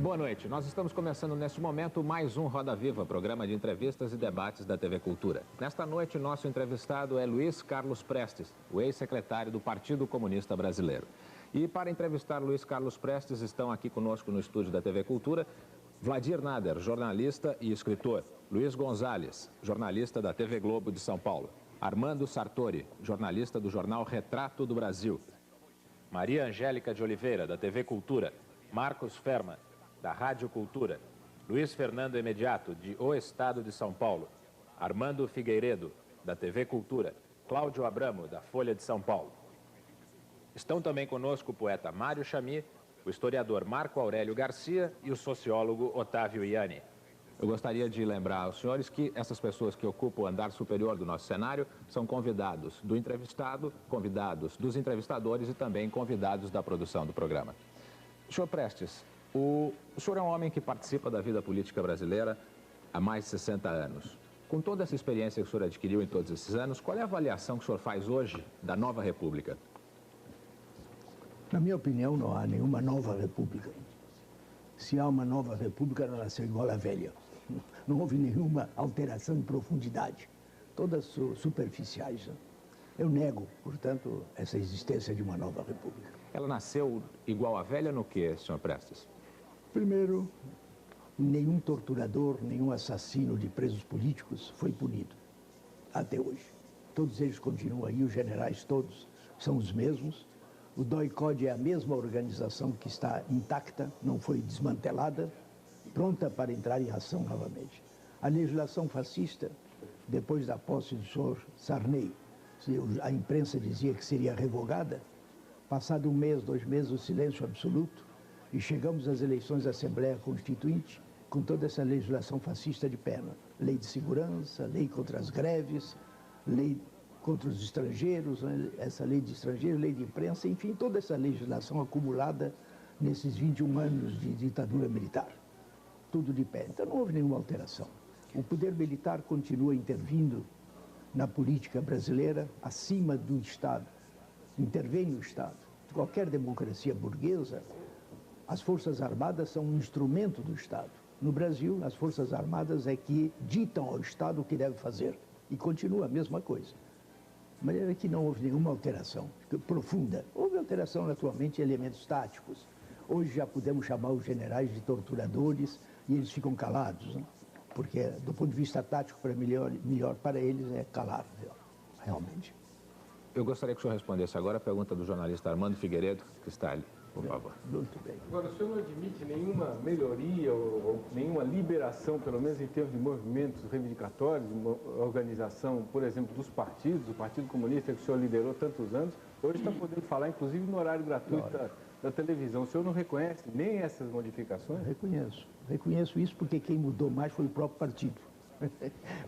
Boa noite. Nós estamos começando neste momento mais um Roda Viva, programa de entrevistas e debates da TV Cultura. Nesta noite, nosso entrevistado é Luiz Carlos Prestes, o ex-secretário do Partido Comunista Brasileiro. E para entrevistar Luiz Carlos Prestes, estão aqui conosco no estúdio da TV Cultura, Vladir Nader, jornalista e escritor. Luiz Gonzalez, jornalista da TV Globo de São Paulo. Armando Sartori, jornalista do jornal Retrato do Brasil. Maria Angélica de Oliveira, da TV Cultura. Marcos Ferma, da Rádio Cultura. Luiz Fernando Imediato, de O Estado de São Paulo. Armando Figueiredo, da TV Cultura. Cláudio Abramo, da Folha de São Paulo. Estão também conosco o poeta Mário Chami, o historiador Marco Aurélio Garcia e o sociólogo Otávio Iani. Eu gostaria de lembrar aos senhores que essas pessoas que ocupam o andar superior do nosso cenário são convidados do entrevistado, convidados dos entrevistadores e também convidados da produção do programa. Senhor Prestes, o senhor é um homem que participa da vida política brasileira há mais de 60 anos. Com toda essa experiência que o senhor adquiriu em todos esses anos, qual é a avaliação que o senhor faz hoje da nova república? Na minha opinião, não há nenhuma nova república. Se há uma nova república, ela nasceu igual à velha. Não houve nenhuma alteração em profundidade. Todas superficiais. Eu nego, portanto, essa existência de uma nova república. Ela nasceu igual à velha no quê, senhor Prestes? Primeiro, nenhum torturador, nenhum assassino de presos políticos foi punido, até hoje. Todos eles continuam aí, os generais todos são os mesmos. O DOI-CODE é a mesma organização que está intacta, não foi desmantelada, pronta para entrar em ação novamente. A legislação fascista, depois da posse do senhor Sarney, a imprensa dizia que seria revogada, passado um mês, 2 meses, o silêncio absoluto, e chegamos às eleições da Assembleia Constituinte com toda essa legislação fascista de perna. Lei de segurança, lei contra as greves, lei contra os estrangeiros, essa lei de estrangeiros, lei de imprensa, enfim, toda essa legislação acumulada nesses 21 anos de ditadura militar. Tudo de pé. Então não houve nenhuma alteração. O poder militar continua intervindo na política brasileira acima do Estado. Intervém no Estado. Qualquer democracia burguesa, as Forças Armadas são um instrumento do Estado. No Brasil, as Forças Armadas é que ditam ao Estado o que deve fazer. E continua a mesma coisa. De maneira que não houve nenhuma alteração profunda. Houve alteração, naturalmente, em elementos táticos. Hoje já podemos chamar os generais de torturadores e eles ficam calados, né? Porque, do ponto de vista tático, melhor para eles é calar, realmente. Eu gostaria que o senhor respondesse agora a pergunta do jornalista Armando Figueiredo, que está ali, por favor. Muito bem. Agora, o senhor não admite nenhuma melhoria ou nenhuma liberação, pelo menos em termos de movimentos reivindicatórios, uma organização, por exemplo, dos partidos, o Partido Comunista que o senhor liderou tantos anos, hoje está podendo falar, inclusive, no horário gratuito da televisão. O senhor não reconhece nem essas modificações? Reconheço. Reconheço isso porque quem mudou mais foi o próprio partido.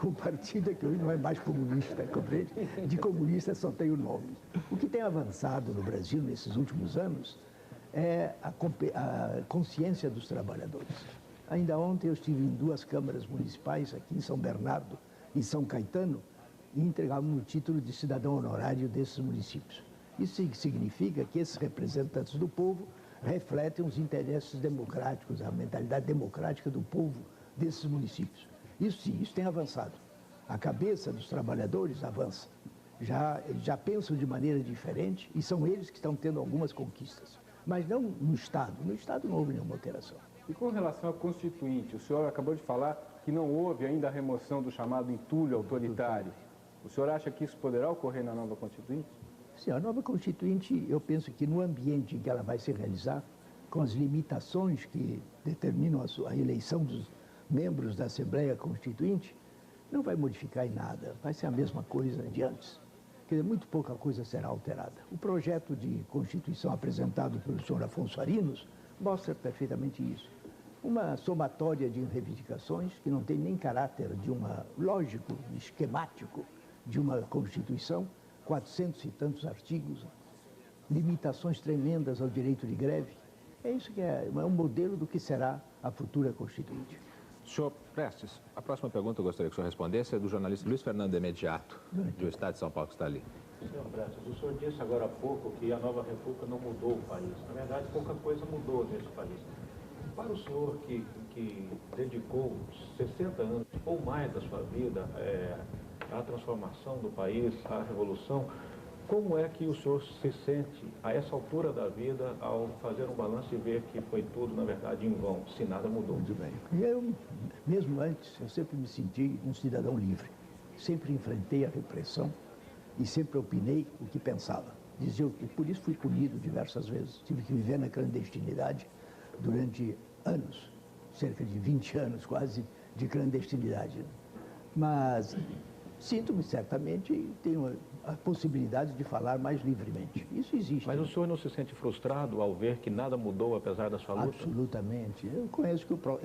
O partido é que hoje não é mais comunista, compreende? De comunista só tem o nome. O que tem avançado no Brasil nesses últimos anos é a consciência dos trabalhadores. Ainda ontem eu estive em 2 câmaras municipais, aqui em São Bernardo e São Caetano, e entregávamos o título de cidadão honorário desses municípios. Isso significa que esses representantes do povo refletem os interesses democráticos, a mentalidade democrática do povo desses municípios. Isso sim, isso tem avançado. A cabeça dos trabalhadores avança. Já pensam de maneira diferente e são eles que estão tendo algumas conquistas. Mas não no Estado. No Estado não houve nenhuma alteração. E com relação ao Constituinte, o senhor acabou de falar que não houve ainda a remoção do chamado entulho autoritário. O senhor acha que isso poderá ocorrer na nova Constituinte? Sim, a nova Constituinte, eu penso que no ambiente em que ela vai se realizar, com as limitações que determinam a eleição dos membros da Assembleia Constituinte, não vai modificar em nada, vai ser a mesma coisa de antes. Quer dizer, muito pouca coisa será alterada. O projeto de Constituição apresentado pelo senhor Afonso Arinos mostra perfeitamente isso. Uma somatória de reivindicações que não tem nem caráter de lógico, esquemático de uma Constituição, 400 e tantos artigos, limitações tremendas ao direito de greve. É isso que é um modelo do que será a futura Constituinte. Senhor Prestes, a próxima pergunta eu gostaria que o senhor respondesse é do jornalista Luiz Fernando Imediato, do Estado de São Paulo, que está ali. Senhor Prestes, o senhor disse agora há pouco que a nova república não mudou o país. Na verdade, pouca coisa mudou nesse país. Para o senhor que dedicou 60 anos ou mais da sua vida à transformação do país, à revolução, como é que o senhor se sente a essa altura da vida ao fazer um balanço e ver que foi tudo, na verdade, em vão, se nada mudou? Muito bem. E eu, mesmo antes, eu sempre me senti um cidadão livre. Sempre enfrentei a repressão e sempre opinei o que pensava. Dizia que por isso fui punido diversas vezes. Tive que viver na clandestinidade durante anos, cerca de 20 anos quase de clandestinidade. Mas sinto-me certamente, tenho a possibilidade de falar mais livremente. Isso existe. Mas o senhor não se sente frustrado ao ver que nada mudou apesar da sua luta? Absolutamente. Eu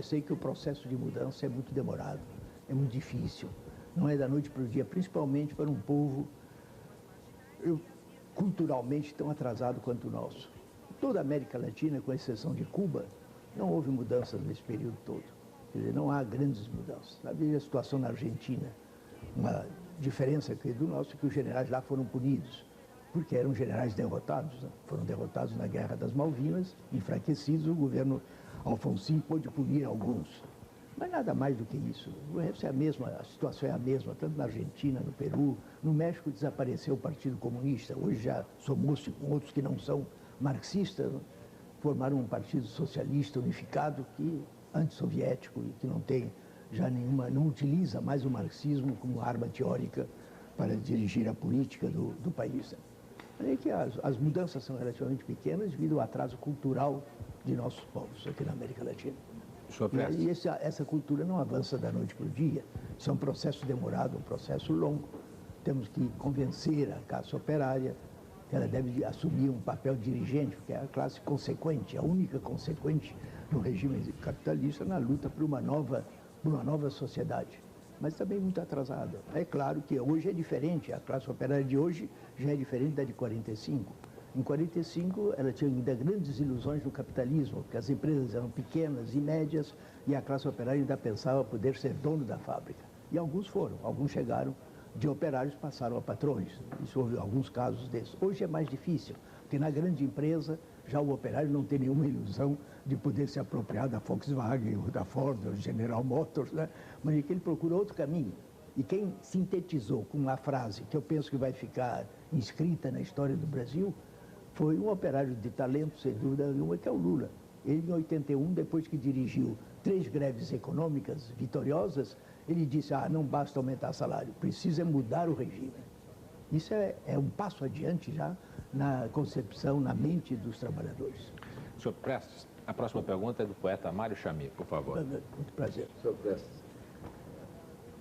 sei que o processo de mudança é muito demorado, é muito difícil. Não é da noite para o dia, principalmente para um povo culturalmente tão atrasado quanto o nosso. Toda a América Latina, com exceção de Cuba, não houve mudanças nesse período todo. Quer dizer, não há grandes mudanças. Veja a situação na Argentina. Uma diferença do nosso é que os generais lá foram punidos, porque eram generais derrotados, né? Foram derrotados na Guerra das Malvinas, enfraquecidos, o governo Alfonsín pôde punir alguns. Mas nada mais do que isso. O resto é a mesma, a situação é a mesma, tanto na Argentina, no Peru. No México desapareceu o Partido Comunista, hoje já somos com outros que não são marxistas, né? Formaram um partido socialista unificado, antissoviético, e que não tem já não utiliza mais o marxismo como arma teórica para dirigir a política do país. É que as mudanças são relativamente pequenas devido ao atraso cultural de nossos povos aqui na América Latina. E essa cultura não avança da noite para o dia. Isso é um processo demorado, um processo longo. Temos que convencer a classe operária que ela deve assumir um papel dirigente, porque é a classe consequente, a única consequente no regime capitalista na luta por uma nova sociedade, mas também muito atrasada. É claro que hoje é diferente, a classe operária de hoje já é diferente da de 45. Em 45, ela tinha ainda grandes ilusões do capitalismo, porque as empresas eram pequenas e médias e a classe operária ainda pensava poder ser dono da fábrica. E alguns foram, alguns chegaram de operários, passaram a patrões. Isso houve alguns casos desses. Hoje é mais difícil, porque na grande empresa já o operário não tem nenhuma ilusão de poder se apropriar da Volkswagen, ou da Ford, ou da General Motors, né? Mas é que ele procura outro caminho. E quem sintetizou com uma frase que eu penso que vai ficar inscrita na história do Brasil foi um operário de talento, sem dúvida nenhuma, que é o Lula. Ele, em 81, depois que dirigiu 3 greves econômicas vitoriosas, ele disse, não basta aumentar salário, precisa mudar o regime. Isso é um passo adiante já na concepção, na mente dos trabalhadores. Senhor Prestes, a próxima pergunta é do poeta Mário Chamie, por favor. Muito prazer. Senhor Prestes,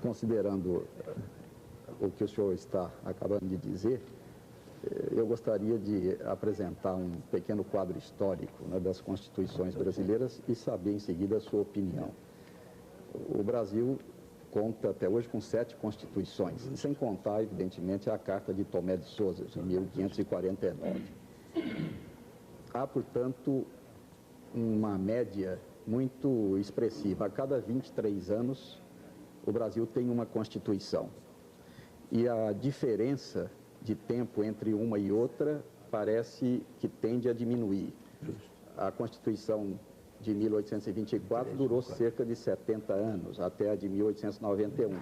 considerando o que o senhor está acabando de dizer, eu gostaria de apresentar um pequeno quadro histórico, né, das constituições brasileiras e saber em seguida a sua opinião. O Brasil conta até hoje com 7 constituições, sem contar, evidentemente, a Carta de Tomé de Souza, de 1549. Há, portanto, uma média muito expressiva. A cada 23 anos, o Brasil tem uma Constituição. E a diferença de tempo entre uma e outra parece que tende a diminuir. A Constituição de 1824 durou cerca de 70 anos, até a de 1891.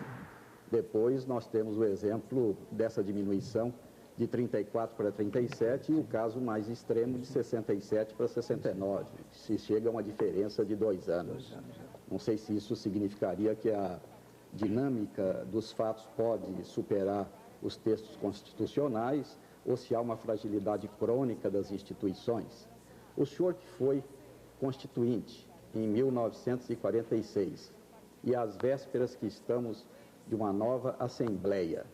Depois nós temos o exemplo dessa diminuição de 34 para 37 e o caso mais extremo de 67 para 69. Se chega a uma diferença de 2 anos. Não sei se isso significaria que a dinâmica dos fatos pode superar os textos constitucionais ou se há uma fragilidade crônica das instituições. O senhor que foi constituinte em 1946 e às vésperas que estamos de uma nova Assembleia,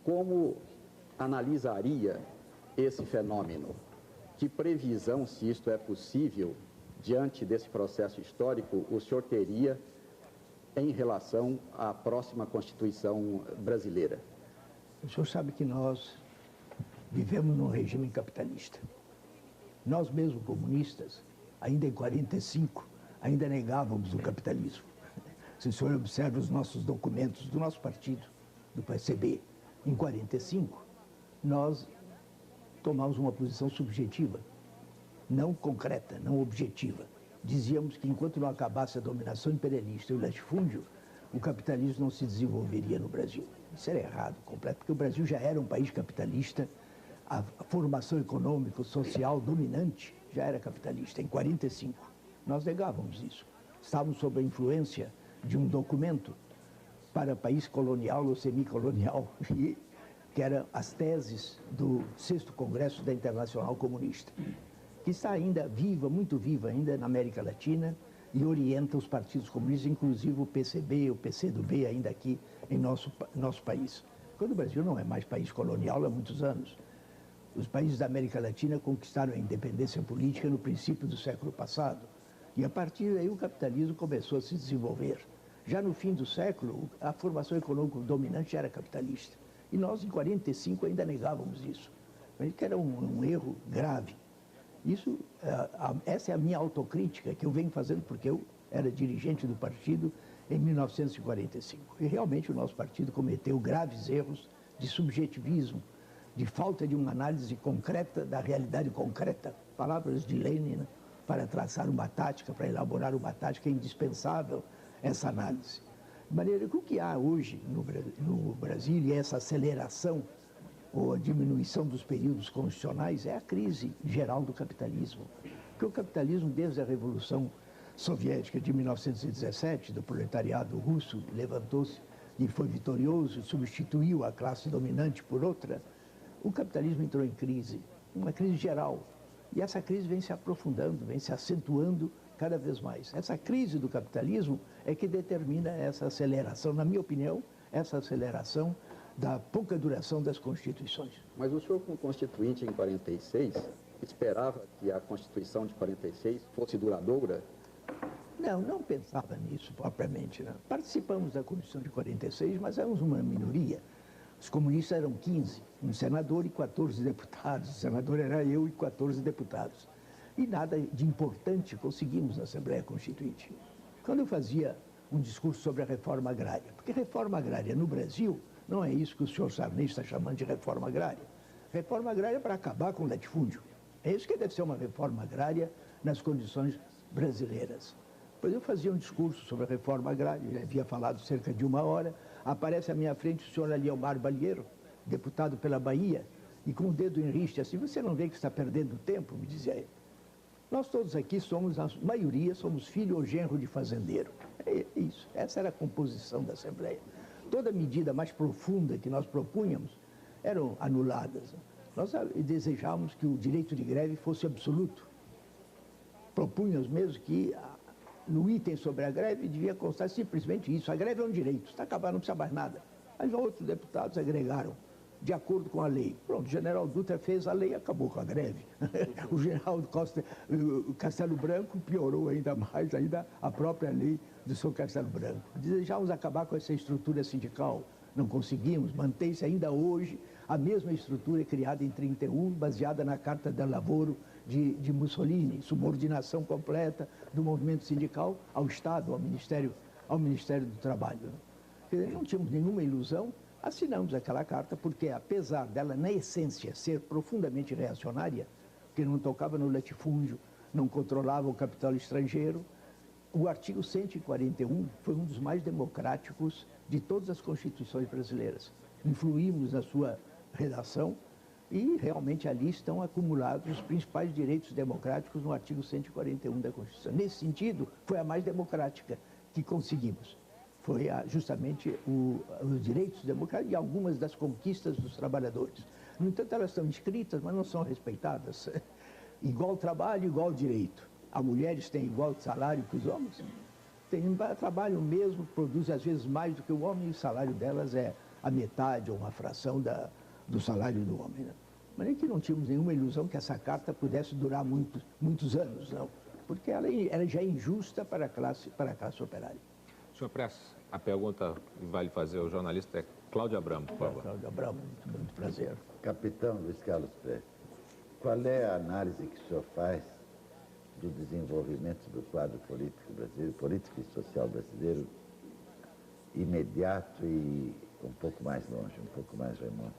como analisaria esse fenômeno? Que previsão, se isto é possível, diante desse processo histórico, o senhor teria em relação à próxima Constituição brasileira? O senhor sabe que nós vivemos num regime capitalista. Nós mesmos, comunistas, ainda em 45, ainda negávamos o capitalismo. Se o senhor observa os nossos documentos do nosso partido, do PSB, em 45, nós tomamos uma posição subjetiva, não concreta, não objetiva. dizíamos que enquanto não acabasse a dominação imperialista e o latifúndio, o capitalismo não se desenvolveria no Brasil. Isso era errado, completo, porque o Brasil já era um país capitalista, a formação econômica, social dominante já era capitalista, em 45. Nós negávamos isso. Estávamos sob a influência de um documento para país colonial ou semicolonial, que eram as teses do 6º Congresso da Internacional Comunista, que está ainda viva, muito viva ainda na América Latina e orienta os partidos comunistas, inclusive o PCB, o PCdoB ainda aqui em nosso país. Quando o Brasil não é mais país colonial há muitos anos. Os países da América Latina conquistaram a independência política no princípio do século passado. E a partir daí o capitalismo começou a se desenvolver. Já no fim do século, a formação econômica dominante era capitalista. E nós, em 45, ainda negávamos isso. Que era um erro grave. Isso, essa é a minha autocrítica que eu venho fazendo porque eu era dirigente do partido em 1945. E realmente o nosso partido cometeu graves erros de subjetivismo, de falta de uma análise concreta da realidade concreta. Palavras de Lenin, né? Para traçar uma tática, para elaborar uma tática, é indispensável essa análise. De maneira que o que há hoje no Brasil é essa aceleração ou a diminuição dos períodos constitucionais é a crise geral do capitalismo. Porque o capitalismo, desde a Revolução Soviética de 1917, do proletariado russo, levantou-se e foi vitorioso, substituiu a classe dominante por outra, o capitalismo entrou em crise, uma crise geral. E essa crise vem se aprofundando, vem se acentuando cada vez mais. Essa crise do capitalismo é que determina essa aceleração, na minha opinião, essa aceleração da pouca duração das constituições. Mas o senhor, como constituinte em 46, esperava que a Constituição de 46 fosse duradoura? Não pensava nisso propriamente. Não. Participamos da Constituição de 46, mas éramos uma minoria. Os comunistas eram 15, um senador e 14 deputados. O senador era eu e 14 deputados. E nada de importante conseguimos na Assembleia Constituinte. Quando eu fazia um discurso sobre a reforma agrária, porque reforma agrária no Brasil não é isso que o senhor Sarney está chamando de reforma agrária. Reforma agrária é para acabar com o latifúndio. É isso que deve ser uma reforma agrária nas condições brasileiras. Pois eu fazia um discurso sobre a reforma agrária, já havia falado cerca de 1 hora, aparece à minha frente o senhor Aliomar Balheiro, deputado pela Bahia, e com o dedo em riste assim, você não vê que está perdendo tempo, me dizia ele. Nós todos aqui somos, a maioria, somos filho ou genro de fazendeiro. É isso, essa era a composição da Assembleia. Toda medida mais profunda que nós propunhamos eram anuladas. Nós desejávamos que o direito de greve fosse absoluto. Propunhamos mesmo que no item sobre a greve devia constar simplesmente isso. A greve é um direito, está acabado, não precisa mais nada. Mas outros deputados agregaram, de acordo com a lei. Pronto, o general Dutra fez a lei e acabou com a greve. O general Castelo Branco piorou ainda mais a própria lei do Sr. Castelo Branco. Desejávamos acabar com essa estrutura sindical, não conseguimos, mantém-se ainda hoje a mesma estrutura criada em 31, baseada na Carta del Lavoro de Mussolini, subordinação completa do movimento sindical ao Estado, ao Ministério do Trabalho. Não tínhamos nenhuma ilusão, assinamos aquela carta porque, apesar dela, na essência, ser profundamente reacionária, que não tocava no latifúndio, não controlava o capital estrangeiro, o artigo 141 foi um dos mais democráticos de todas as constituições brasileiras. Influímos na sua redação e realmente ali estão acumulados os principais direitos democráticos no artigo 141 da Constituição. Nesse sentido, foi a mais democrática que conseguimos. Foi justamente os direitos democráticos e algumas das conquistas dos trabalhadores. No entanto, elas estão escritas, mas não são respeitadas. Igual trabalho, igual direito. As mulheres têm igual salário que os homens? Trabalham mesmo, produzem às vezes mais do que o homem e o salário delas é a metade ou uma fração do salário do homem. Né? Mas nem que não tínhamos nenhuma ilusão que essa carta pudesse durar muitos anos, não. Porque ela já é injusta para a classe operária. Senhor Prestes, a pergunta que vale fazer ao jornalista é Cláudio Abramo, por favor. Cláudio Abramo, muito prazer. Capitão Luiz Carlos Prestes, qual é a análise que o senhor faz do desenvolvimento do quadro político brasileiro, político e social brasileiro, imediato e um pouco mais longe, um pouco mais remoto?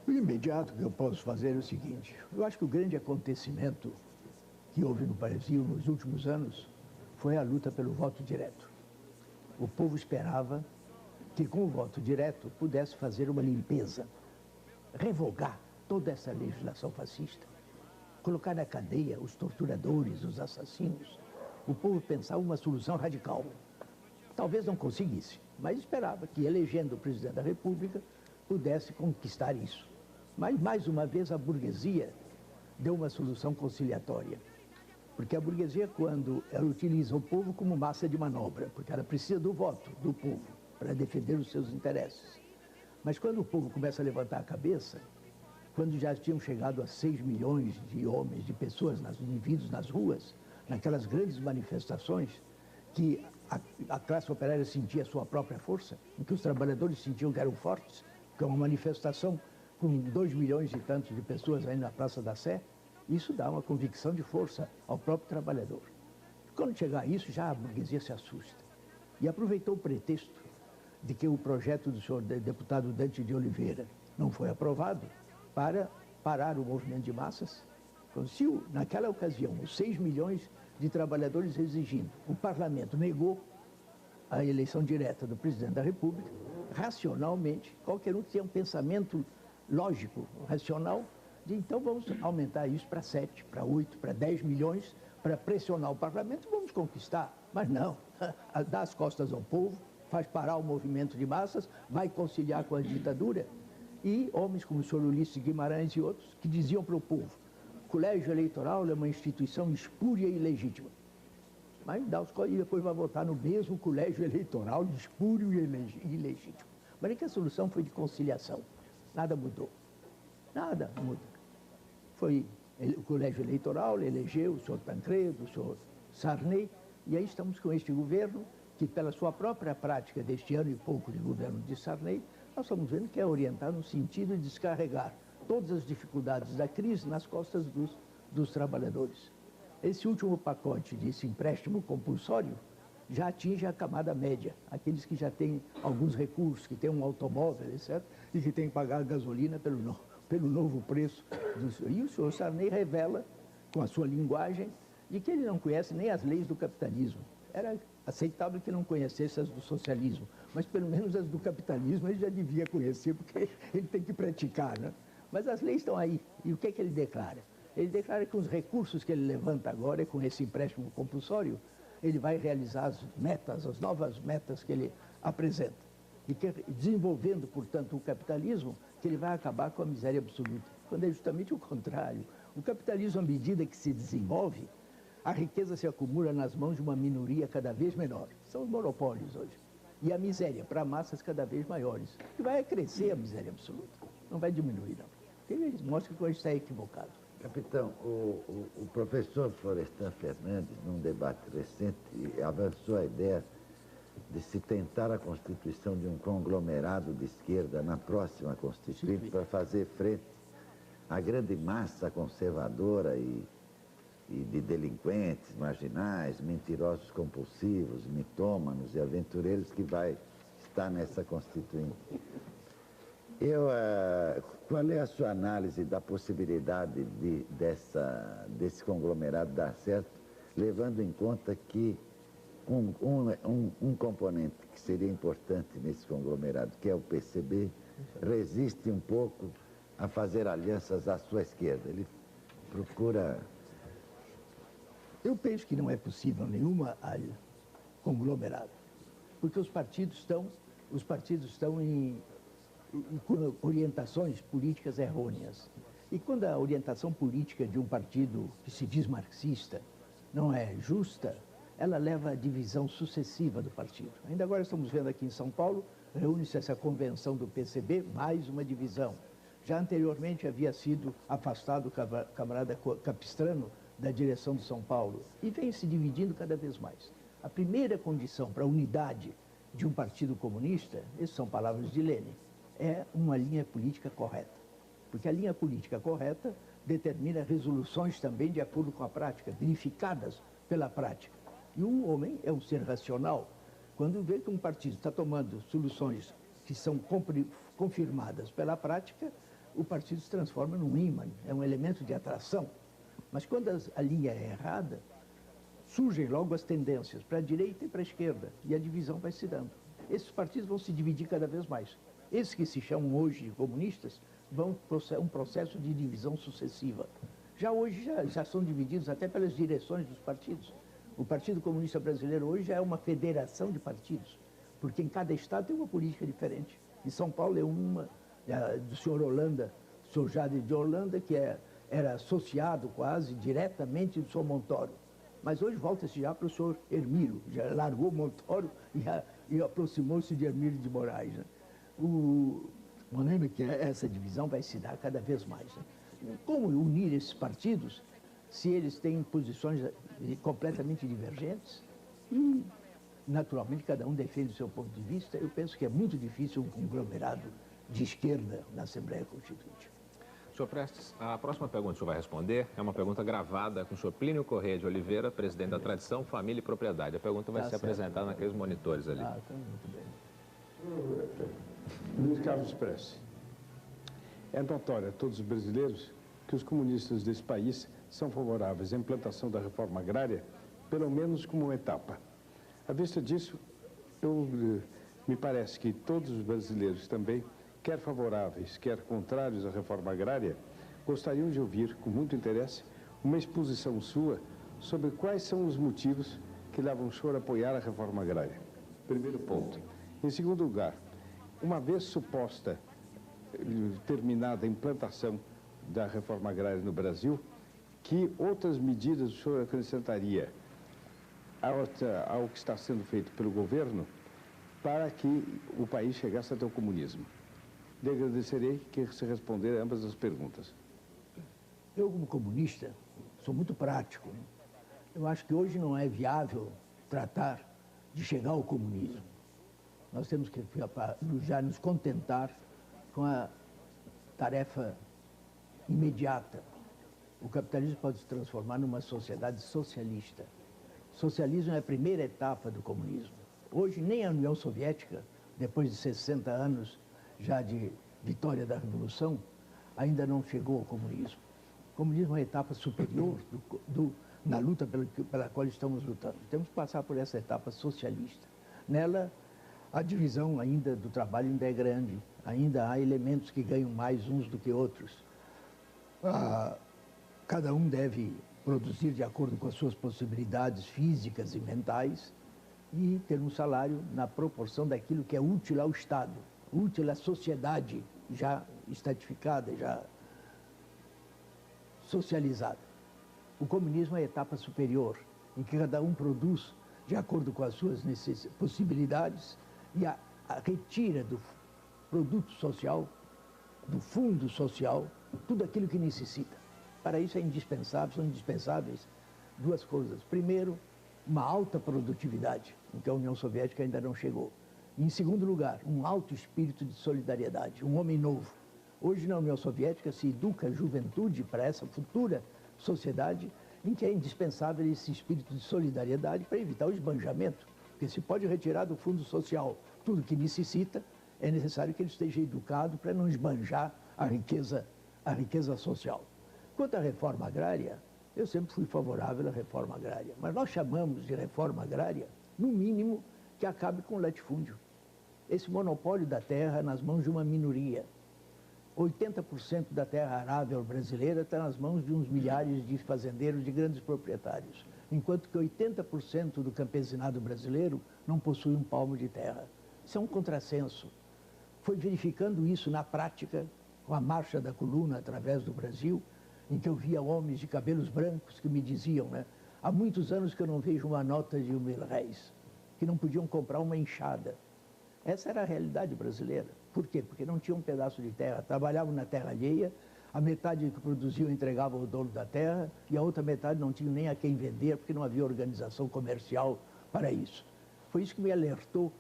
O imediato que eu posso fazer é o seguinte: eu acho que o grande acontecimento que houve no Brasil nos últimos anos foi a luta pelo voto direto. O povo esperava que com o voto direto pudesse fazer uma limpeza, revogar toda essa legislação fascista, colocar na cadeia os torturadores, os assassinos. O povo pensava uma solução radical. Talvez não conseguisse, mas esperava que, elegendo o presidente da República, pudesse conquistar isso. Mas, mais uma vez, a burguesia deu uma solução conciliatória. Porque a burguesia, quando ela utiliza o povo como massa de manobra, porque ela precisa do voto do povo para defender os seus interesses. Mas quando o povo começa a levantar a cabeça, quando já tinham chegado a 6 milhões de homens, de pessoas, indivíduos nas ruas, naquelas grandes manifestações, que a classe operária sentia a sua própria força, em que os trabalhadores sentiam que eram fortes, que é uma manifestação com 2 milhões e tantos de pessoas aí na Praça da Sé, isso dá uma convicção de força ao próprio trabalhador. Quando chegar a isso, já a burguesia se assusta. E aproveitou o pretexto de que o projeto do senhor deputado Dante de Oliveira não foi aprovado para parar o movimento de massas. Se naquela ocasião os 6 milhões de trabalhadores exigindo, o parlamento negou a eleição direta do presidente da República, racionalmente, qualquer um tinha um pensamento lógico, racional, de então vamos aumentar isso para 7, para 8, para 10 milhões, para pressionar o parlamento, vamos conquistar. Mas não, dá as costas ao povo, faz parar o movimento de massas, vai conciliar com a ditadura. E homens como o senhor Ulisses Guimarães e outros, que diziam para o povo, o colégio eleitoral é uma instituição espúria e ilegítima. Mas dá os e depois vai votar no mesmo colégio eleitoral espúrio e ilegítimo. Mas é que a solução foi de conciliação. Nada mudou. Nada muda. Foi o colégio eleitoral, elegeu o senhor Tancredo, o senhor Sarney, e aí estamos com este governo, que pela sua própria prática deste ano e pouco de governo de Sarney, nós estamos vendo que é orientar no sentido de descarregar todas as dificuldades da crise nas costas dos trabalhadores. Esse último pacote desse empréstimo compulsório já atinge a camada média, aqueles que já têm alguns recursos, que têm um automóvel, etc., e que têm que pagar a gasolina pelo novo preço. E o senhor Sarney revela, com a sua linguagem, de que ele não conhece nem as leis do capitalismo. Era aceitável que não conhecesse as do socialismo, mas pelo menos as do capitalismo ele já devia conhecer, porque ele tem que praticar, né? Mas as leis estão aí. E o que é que ele declara? Ele declara que os recursos que ele levanta agora, com esse empréstimo compulsório, ele vai realizar as metas, as novas metas que ele apresenta. E que, desenvolvendo, portanto, o capitalismo, que ele vai acabar com a miséria absoluta. Quando é justamente o contrário. O capitalismo, à medida que se desenvolve, a riqueza se acumula nas mãos de uma minoria cada vez menor. São os monopólios hoje. E a miséria para massas cada vez maiores. E vai crescer a miséria absoluta. Não vai diminuir, não. Porque eles mostram que hoje está equivocado. Capitão, o professor Florestan Fernandes, num debate recente, avançou a ideia de se tentar a constituição de um conglomerado de esquerda na próxima Constituinte para fazer frente à grande massa conservadora e de delinquentes, marginais, mentirosos compulsivos, mitômanos e aventureiros que vai estar nessa Constituinte. Qual é a sua análise da possibilidade desse conglomerado dar certo, levando em conta que um componente que seria importante nesse conglomerado, que é o PCB, resiste um pouco a fazer alianças à sua esquerda. Ele procura... Eu penso que não é possível nenhuma conglomerado, porque os partidos estão com orientações políticas errôneas. E quando a orientação política de um partido que se diz marxista não é justa, ela leva à divisão sucessiva do partido. Ainda agora estamos vendo aqui em São Paulo, reúne-se essa convenção do PCB, mais uma divisão. Já anteriormente havia sido afastado o camarada Capistrano da direção de São Paulo e vem se dividindo cada vez mais. A primeira condição para a unidade de um partido comunista, essas são palavras de Lenin, é uma linha política correta. Porque a linha política correta determina resoluções também de acordo com a prática, verificadas pela prática. E um homem é um ser racional. Quando vê que um partido está tomando soluções que são confirmadas pela prática, o partido se transforma num ímã, é um elemento de atração Mas quando a linha é errada, surgem logo as tendências para a direita e para a esquerda, e a divisão vai se dando. Esses partidos vão se dividir cada vez mais. Esses que se chamam hoje de comunistas vão um processo de divisão sucessiva. Já hoje já são divididos até pelas direções dos partidos. O Partido Comunista Brasileiro hoje já é uma federação de partidos, porque em cada estado tem uma política diferente. Em São Paulo é uma, do senhor Holanda, o senhor Jade de Holanda, que era associado quase diretamente do senhor Montoro. Mas hoje volta-se já para o senhor Hermílio, já largou Montoro e aproximou-se de Hermílio de Moraes. Né? Lembra que essa divisão vai se dar cada vez mais. Né? Como unir esses partidos se eles têm posições completamente divergentes? E, naturalmente, cada um defende o seu ponto de vista. Eu penso que é muito difícil um conglomerado de esquerda na Assembleia Constituinte. Senhor Prestes, a próxima pergunta que o senhor vai responder é uma pergunta gravada com o senhor Plínio Corrêa de Oliveira, presidente da Tradição, Família e Propriedade. A pergunta vai ser apresentada naqueles monitores ali. Ah, tá muito bem. Luiz Carlos Prestes, é notório a todos os brasileiros que os comunistas desse país são favoráveis à implantação da reforma agrária, pelo menos como uma etapa. À vista disso, me parece que todos os brasileiros também, quer favoráveis, quer contrários à reforma agrária, gostariam de ouvir, com muito interesse, uma exposição sua sobre quais são os motivos que levam o senhor a apoiar a reforma agrária. Primeiro ponto. Em segundo lugar, uma vez suposta terminada a implantação da reforma agrária no Brasil, que outras medidas o senhor acrescentaria ao que está sendo feito pelo governo para que o país chegasse até o comunismo? Lhe agradecerei que se responder a ambas as perguntas. Eu, como comunista, sou muito prático. Eu acho que hoje não é viável tratar de chegar ao comunismo. Nós temos que já nos contentar com a tarefa imediata. O capitalismo pode se transformar numa sociedade socialista. Socialismo é a primeira etapa do comunismo. Hoje, nem a União Soviética, depois de 60 anos já de vitória da Revolução, ainda não chegou ao comunismo. O comunismo é uma etapa superior na luta pela qual estamos lutando. Temos que passar por essa etapa socialista. Nela, a divisão ainda do trabalho ainda é grande, ainda há elementos que ganham mais uns do que outros. Cada um deve produzir de acordo com as suas possibilidades físicas e mentais e ter um salário na proporção daquilo que é útil ao Estado, útil à sociedade já estratificada, já socializada. O comunismo é a etapa superior, em que cada um produz de acordo com as suas possibilidades e retira do produto social, do fundo social, tudo aquilo que necessita. Para isso são indispensáveis duas coisas. Primeiro, uma alta produtividade, em que a União Soviética ainda não chegou. E, em segundo lugar, um alto espírito de solidariedade, um homem novo. Hoje, na União Soviética, se educa a juventude para essa futura sociedade em que é indispensável esse espírito de solidariedade para evitar o esbanjamento. Porque se pode retirar do fundo social tudo que necessita, é necessário que ele esteja educado para não esbanjar a riqueza social. Quanto à reforma agrária, eu sempre fui favorável à reforma agrária, mas nós chamamos de reforma agrária, no mínimo, que acabe com o latifúndio. Esse monopólio da terra nas mãos de uma minoria. 80% da terra arável brasileira está nas mãos de uns milhares de fazendeiros, de grandes proprietários, enquanto que 80% do campesinado brasileiro não possui um palmo de terra. Isso é um contrassenso. Foi verificando isso na prática, com a marcha da coluna através do Brasil, em que eu via homens de cabelos brancos que me diziam, né, há muitos anos que eu não vejo uma nota de R$1.000, que não podiam comprar uma enxada. Essa era a realidade brasileira. Por quê? Porque não tinham um pedaço de terra, trabalhavam na terra alheia, a metade que produziam entregavam ao dono da terra e a outra metade não tinham nem a quem vender, porque não havia organização comercial para isso. Foi isso que me alertou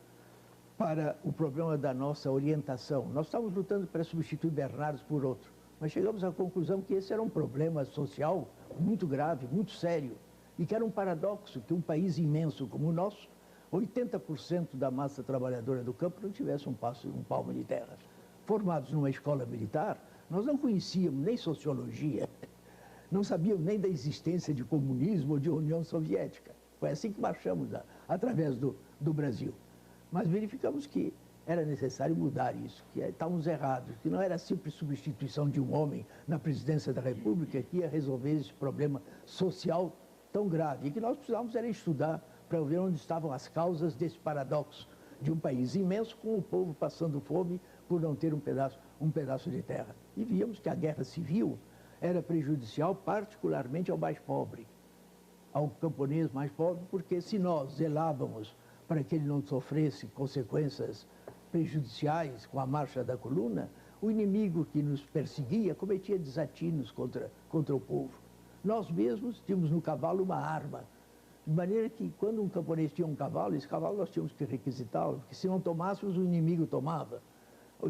para o problema da nossa orientação. Nós estávamos lutando para substituir Bernardes por outro, mas chegamos à conclusão que esse era um problema social muito grave, muito sério, e que era um paradoxo que um país imenso como o nosso, 80% da massa trabalhadora do campo não tivesse um palmo de terra. Formados numa escola militar, nós não conhecíamos nem sociologia, não sabiam nem da existência de comunismo ou de União Soviética. Foi assim que marchamos através do Brasil. Mas verificamos que era necessário mudar isso, que estávamos errados, que não era a simples substituição de um homem na presidência da República que ia resolver esse problema social tão grave, e que nós precisávamos era estudar para ver onde estavam as causas desse paradoxo de um país imenso com o povo passando fome por não ter um pedaço de terra. E víamos que a guerra civil era prejudicial particularmente ao mais pobre, ao camponês mais pobre, porque se nós zelávamos para que ele não sofresse consequências prejudiciais com a marcha da coluna, o inimigo que nos perseguia cometia desatinos contra o povo. Nós mesmos tínhamos no cavalo uma arma, de maneira que quando um camponês tinha um cavalo, esse cavalo nós tínhamos que requisitá-lo, porque se não tomássemos, o inimigo tomava.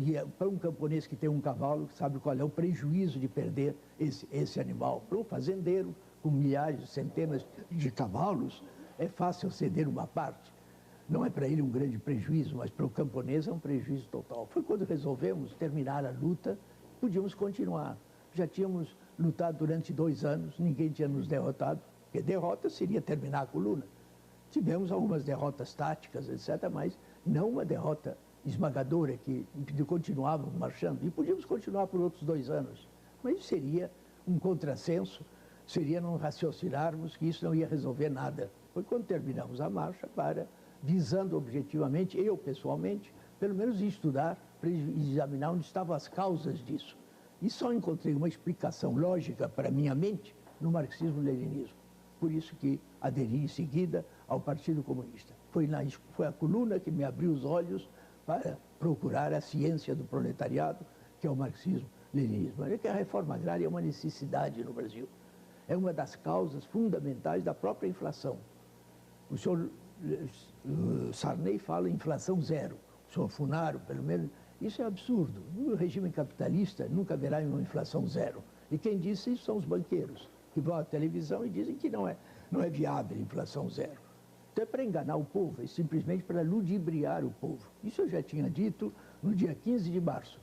E para um camponês que tem um cavalo, sabe qual é o prejuízo de perder esse animal. Para um fazendeiro, com milhares, centenas de cavalos, é fácil ceder uma parte. Não é para ele um grande prejuízo, mas para o camponês é um prejuízo total. Foi quando resolvemos terminar a luta, podíamos continuar. Já tínhamos lutado durante 2 anos, ninguém tinha nos derrotado, porque derrota seria terminar a coluna. Tivemos algumas derrotas táticas, etc., mas não uma derrota esmagadora que continuávamos marchando. E podíamos continuar por outros 2 anos. Mas isso seria um contrassenso, seria não raciocinarmos que isso não ia resolver nada. Foi quando terminamos a marcha visando objetivamente, eu pessoalmente, pelo menos estudar, para examinar onde estavam as causas disso. E só encontrei uma explicação lógica para a minha mente no marxismo-leninismo. Por isso que aderi em seguida ao Partido Comunista. Foi a coluna que me abriu os olhos para procurar a ciência do proletariado, que é o marxismo-leninismo. É que a reforma agrária é uma necessidade no Brasil. É uma das causas fundamentais da própria inflação. O senhor Sarney fala em inflação zero. O senhor Funaro, pelo menos, isso é absurdo. No regime capitalista nunca haverá uma inflação zero. E quem disse isso são os banqueiros, que vão à televisão e dizem que não é viável a inflação zero. Então é para enganar o povo, é simplesmente para ludibriar o povo. Isso eu já tinha dito no dia 15 de março,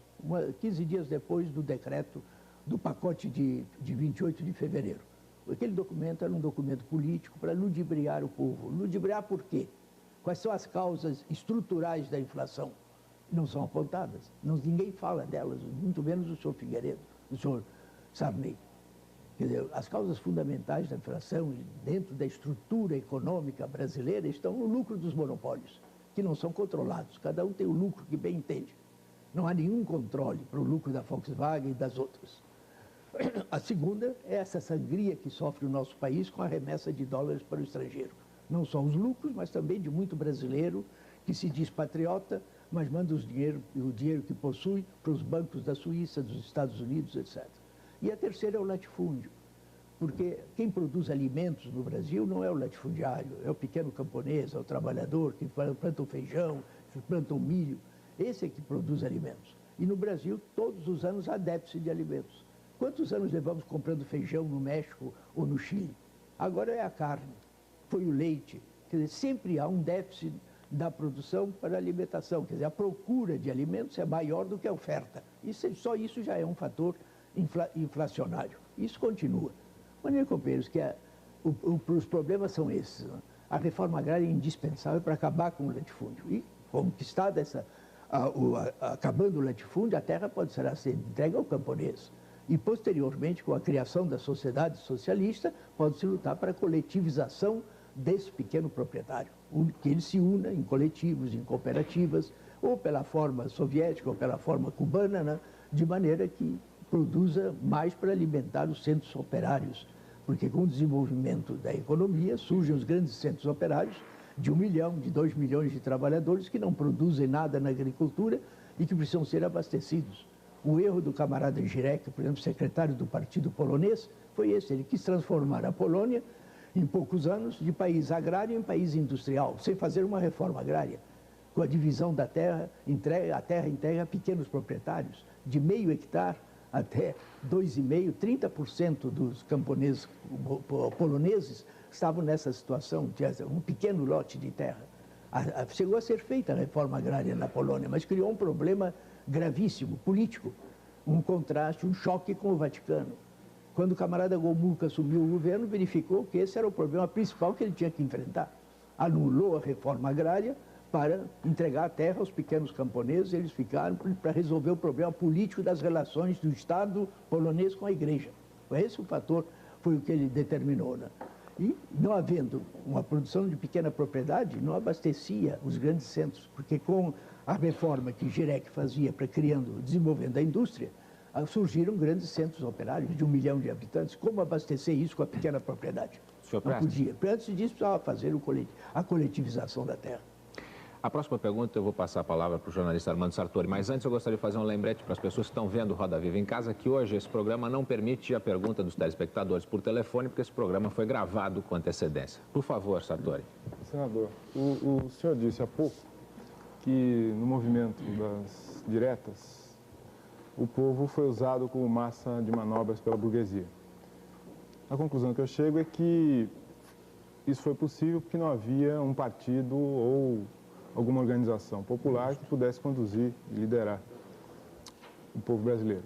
15 dias depois do decreto do pacote de 28 de fevereiro. Aquele documento era um documento político para ludibriar o povo. Ludibriar por quê? Quais são as causas estruturais da inflação? Não são apontadas. Ninguém fala delas, muito menos o senhor Figueiredo, o senhor Sarney. Quer dizer, as causas fundamentais da inflação dentro da estrutura econômica brasileira estão no lucro dos monopólios, que não são controlados. Cada um tem o lucro que bem entende. Não há nenhum controle para o lucro da Volkswagen e das outras. A segunda é essa sangria que sofre o nosso país com a remessa de dólares para o estrangeiro. Não só os lucros, mas também de muito brasileiro que se diz patriota, mas manda o dinheiro que possui para os bancos da Suíça, dos Estados Unidos, etc. E a terceira é o latifúndio, porque quem produz alimentos no Brasil não é o latifundiário, é o pequeno camponês, é o trabalhador que planta o feijão, que planta o milho. Esse é que produz alimentos. E no Brasil, todos os anos há déficit de alimentos. Quantos anos levamos comprando feijão no México ou no Chile? Agora é a carne, foi o leite. Quer dizer, sempre há um déficit da produção para a alimentação. Quer dizer, a procura de alimentos é maior do que a oferta. Só isso já é um fator inflacionário. Isso continua. De maneira, companheiros, que os problemas são esses. A reforma agrária é indispensável para acabar com o latifúndio. E, conquistada acabando o latifúndio, a terra pode ser entregue ao camponês. E, posteriormente, com a criação da sociedade socialista, pode-se lutar para a coletivização desse pequeno proprietário, que ele se una em coletivos, em cooperativas, ou pela forma soviética, ou pela forma cubana, né? De maneira que produza mais para alimentar os centros operários. Porque com o desenvolvimento da economia surgem os grandes centros operários de 1 milhão, de 2 milhões de trabalhadores que não produzem nada na agricultura e que precisam ser abastecidos. O erro do camarada Gierek, por exemplo, secretário do partido polonês, foi esse. Ele quis transformar a Polônia, em poucos anos, de país agrário em país industrial, sem fazer uma reforma agrária, com a divisão da terra, a terra entregue a pequenos proprietários, de meio hectare até 2,5, 30% dos camponeses poloneses estavam nessa situação, tinha um pequeno lote de terra. Chegou a ser feita a reforma agrária na Polônia, mas criou um problema gravíssimo, político, um contraste, um choque com o Vaticano. Quando o camarada Gomulka assumiu o governo, verificou que esse era o problema principal que ele tinha que enfrentar. Anulou a reforma agrária para entregar a terra aos pequenos camponeses, eles ficaram para resolver o problema político das relações do Estado polonês com a Igreja. Esse o fator, foi o que ele determinou, né? E não havendo uma produção de pequena propriedade, não abastecia os grandes centros, porque com a reforma que Gierek fazia para desenvolvendo a indústria, surgiram grandes centros operários de 1 milhão de habitantes. Como abastecer isso com a pequena propriedade? Não podia. Antes disso, precisava fazer a coletivização da terra. A próxima pergunta eu vou passar a palavra para o jornalista Armando Sartori, mas antes eu gostaria de fazer um lembrete para as pessoas que estão vendo Roda Viva em casa, que hoje esse programa não permite a pergunta dos telespectadores por telefone, porque esse programa foi gravado com antecedência. Por favor, Sartori. Senador, o senhor disse há pouco que no movimento das diretas, o povo foi usado como massa de manobras pela burguesia. A conclusão que eu chego é que isso foi possível porque não havia um partido ou alguma organização popular que pudesse conduzir e liderar o povo brasileiro.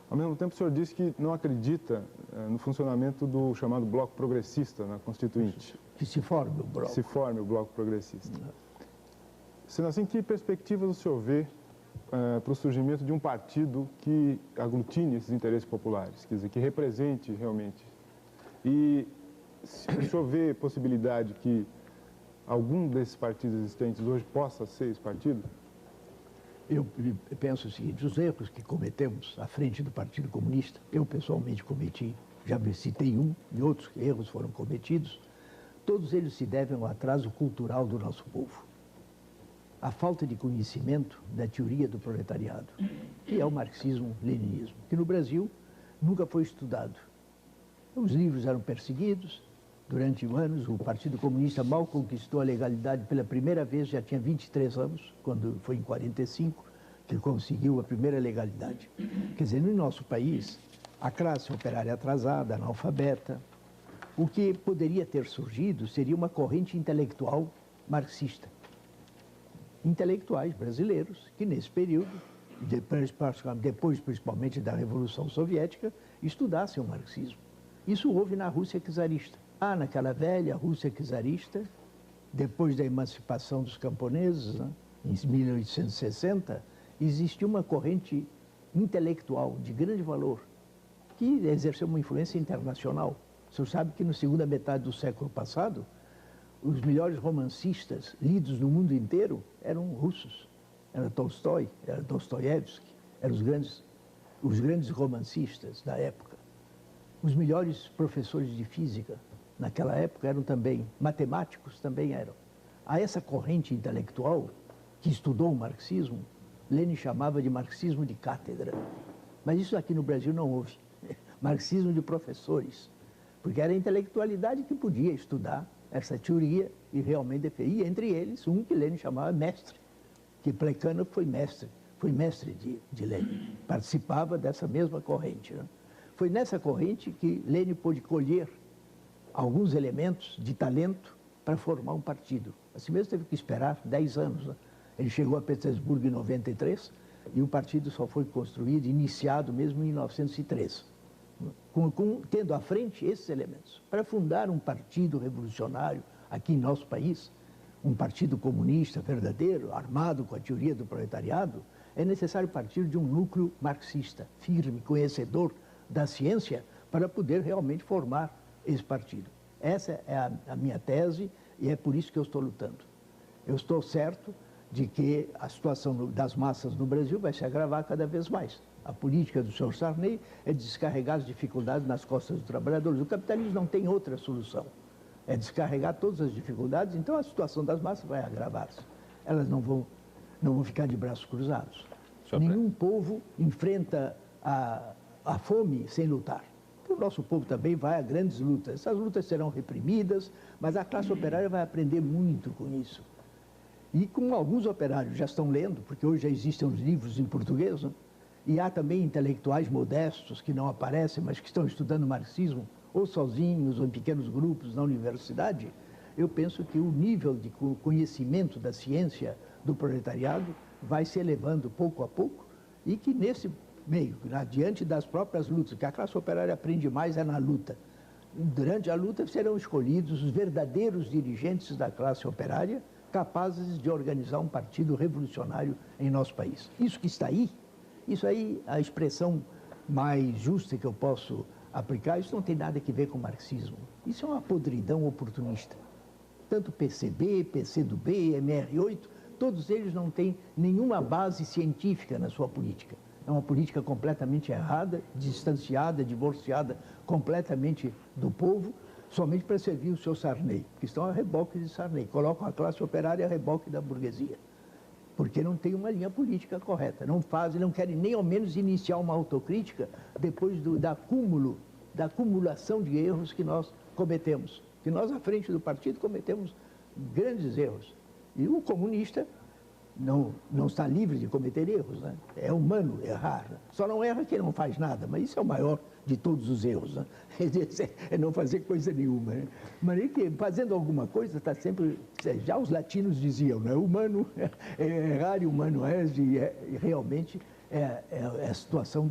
Ao mesmo tempo, o senhor disse que não acredita no funcionamento do chamado Bloco Progressista na Constituinte. Que se forme o Bloco. Que se forme o Bloco Progressista. Sendo assim, que perspectivas o senhor vê para o surgimento de um partido que aglutine esses interesses populares, quer dizer, que represente realmente? E se o senhor vê possibilidade que algum desses partidos existentes hoje possa ser esse partido? Eu penso o seguinte, os erros que cometemos à frente do Partido Comunista, eu pessoalmente cometi, já citei um, e outros erros foram cometidos, todos eles se devem ao atraso cultural do nosso povo. A falta de conhecimento da teoria do proletariado, que é o marxismo-leninismo, que no Brasil nunca foi estudado. Os livros eram perseguidos. Durante anos, o Partido Comunista mal conquistou a legalidade pela primeira vez, já tinha 23 anos, quando foi em 45, que ele conseguiu a primeira legalidade. Quer dizer, no nosso país, a classe operária atrasada, analfabeta, o que poderia ter surgido seria uma corrente intelectual marxista. Intelectuais brasileiros que, nesse período, depois principalmente da Revolução Soviética, estudassem o marxismo. Isso houve na Rússia czarista. Naquela velha Rússia czarista, depois da emancipação dos camponeses, né, em 1860, existia uma corrente intelectual de grande valor que exerceu uma influência internacional. O senhor sabe que na segunda metade do século passado, os melhores romancistas lidos no mundo inteiro eram russos. Era Tolstói, era Dostoiévski, eram os grandes romancistas da época. Os melhores professores de física naquela época eram também matemáticos, também eram. A essa corrente intelectual que estudou o marxismo, Lenin chamava de marxismo de cátedra. Mas isso aqui no Brasil não houve. Marxismo de professores, porque era a intelectualidade que podia estudar essa teoria e realmente defender. Entre eles, um que Lenin chamava mestre, que Plekhanov foi mestre de Lenin, participava dessa mesma corrente, né? Foi nessa corrente que Lenin pôde colher alguns elementos de talento para formar um partido. Assim mesmo teve que esperar 10 anos. Né? Ele chegou a Petersburgo em 93 e o partido só foi construído, iniciado mesmo em 1903. Tendo à frente esses elementos. Para fundar um partido revolucionário aqui em nosso país, um partido comunista verdadeiro, armado com a teoria do proletariado, é necessário partir de um núcleo marxista, firme, conhecedor da ciência, para poder realmente formar esse partido. Essa é a minha tese e é por isso que eu estou lutando. Eu estou certo de que a situação das massas no Brasil vai se agravar cada vez mais. A política do senhor Sarney é descarregar as dificuldades nas costas dos trabalhadores. O capitalismo não tem outra solução. É descarregar todas as dificuldades, então a situação das massas vai agravar-se. Elas não vão ficar de braços cruzados. Nenhum povo enfrenta a fome sem lutar. O nosso povo também vai a grandes lutas. Essas lutas serão reprimidas, mas a classe operária vai aprender muito com isso. E como alguns operários já estão lendo, porque hoje já existem os livros em português, né? E há também intelectuais modestos que não aparecem, mas que estão estudando marxismo, ou sozinhos, ou em pequenos grupos na universidade, eu penso que o nível de conhecimento da ciência do proletariado vai se elevando pouco a pouco e que nesse meio, diante das próprias lutas, que a classe operária aprende mais é na luta. Durante a luta serão escolhidos os verdadeiros dirigentes da classe operária, capazes de organizar um partido revolucionário em nosso país. Isso que está aí, isso aí, a expressão mais justa que eu posso aplicar, isso não tem nada a ver com marxismo. Isso é uma podridão oportunista. Tanto PCB, PCdoB, MR8, todos eles não têm nenhuma base científica na sua política. É uma política completamente errada, distanciada, divorciada completamente do povo, somente para servir o seu Sarney, que estão a reboque de Sarney, colocam a classe operária a reboque da burguesia, porque não tem uma linha política correta, não querem nem ao menos iniciar uma autocrítica depois da acumulação de erros que nós cometemos, que nós à frente do partido cometemos grandes erros, e o comunista não está livre de cometer erros, né? É humano errar, né? Só não erra quem não faz nada, mas isso é o maior de todos os erros, né? É não fazer coisa nenhuma, né? Mas fazendo alguma coisa está sempre, já os latinos diziam, né? Humano errar e humano és, e realmente é a situação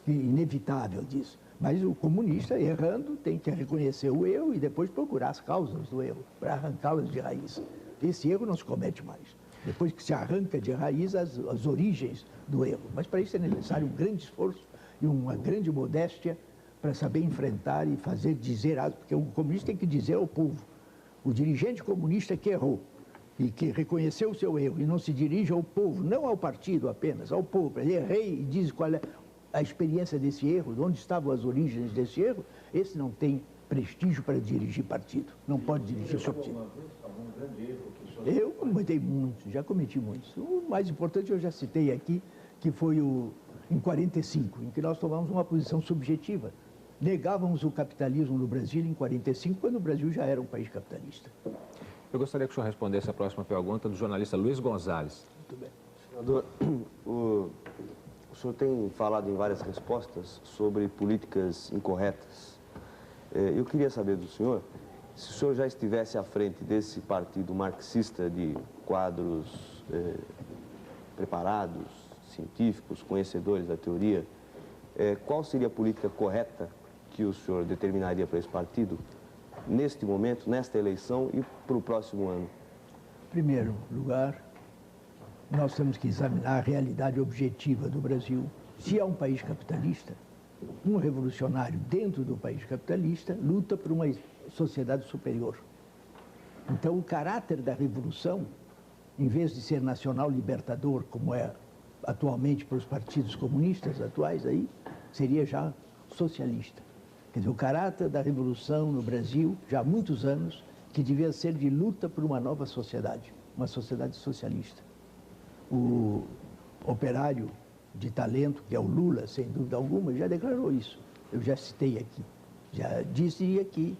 inevitável disso. Mas o comunista, errando, tem que reconhecer o erro e depois procurar as causas do erro, para arrancá-las de raiz. Esse erro não se comete mais. Depois que se arranca de raiz as origens do erro. Mas para isso é necessário um grande esforço e uma grande modéstia para saber enfrentar e fazer dizer, porque o comunista tem que dizer ao povo. O dirigente comunista que errou e que reconheceu o seu erro e não se dirige ao povo, não ao partido apenas, ao povo. Ele errei e diz qual é a experiência desse erro, de onde estavam as origens desse erro, esse não tem prestígio para dirigir partido, não pode dirigir partido. Algum grande erro que o senhor... Eu cometi muitos, já cometi muitos. O mais importante eu já citei aqui, que foi em 45, em que nós tomamos uma posição subjetiva. Negávamos o capitalismo no Brasil em 45, quando o Brasil já era um país capitalista. Eu gostaria que o senhor respondesse a próxima pergunta do jornalista Luiz Gonzalez. Muito bem. Senador, o senhor tem falado em várias respostas sobre políticas incorretas. Eu queria saber do senhor, se o senhor já estivesse à frente desse partido marxista de quadros preparados, científicos, conhecedores da teoria, qual seria a política correta que o senhor determinaria para esse partido neste momento, nesta eleição e para o próximo ano? Em primeiro lugar, nós temos que examinar a realidade objetiva do Brasil. Se é um país capitalista, um revolucionário dentro do país capitalista luta por uma sociedade superior. Então, o caráter da revolução, em vez de ser nacional libertador, como é atualmente para os partidos comunistas atuais, aí, seria já socialista. Quer dizer, o caráter da revolução no Brasil, já há muitos anos, que devia ser de luta por uma nova sociedade, uma sociedade socialista. O operário de talento, que é o Lula, sem dúvida alguma, já declarou isso. Eu já citei aqui. Já disse que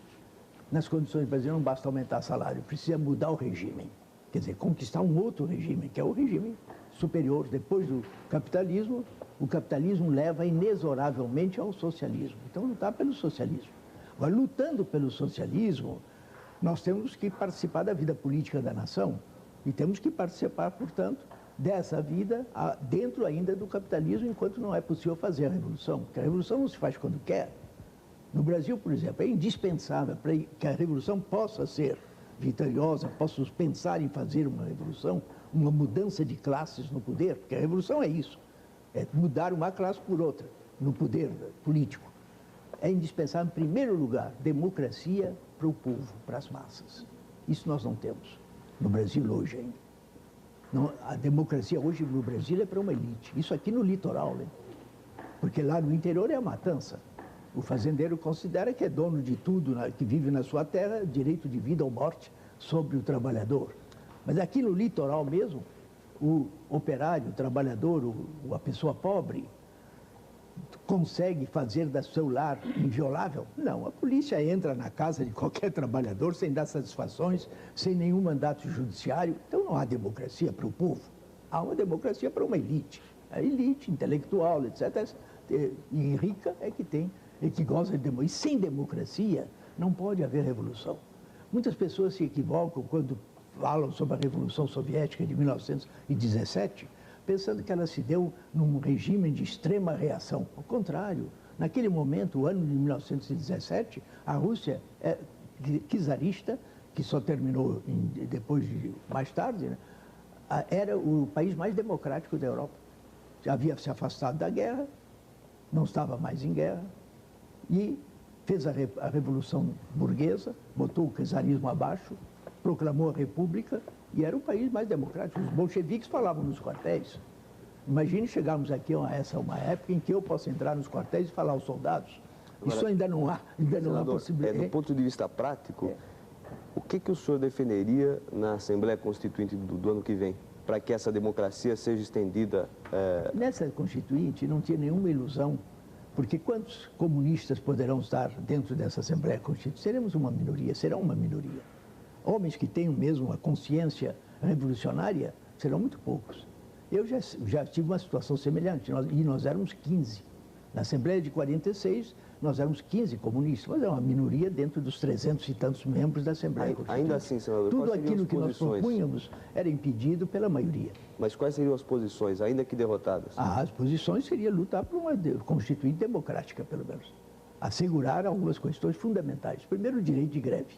nas condições brasileiras não basta aumentar salário, precisa mudar o regime. Quer dizer, conquistar um outro regime, que é o regime superior. Depois do capitalismo, o capitalismo leva inexoravelmente ao socialismo. Então, lutar pelo socialismo. Agora, lutando pelo socialismo, nós temos que participar da vida política da nação e temos que participar, portanto, dessa vida dentro ainda do capitalismo, enquanto não é possível fazer a revolução. Porque a revolução não se faz quando quer. No Brasil, por exemplo, é indispensável para que a revolução possa ser vitoriosa, possamos pensar em fazer uma revolução, uma mudança de classes no poder, porque a revolução é isso, é mudar uma classe por outra, no poder político. É indispensável, em primeiro lugar, democracia para o povo, para as massas. Isso nós não temos no Brasil hoje ainda. Não, a democracia hoje no Brasil é para uma elite. Isso aqui no litoral, né? Porque lá no interior é a matança. O fazendeiro considera que é dono de tudo, que vive na sua terra, direito de vida ou morte sobre o trabalhador. Mas aqui no litoral mesmo, o operário, o trabalhador, a pessoa pobre, consegue fazer da seu lar inviolável? Não, a polícia entra na casa de qualquer trabalhador sem dar satisfações, sem nenhum mandato judiciário. Então não há democracia para o povo, há uma democracia para uma elite. A elite intelectual, etc., e rica é que tem, é que gosta de democracia. E sem democracia não pode haver revolução. Muitas pessoas se equivocam quando falam sobre a Revolução Soviética de 1917, pensando que ela se deu num regime de extrema reação. Ao contrário, naquele momento, o ano de 1917, a Rússia czarista, que só terminou mais tarde, né, era o país mais democrático da Europa. Havia se afastado da guerra, não estava mais em guerra, e fez a Revolução Burguesa, botou o czarismo abaixo, proclamou a República, e era o país mais democrático. Os bolcheviques falavam nos quartéis. Imagine chegarmos aqui a uma época em que eu posso entrar nos quartéis e falar aos soldados. Agora, isso ainda não há possibilidade. Do ponto de vista prático, o que o senhor defenderia na Assembleia Constituinte do ano que vem, para que essa democracia seja estendida? Nessa Constituinte não tinha nenhuma ilusão, porque quantos comunistas poderão estar dentro dessa Assembleia Constituinte? Seremos uma minoria, será uma minoria. Homens que tenham mesmo a consciência revolucionária serão muito poucos. Eu já tive uma situação semelhante, e nós éramos 15. Na Assembleia de 46, nós éramos 15 comunistas, mas é uma minoria dentro dos 300 e tantos membros da Assembleia Constituinte. Ainda assim, senador, tudo aquilo que nós propunhamos era impedido pela maioria. Mas quais seriam as posições, ainda que derrotadas? As posições seria lutar por uma Constituinte democrática, pelo menos. Assegurar algumas questões fundamentais. Primeiro, o direito de greve,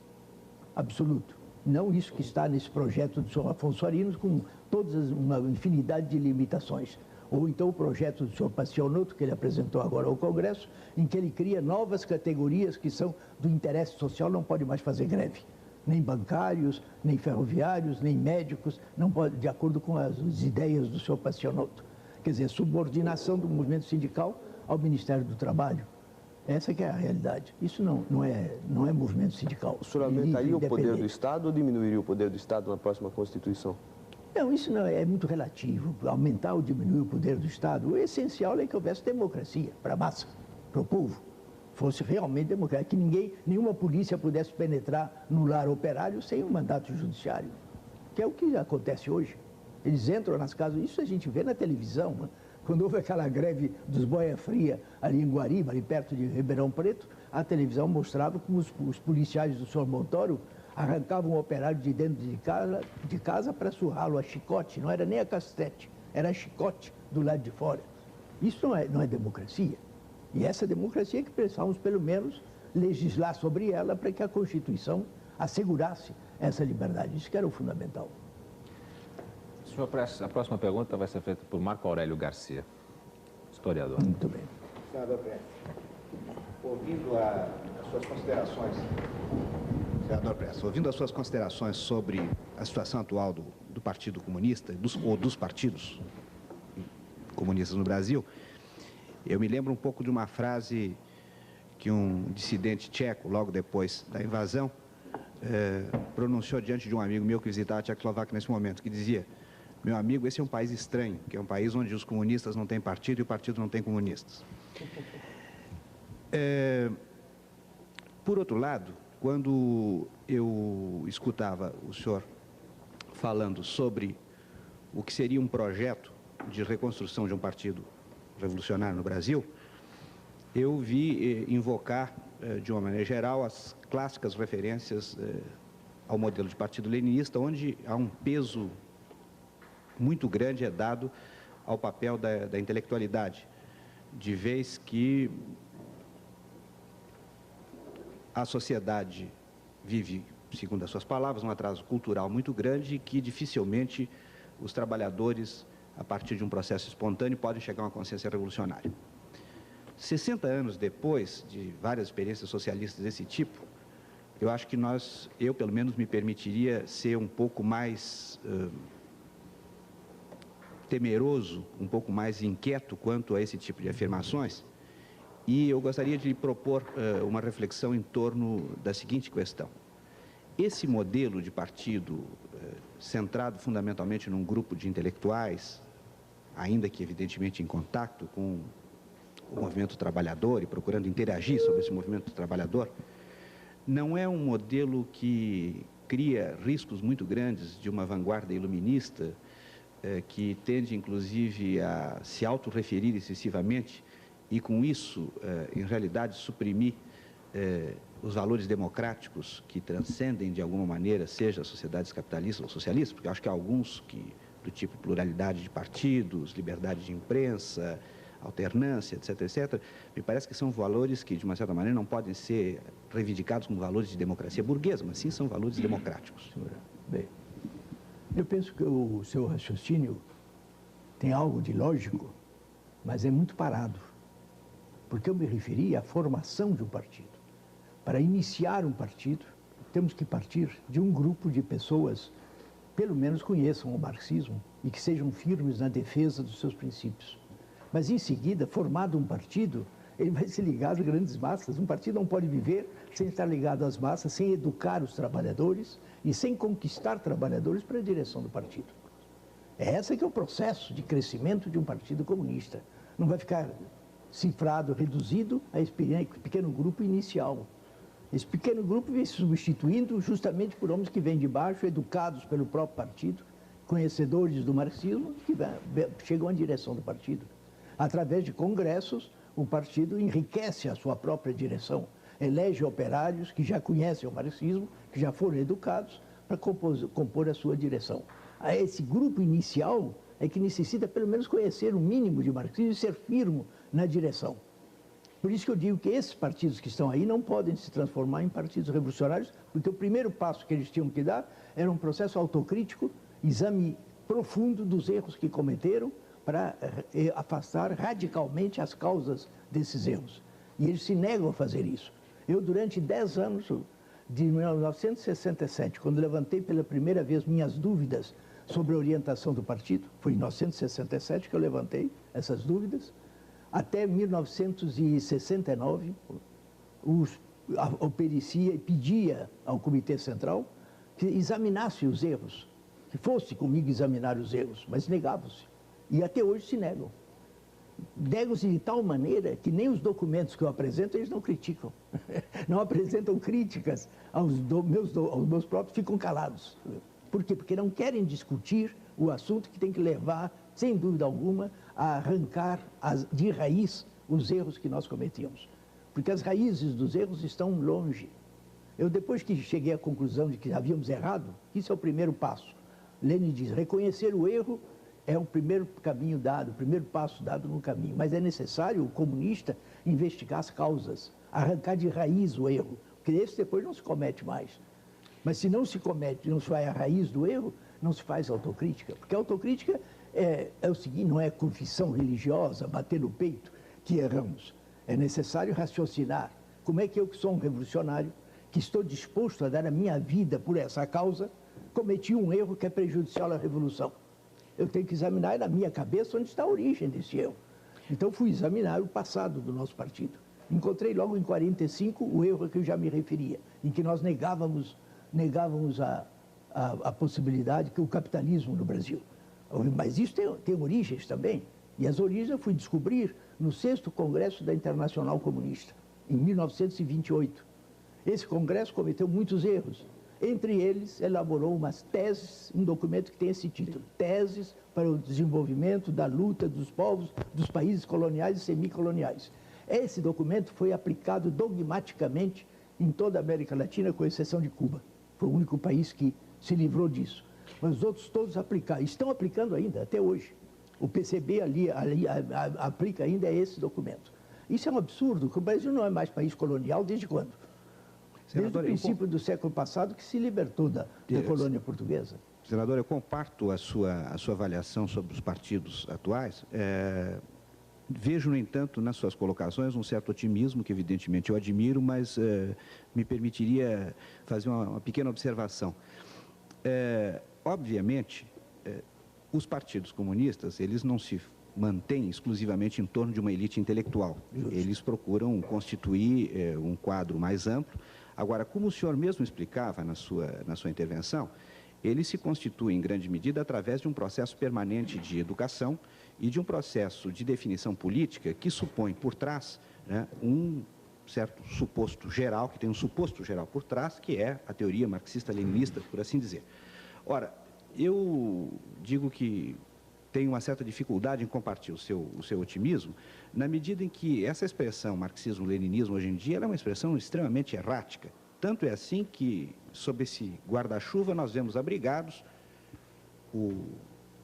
absoluto. Não isso que está nesse projeto do senhor Afonso Arinos, com uma infinidade de limitações. Ou então o projeto do senhor Pacciolotto, que ele apresentou agora ao Congresso, em que ele cria novas categorias que são do interesse social, não pode mais fazer greve. Nem bancários, nem ferroviários, nem médicos, não pode, de acordo com as ideias do senhor Pacciolotto. Quer dizer, subordinação do movimento sindical ao Ministério do Trabalho. Essa que é a realidade. Isso não é movimento sindical. O senhor aumentaria o poder do Estado ou diminuiria o poder do Estado na próxima Constituição? Não, isso não é muito relativo. Aumentar ou diminuir o poder do Estado. O essencial é que houvesse democracia para a massa, para o povo. Fosse realmente democrático. Que nenhuma polícia pudesse penetrar no lar operário sem um mandato judiciário. Que é o que acontece hoje. Eles entram nas casas, isso a gente vê na televisão, né? Quando houve aquela greve dos boia fria ali em Guariba, ali perto de Ribeirão Preto, a televisão mostrava como os policiais do senhor Montoro arrancavam o operário de dentro de casa para surrá-lo a chicote. Não era nem a cacete, era a chicote do lado de fora. Isso não é democracia. E essa democracia que precisávamos, pelo menos, legislar sobre ela para que a Constituição assegurasse essa liberdade. Isso que era o fundamental. Senhor Prestes, a próxima pergunta vai ser feita por Marco Aurélio Garcia, historiador. Muito bem. Senador Prestes, ouvindo as suas considerações, senador Prestes, ouvindo as suas considerações sobre a situação atual do Partido Comunista, ou dos partidos comunistas no Brasil, eu me lembro um pouco de uma frase que um dissidente tcheco, logo depois da invasão, pronunciou diante de um amigo meu que visitava a Tchecoslováquia nesse momento, que dizia: meu amigo, esse é um país estranho, que é um país onde os comunistas não têm partido e o partido não tem comunistas. Por outro lado, quando eu escutava o senhor falando sobre o que seria um projeto de reconstrução de um partido revolucionário no Brasil, eu vi invocar, de uma maneira geral, as clássicas referências ao modelo de partido leninista, onde há um peso muito grande dado ao papel da intelectualidade, de vez que a sociedade vive, segundo as suas palavras, um atraso cultural muito grande e que dificilmente os trabalhadores, a partir de um processo espontâneo, podem chegar a uma consciência revolucionária. 60 anos depois de várias experiências socialistas desse tipo, eu acho que eu pelo menos me permitiria ser um pouco mais temeroso, um pouco mais inquieto quanto a esse tipo de afirmações, e eu gostaria de lhe propor uma reflexão em torno da seguinte questão. Esse modelo de partido centrado fundamentalmente num grupo de intelectuais, ainda que evidentemente em contato com o movimento trabalhador e procurando interagir sobre esse movimento trabalhador, não é um modelo que cria riscos muito grandes de uma vanguarda iluminista que tende, inclusive, a se autorreferir excessivamente e, com isso, em realidade, suprimir os valores democráticos que transcendem, de alguma maneira, seja as sociedades capitalistas ou socialistas, porque eu acho que há alguns do do tipo pluralidade de partidos, liberdade de imprensa, alternância, etc., etc., me parece que são valores que, de uma certa maneira, não podem ser reivindicados como valores de democracia burguesa, mas sim são valores democráticos. Bem, eu penso que o seu raciocínio tem algo de lógico, mas é muito parado. Porque eu me referi à formação de um partido. Para iniciar um partido, temos que partir de um grupo de pessoas, pelo menos conheçam o marxismo e que sejam firmes na defesa dos seus princípios. Mas, em seguida, formado um partido, ele vai se ligar às grandes massas. Um partido não pode viver sem estar ligado às massas, sem educar os trabalhadores e sem conquistar trabalhadores para a direção do partido. Esse que é o processo de crescimento de um partido comunista. Não vai ficar cifrado, reduzido a esse pequeno grupo inicial. Esse pequeno grupo vem se substituindo justamente por homens que vêm de baixo, educados pelo próprio partido, conhecedores do marxismo, que chegam à direção do partido. Através de congressos, o partido enriquece a sua própria direção, elege operários que já conhecem o marxismo, que já foram educados, para compor a sua direção. Esse grupo inicial é que necessita pelo menos conhecer o mínimo de marxismo e ser firme na direção. Por isso que eu digo que esses partidos que estão aí não podem se transformar em partidos revolucionários, porque o primeiro passo que eles tinham que dar era um processo autocrítico, exame profundo dos erros que cometeram, para afastar radicalmente as causas desses erros. E eles se negam a fazer isso. Eu, durante 10 anos, de 1967, quando levantei pela primeira vez minhas dúvidas sobre a orientação do partido, foi em 1967 que eu levantei essas dúvidas, até 1969, a pericia pedia ao Comitê Central que examinasse os erros, que fosse comigo examinar os erros, mas negavam-se. E até hoje se negam. Negam-se de tal maneira que nem os documentos que eu apresento, eles não criticam. Não apresentam críticas aos meus próprios, ficam calados. Por quê? Porque não querem discutir o assunto que tem que levar, sem dúvida alguma, a arrancar de raiz os erros que nós cometíamos. Porque as raízes dos erros estão longe. Eu, depois que cheguei à conclusão de que havíamos errado, isso é o primeiro passo. Lenin diz, reconhecer o erro é o primeiro caminho dado, o primeiro passo dado no caminho. Mas é necessário o comunista investigar as causas, arrancar de raiz o erro, porque esse depois não se comete mais. Mas se não se comete, não se vai à raiz do erro, não se faz autocrítica. Porque a autocrítica é o seguinte, não é confissão religiosa, bater no peito que erramos. É necessário raciocinar. Como é que eu, que sou um revolucionário, que estou disposto a dar a minha vida por essa causa, cometi um erro que é prejudicial à revolução? Eu tenho que examinar na minha cabeça onde está a origem desse erro. Então fui examinar o passado do nosso partido. Encontrei logo em 45 o erro a que eu já me referia, em que nós negávamos a possibilidade que o capitalismo no Brasil. Mas isso tem origens também. E as origens eu fui descobrir no 6º Congresso da Internacional Comunista, em 1928. Esse congresso cometeu muitos erros. Entre eles, elaborou umas teses, um documento que tem esse título, Teses para o Desenvolvimento da Luta dos Povos dos Países Coloniais e Semicoloniais. Esse documento foi aplicado dogmaticamente em toda a América Latina, com exceção de Cuba. Foi o único país que se livrou disso. Mas os outros todos aplicaram, estão aplicando ainda, até hoje. O PCB aplica ainda esse documento. Isso é um absurdo, porque o Brasil não é mais país colonial desde quando? Desde o princípio do século passado que se libertou da colônia portuguesa. Senador, eu comparto a sua avaliação sobre os partidos atuais. Vejo, no entanto, nas suas colocações um certo otimismo, que evidentemente eu admiro, mas me permitiria fazer uma pequena observação. Obviamente, os partidos comunistas, eles não se mantêm exclusivamente em torno de uma elite intelectual. Justo. Eles procuram constituir um quadro mais amplo. Agora, como o senhor mesmo explicava na sua intervenção, ele se constitui em grande medida através de um processo permanente de educação e de um processo de definição política que supõe por trás, né, um certo suposto geral, que tem um suposto geral por trás, que é a teoria marxista-leninista, por assim dizer. Ora, eu digo que tenho uma certa dificuldade em compartilhar o seu otimismo, na medida em que essa expressão marxismo-leninismo hoje em dia ela é uma expressão extremamente errática. Tanto é assim que, sob esse guarda-chuva, nós vemos abrigados o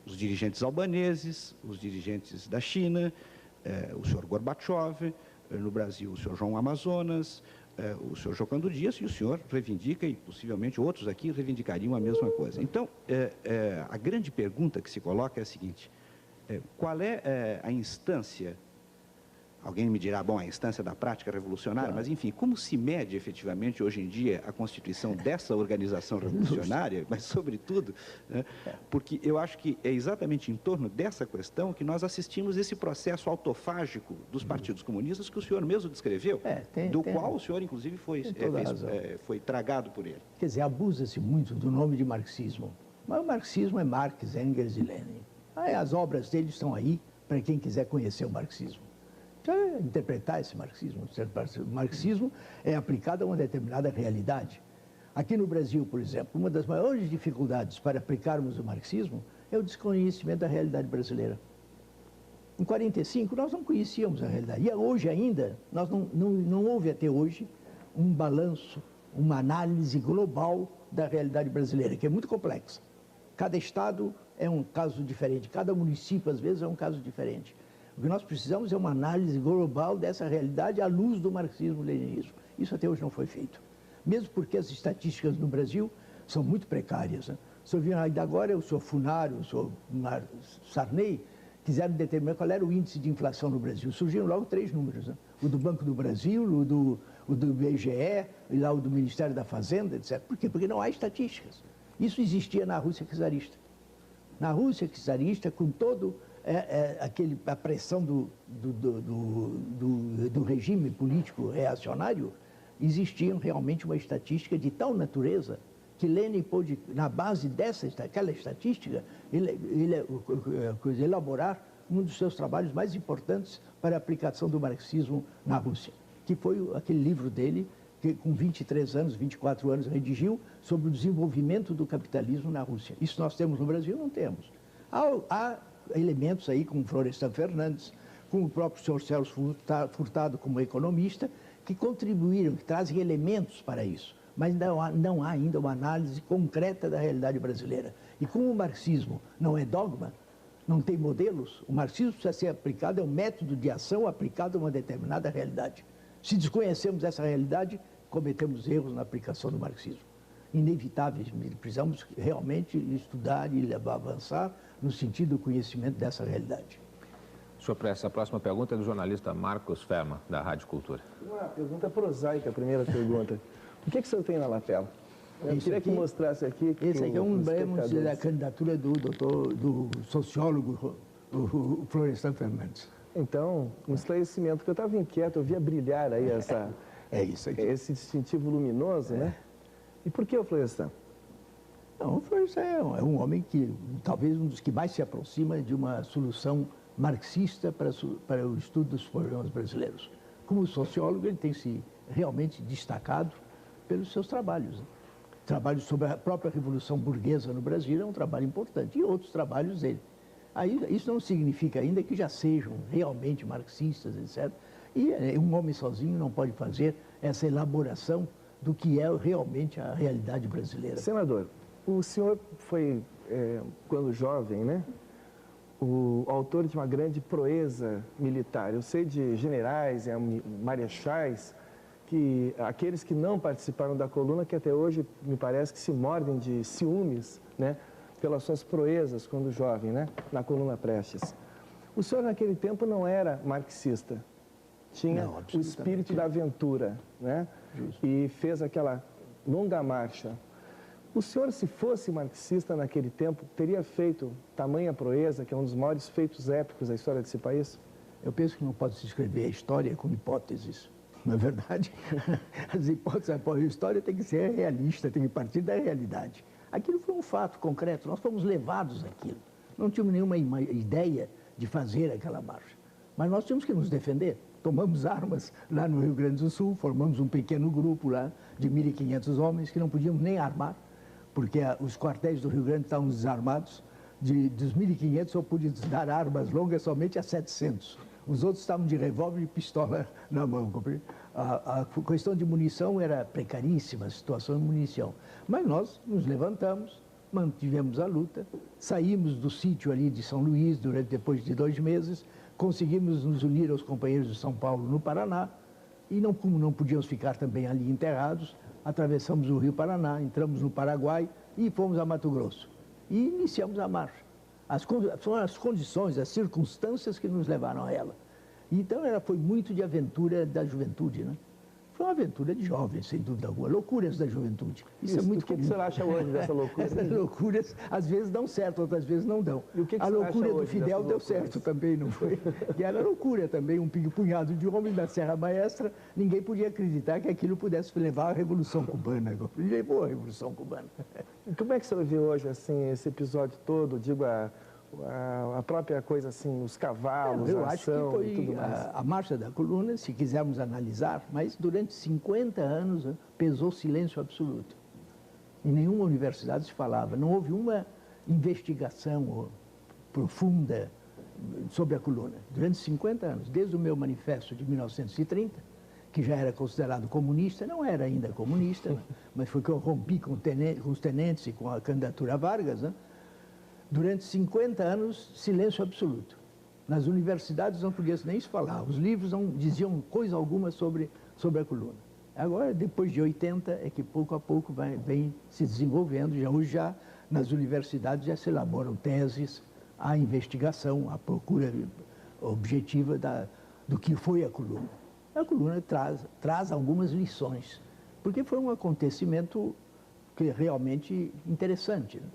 os dirigentes albaneses, os dirigentes da China, o senhor Gorbachev, no Brasil o senhor João Amazonas, o senhor Jocando Dias, e o senhor reivindica, e possivelmente outros aqui reivindicariam a mesma coisa. Então, a grande pergunta que se coloca é a seguinte: qual é a instância, alguém me dirá, bom, a instância da prática revolucionária, mas enfim, como se mede efetivamente hoje em dia a constituição dessa organização revolucionária, mas sobretudo, né, porque eu acho que é exatamente em torno dessa questão que nós assistimos esse processo autofágico dos partidos comunistas que o senhor mesmo descreveu, qual o senhor inclusive foi tragado por ele. Quer dizer, abusa-se muito do nome de marxismo, mas o marxismo é Marx, Engels e Lenin. As obras deles estão aí para quem quiser conhecer o marxismo. Interpretar esse marxismo. O marxismo é aplicado a uma determinada realidade. Aqui no Brasil, por exemplo, uma das maiores dificuldades para aplicarmos o marxismo é o desconhecimento da realidade brasileira. Em 1945, nós não conhecíamos a realidade. E hoje ainda, não houve até hoje um balanço, uma análise global da realidade brasileira, que é muito complexa. Cada estado é um caso diferente, cada município, às vezes, é um caso diferente. O que nós precisamos é uma análise global dessa realidade à luz do marxismo-leninismo. Isso até hoje não foi feito. Mesmo porque as estatísticas no Brasil são muito precárias, né? O senhor viu ainda agora, o senhor Funaro, o senhor Sarney, quiseram determinar qual era o índice de inflação no Brasil. Surgiram logo 3 números, né? O do Banco do Brasil, o do IBGE, e lá o do Ministério da Fazenda, etc. Por quê? Porque não há estatísticas. Isso existia na Rússia czarista. Na Rússia czarista, com todo a pressão do regime político reacionário, existia realmente uma estatística de tal natureza que Lenin pôde, na base daquela estatística, elaborar um dos seus trabalhos mais importantes para a aplicação do marxismo na Rússia, que foi aquele livro dele, que com 23 anos, 24 anos, redigiu sobre o desenvolvimento do capitalismo na Rússia. Isso nós temos no Brasil? Não temos. Há elementos aí, como Florestan Fernandes, como o próprio senhor Celso Furtado como economista, que contribuíram, que trazem elementos para isso. Mas não há ainda uma análise concreta da realidade brasileira. E como o marxismo não é dogma, não tem modelos, o marxismo precisa ser aplicado, é um método de ação aplicado a uma determinada realidade. Se desconhecemos essa realidade, cometemos erros na aplicação do marxismo. Inevitáveis, precisamos realmente estudar e avançar no sentido do conhecimento dessa realidade. Senhor Prestes, a próxima pergunta é do jornalista Marcos Ferma, da Rádio Cultura. Uma pergunta prosaica, a primeira pergunta. O que o senhor tem na lapela? Eu queria que mostrasse aqui. Esse aqui é um emblema da candidatura do sociólogo o Florestan Fernandes. Então, um esclarecimento, porque eu estava inquieto, eu via brilhar aí isso aqui. Esse distintivo luminoso, né? E por que o Florestan? Não, o Florestan é um homem que, talvez um dos que mais se aproxima de uma solução marxista para o estudo dos problemas brasileiros. Como sociólogo, ele tem se realmente destacado pelos seus trabalhos. Trabalhos sobre a própria Revolução Burguesa no Brasil é um trabalho importante, e outros trabalhos dele. Aí, isso não significa ainda que já sejam realmente marxistas, etc. E um homem sozinho não pode fazer essa elaboração do que é realmente a realidade brasileira. Senador, o senhor foi, quando jovem, né, o autor de uma grande proeza militar. Eu sei de generais, marechais, que aqueles que não participaram da coluna, que até hoje me parece que se mordem de ciúmes, né, pelas suas proezas quando jovem, né, na coluna Prestes. O senhor naquele tempo não era marxista, tinha o espírito da aventura, né, e fez aquela longa marcha. O senhor, se fosse marxista naquele tempo, teria feito tamanha proeza, que é um dos maiores feitos épicos da história desse país? Eu penso que não pode se escrever a história com hipóteses. Não é verdade? As hipóteses, a história tem que ser realista, tem que partir da realidade. Aquilo foi um fato concreto, nós fomos levados àquilo. Não tínhamos nenhuma ideia de fazer aquela marcha. Mas nós tínhamos que nos defender. Tomamos armas lá no Rio Grande do Sul, formamos um pequeno grupo lá de 1.500 homens que não podíamos nem armar, porque os quartéis do Rio Grande estavam desarmados. Dos 1.500 só podia dar armas longas somente a 700. Os outros estavam de revólver e pistola na mão. A questão de munição era precaríssima, a situação de munição. Mas nós nos levantamos, mantivemos a luta, saímos do sítio ali de São Luís depois de 2 meses, conseguimos nos unir aos companheiros de São Paulo no Paraná, e como não podíamos ficar também ali enterrados, atravessamos o Rio Paraná, entramos no Paraguai e fomos a Mato Grosso. E iniciamos a marcha. Foram as condições, as circunstâncias que nos levaram a ela. Então, ela foi muito de aventura da juventude, né? Foi uma aventura de jovens, sem dúvida alguma. Loucuras da juventude. Isso é muito comum. O que você acha hoje dessa loucura? Essas loucuras, às vezes, dão certo, outras vezes não dão. E o que a loucura do Fidel deu certo também, não foi? E era loucura também, um punhado de homens da Serra Maestra. Ninguém podia acreditar que aquilo pudesse levar à Revolução Cubana. Ele levou a Revolução Cubana. Como é que você vê hoje, assim, esse episódio todo, digo, a própria coisa assim, os cavalos, eu a acho ação que foi e tudo mais. a Marcha da Coluna, se quisermos analisar, mas durante 50 anos pesou silêncio absoluto. Em nenhuma universidade se falava, não houve uma investigação profunda sobre a coluna. Durante 50 anos, desde o meu manifesto de 1930, que já era considerado comunista, não era ainda comunista, mas foi que eu rompi com os tenentes e com a candidatura a Vargas, né? Durante 50 anos, silêncio absoluto. Nas universidades não podia nem se falar, os livros não diziam coisa alguma sobre a coluna. Agora, depois de 80, é que pouco a pouco vem se desenvolvendo. Hoje nas universidades já se elaboram teses, há investigação, a procura objetiva do que foi a coluna. A coluna traz algumas lições, porque foi um acontecimento que é realmente interessante, né?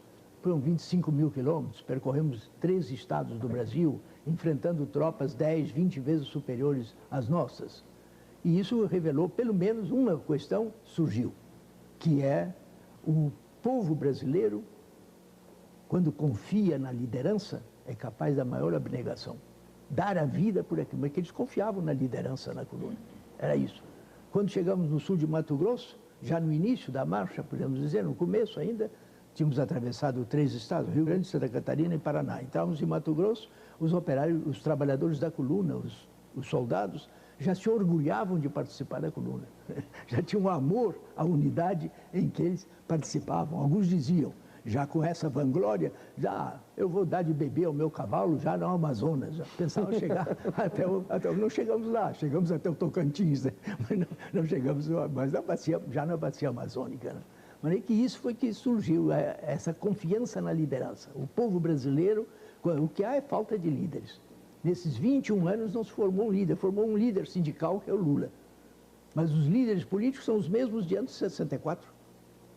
Foram 25 mil quilômetros, percorremos 3 estados do Brasil, enfrentando tropas 10, 20 vezes superiores às nossas. E isso revelou, pelo menos, uma questão surgiu, que é o povo brasileiro, quando confia na liderança, é capaz da maior abnegação. Dar a vida por aquilo, mas que eles confiavam na liderança na coluna. Era isso. Quando chegamos no sul de Mato Grosso, já no início da marcha, podemos dizer, no começo ainda, tínhamos atravessado 3 estados, Rio Grande, Santa Catarina e Paraná. Entrávamos em Mato Grosso, os operários, os trabalhadores da coluna, os soldados, já se orgulhavam de participar da coluna. Já tinham um amor à unidade em que eles participavam. Alguns diziam, já com essa vanglória, eu vou dar de beber ao meu cavalo já no Amazonas. Já pensavam chegar não chegamos lá, chegamos até o Tocantins, né? Mas não chegamos, mas já na bacia amazônica, né? Mas é que isso foi que surgiu, essa confiança na liderança. O povo brasileiro, o que há é falta de líderes. Nesses 21 anos não se formou um líder, formou um líder sindical, que é o Lula. Mas os líderes políticos são os mesmos de antes de 64.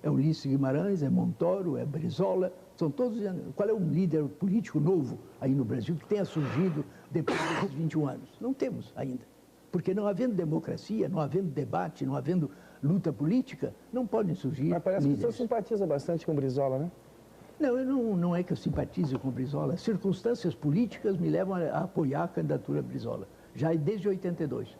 É Ulisses Guimarães, é Montoro, é Brizola, são todos... Qual é um líder político novo aí no Brasil que tenha surgido depois desses 21 anos? Não temos ainda. Porque não havendo democracia, não havendo debate, não havendo luta política, não podem surgir Mas parece líderes. que o senhor simpatiza bastante com o Brizola, né? Não é que eu simpatize com o Brizola. Circunstâncias políticas me levam a apoiar a candidatura Brizola, já desde 82.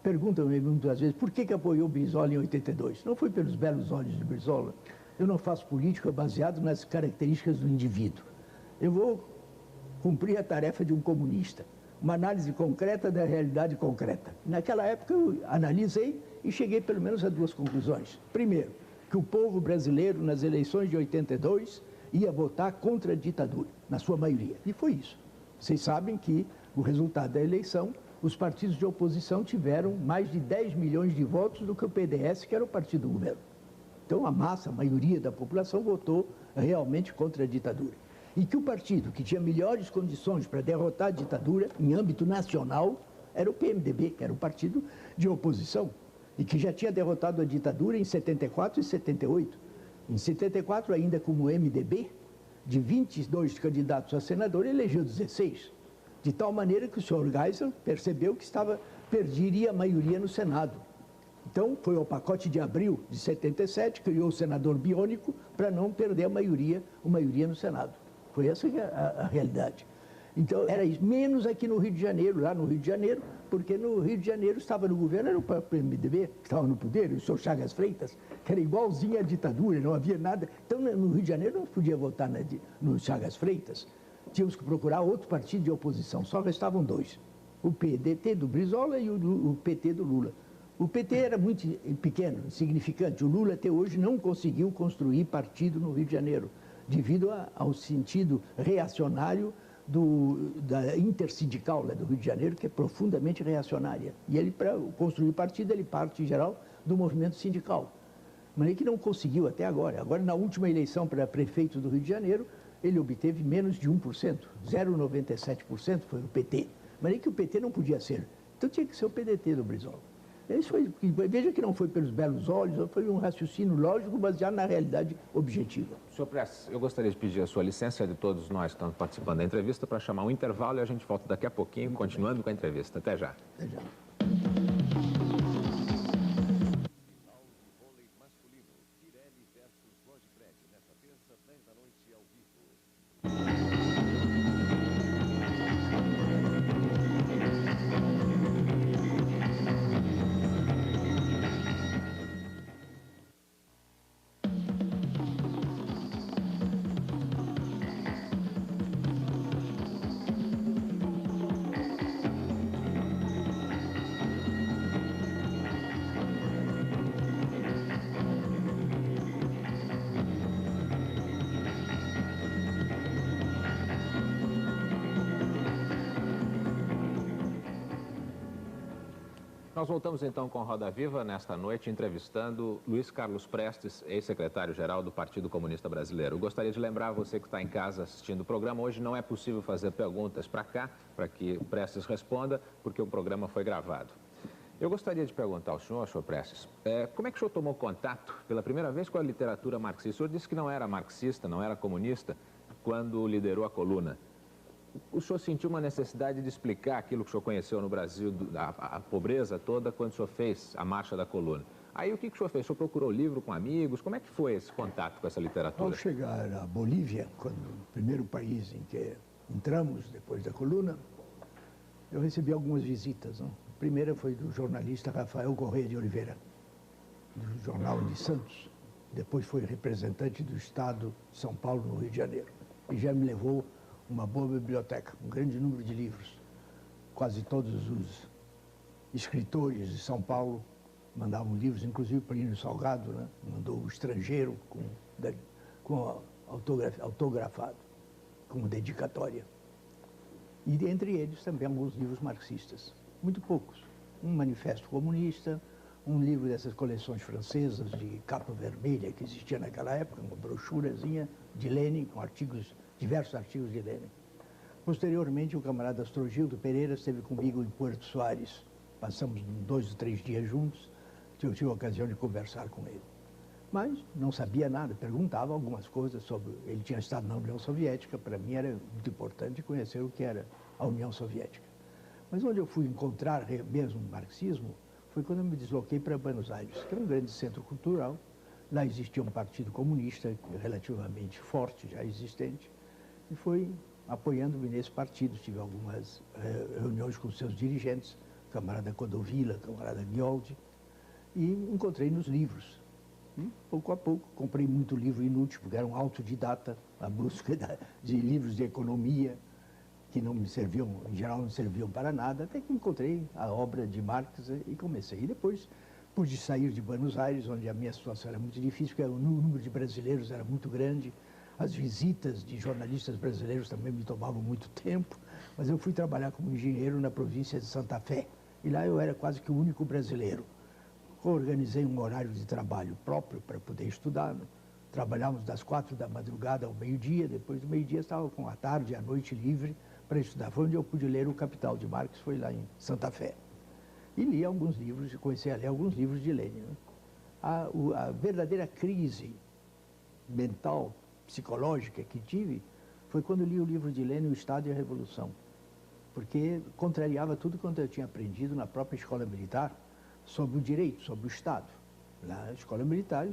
Perguntam-me muitas vezes por que apoiou o Brizola em 82. Não foi pelos belos olhos de Brizola. Eu não faço política baseado nas características do indivíduo. Eu vou cumprir a tarefa de um comunista. Uma análise concreta da realidade concreta. Naquela época eu analisei e cheguei pelo menos a 2 conclusões. Primeiro, que o povo brasileiro nas eleições de 82 ia votar contra a ditadura, na sua maioria. E foi isso. Vocês sabem que o resultado da eleição, os partidos de oposição tiveram mais de 10 milhões de votos do que o PDS, que era o partido do governo. Então a maioria da população votou realmente contra a ditadura. E que o partido que tinha melhores condições para derrotar a ditadura em âmbito nacional era o PMDB, que era o partido de oposição, e que já tinha derrotado a ditadura em 74 e 78. Em 74, ainda como MDB, de 22 candidatos a senador, elegeu 16. De tal maneira que o senhor Geisel percebeu que perderia a maioria no Senado. Então, foi ao pacote de abril de 77, criou o senador biônico para não perder a maioria no Senado. Foi essa a realidade. Então, era isso. Menos aqui no Rio de Janeiro, lá no Rio de Janeiro, porque no Rio de Janeiro estava no governo, era o próprio MDB, que estava no poder, o senhor Chagas Freitas, que era igualzinho à ditadura, não havia nada. Então, no Rio de Janeiro não podia votar no Chagas Freitas. Tínhamos que procurar outro partido de oposição, só restavam 2. O PDT do Brizola e o PT do Lula. O PT era muito pequeno, insignificante. O Lula até hoje não conseguiu construir partido no Rio de Janeiro. devido ao sentido reacionário da intersindical do Rio de Janeiro, que é profundamente reacionária. E ele, para construir partido, ele parte, em geral, do movimento sindical. Mas ele que não conseguiu até agora. Agora, na última eleição para prefeito do Rio de Janeiro, ele obteve menos de 1%, 0,97% foi o PT. Mas nem que o PT não podia ser. Então tinha que ser o PDT do Brizola. Isso foi, veja que não foi pelos belos olhos, foi um raciocínio lógico, baseado na realidade objetiva. Senhor Prestes, eu gostaria de pedir a sua licença de todos nós que estamos participando da entrevista para chamar um intervalo e a gente volta daqui a pouquinho, continuando com a entrevista. Até já. Até já. Nós voltamos então com Roda Viva nesta noite, entrevistando Luiz Carlos Prestes, ex-secretário-geral do Partido Comunista Brasileiro. Eu gostaria de lembrar a você que está em casa assistindo o programa, hoje não é possível fazer perguntas para cá, para que o Prestes responda, porque o programa foi gravado. Eu gostaria de perguntar ao senhor Prestes, como é que o senhor tomou contato pela primeira vez com a literatura marxista? O senhor disse que não era marxista, não era comunista, quando liderou a coluna. O senhor sentiu uma necessidade de explicar aquilo que o senhor conheceu no Brasil, a pobreza toda, quando o senhor fez a Marcha da Coluna. Aí o que o senhor fez? O senhor procurou livro com amigos? Como é que foi esse contato com essa literatura? Ao chegar à Bolívia, o primeiro país em que entramos depois da coluna, eu recebi algumas visitas. Não? A primeira foi do jornalista Rafael Correia de Oliveira, do Jornal de Santos. Depois foi representante do Estado de São Paulo, no Rio de Janeiro. E já me levou uma boa biblioteca, um grande número de livros. Quase todos os escritores de São Paulo mandavam livros, inclusive Plínio Salgado, né? Mandou O Estrangeiro autografado, como dedicatória. E entre eles também alguns livros marxistas, muito poucos. Um manifesto comunista, um livro dessas coleções francesas de capa vermelha que existia naquela época, uma brochurazinha de Lenin com diversos artigos de Lenin. Posteriormente, o camarada Astrogildo Pereira esteve comigo em Puerto Soares. Passamos 2 ou 3 dias juntos, eu tive a ocasião de conversar com ele. Mas não sabia nada, perguntava algumas coisas sobre... Ele tinha estado na União Soviética, para mim era muito importante conhecer o que era a União Soviética. Mas onde eu fui encontrar mesmo o marxismo foi quando eu me desloquei para Buenos Aires, que é um grande centro cultural. Lá existia um partido comunista relativamente forte, já existente, e foi apoiando-me nesse partido. Tive algumas reuniões com seus dirigentes, camarada Codovilla, camarada Ghioldi, e encontrei nos livros. E, pouco a pouco, comprei muito livro inútil, porque era um autodidata, a busca de livros de economia, que não me serviam, em geral não serviam para nada, até que encontrei a obra de Marx e comecei. E depois pude sair de Buenos Aires, onde a minha situação era muito difícil, porque o número de brasileiros era muito grande, as visitas de jornalistas brasileiros também me tomavam muito tempo, mas eu fui trabalhar como engenheiro na província de Santa Fé, e lá eu era quase que o único brasileiro. Organizei um horário de trabalho próprio para poder estudar. Trabalhávamos das 4 da madrugada ao meio-dia, depois do meio-dia estava com a tarde e a noite livre para estudar. Foi onde eu pude ler o Capital de Marx, foi lá em Santa Fé. E li alguns livros, comecei a ler alguns livros de Lenin. Né? A verdadeira crise mental, psicológica que tive, foi quando li o livro de Lenin, O Estado e a Revolução. Porque contrariava tudo quanto eu tinha aprendido na própria escola militar sobre o direito, sobre o Estado. Na escola militar,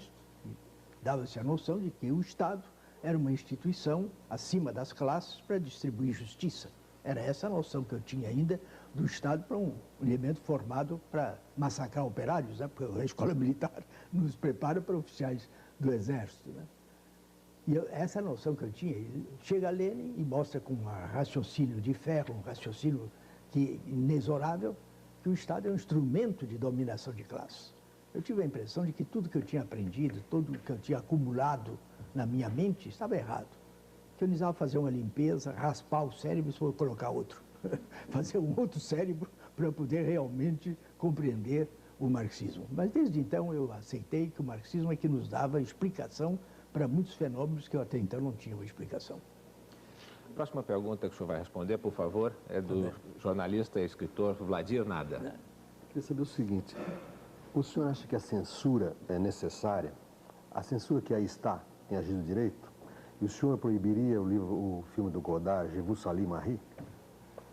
dava-se a noção de que o Estado era uma instituição acima das classes para distribuir justiça. Era essa a noção que eu tinha ainda do Estado para um elemento formado para massacrar operários, né? Porque a escola militar nos prepara para oficiais do Exército. Né? E essa noção que eu tinha, chega Lenin e mostra com um raciocínio de ferro, um raciocínio inexorável, que o Estado é um instrumento de dominação de classes. Eu tive a impressão de que tudo que eu tinha aprendido, tudo que eu tinha acumulado na minha mente, estava errado. Que eu precisava fazer uma limpeza, raspar o cérebro e colocar outro. Fazer um outro cérebro para poder realmente compreender o marxismo. Mas desde então eu aceitei que o marxismo é que nos dava explicação para muitos fenômenos que eu até então não tinha uma explicação. A próxima pergunta que o senhor vai responder, por favor, é do jornalista e escritor Vladir Nada. Queria saber o seguinte, o senhor acha que a censura é necessária? A censura que aí está tem agido direito? E o senhor proibiria o filme do Godard, Je vous salue Marie?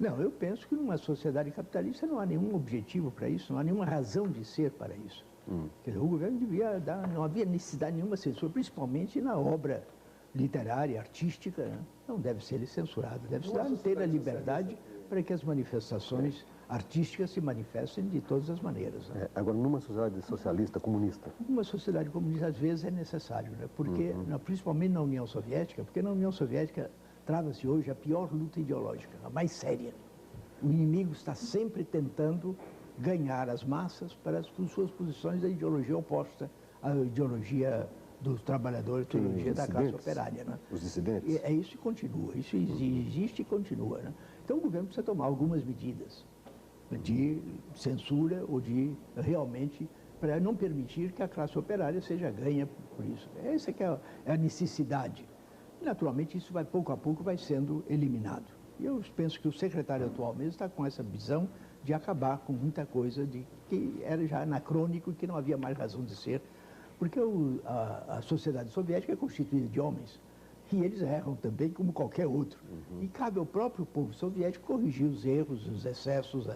Não, eu penso que numa sociedade capitalista não há nenhum objetivo para isso, não há nenhuma razão de ser para isso. Quer dizer, o governo devia dar, não havia necessidade nenhuma censura, principalmente na obra literária, artística, né? Não deve ser censurado, deve se dar inteira liberdade para que as manifestações artísticas se manifestem de todas as maneiras. Né? Agora, numa sociedade socialista, comunista? Uma sociedade comunista, às vezes, é necessário, né? Porque, principalmente na União Soviética, porque na União Soviética trava-se hoje a pior luta ideológica, a mais séria. O inimigo está sempre tentando ganhar as massas para as suas posições da ideologia oposta à ideologia dos trabalhadores, a ideologia da classe operária. Né? Os dissidentes? E é isso que continua, isso existe e continua. Né? Então o governo precisa tomar algumas medidas de censura ou de realmente para não permitir que a classe operária seja ganha por isso. Essa é que é a necessidade. Naturalmente, isso vai pouco a pouco vai sendo eliminado. E eu penso que o secretário atual mesmo está com essa visão de acabar com muita coisa que era já anacrônico e que não havia mais razão de ser, porque a sociedade soviética é constituída de homens e eles erram também como qualquer outro. E cabe ao próprio povo soviético corrigir os erros, os excessos,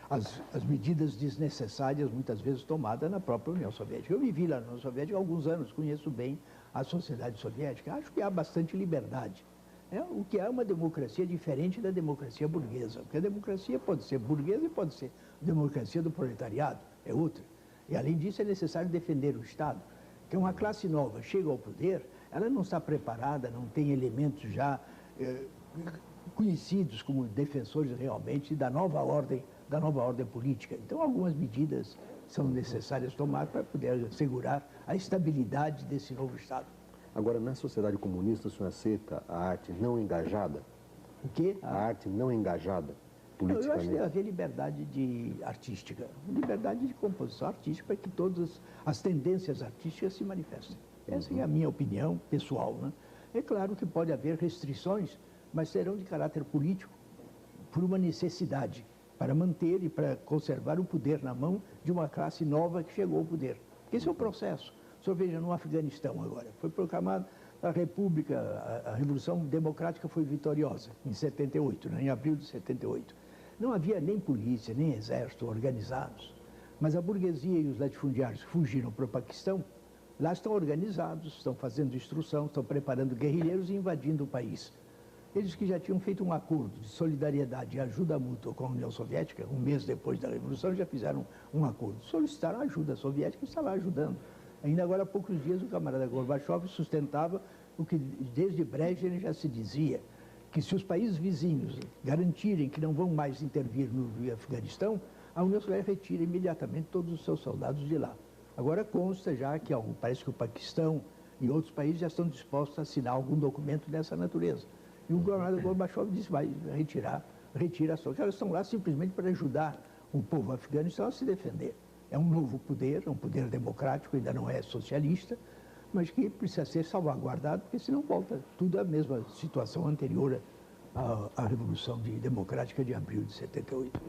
as medidas desnecessárias, muitas vezes tomadas na própria União Soviética. Eu vivi lá na União Soviética há alguns anos, conheço bem a sociedade soviética. Acho que há bastante liberdade. O que é uma democracia diferente da democracia burguesa. Porque a democracia pode ser burguesa e pode ser democracia do proletariado, é outra. E além disso é necessário defender o Estado. Que uma classe nova chega ao poder, ela não está preparada, não tem elementos já conhecidos como defensores realmente da nova ordem política. Então algumas medidas são necessárias tomar para poder assegurar a estabilidade desse novo Estado. Agora, na sociedade comunista, o senhor aceita a arte não engajada? O quê? A arte não engajada politicamente? Eu acho que deve haver liberdade artística, liberdade de composição artística para que todas as tendências artísticas se manifestem. Essa é a minha opinião pessoal. Né? É claro que pode haver restrições, mas serão de caráter político, por uma necessidade, para manter e para conservar o poder na mão de uma classe nova que chegou ao poder. Esse é o processo. O senhor veja no Afeganistão agora, foi proclamada a República, a Revolução Democrática foi vitoriosa em 78, né, em abril de 78. Não havia nem polícia, nem exército organizados, mas a burguesia e os latifundiários que fugiram para o Paquistão, lá estão organizados, estão fazendo instrução, estão preparando guerrilheiros e invadindo o país. Eles que já tinham feito um acordo de solidariedade e ajuda mútua com a União Soviética, um mês depois da Revolução, já fizeram um acordo. Solicitaram ajuda soviética e está lá ajudando. Ainda agora há poucos dias o camarada Gorbachev sustentava o que desde Brezhnev já se dizia, que se os países vizinhos garantirem que não vão mais intervir no Afeganistão, a União Soviética retira imediatamente todos os seus soldados de lá. Agora consta já que parece que o Paquistão e outros países já estão dispostos a assinar algum documento dessa natureza. E o camarada Gorbachev disse, vai retira as tropas. Elas estão lá simplesmente para ajudar o povo afegano a se defender. É um novo poder, é um poder democrático, ainda não é socialista, mas que precisa ser salvaguardado, porque senão volta tudo à mesma situação anterior à Revolução Democrática de abril de 78.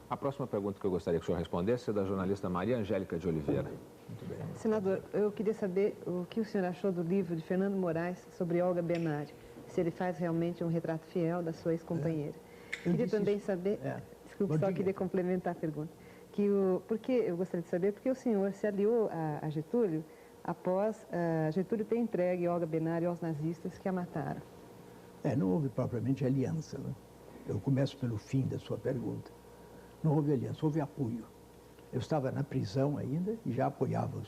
A próxima pergunta que eu gostaria que o senhor respondesse é da jornalista Maria Angélica de Oliveira. Muito bem. Senador, eu queria saber o que o senhor achou do livro de Fernando Moraes sobre Olga Benário, se ele faz realmente um retrato fiel da sua ex-companheira. Queria também saber, desculpe, só queria complementar a pergunta, porque eu gostaria de saber porque o senhor se aliou a Getúlio após Getúlio ter entregue Olga Benário aos nazistas que a mataram. Não houve propriamente aliança. Né? Eu começo pelo fim da sua pergunta. Não houve aliança, houve apoio. Eu estava na prisão ainda e já apoiava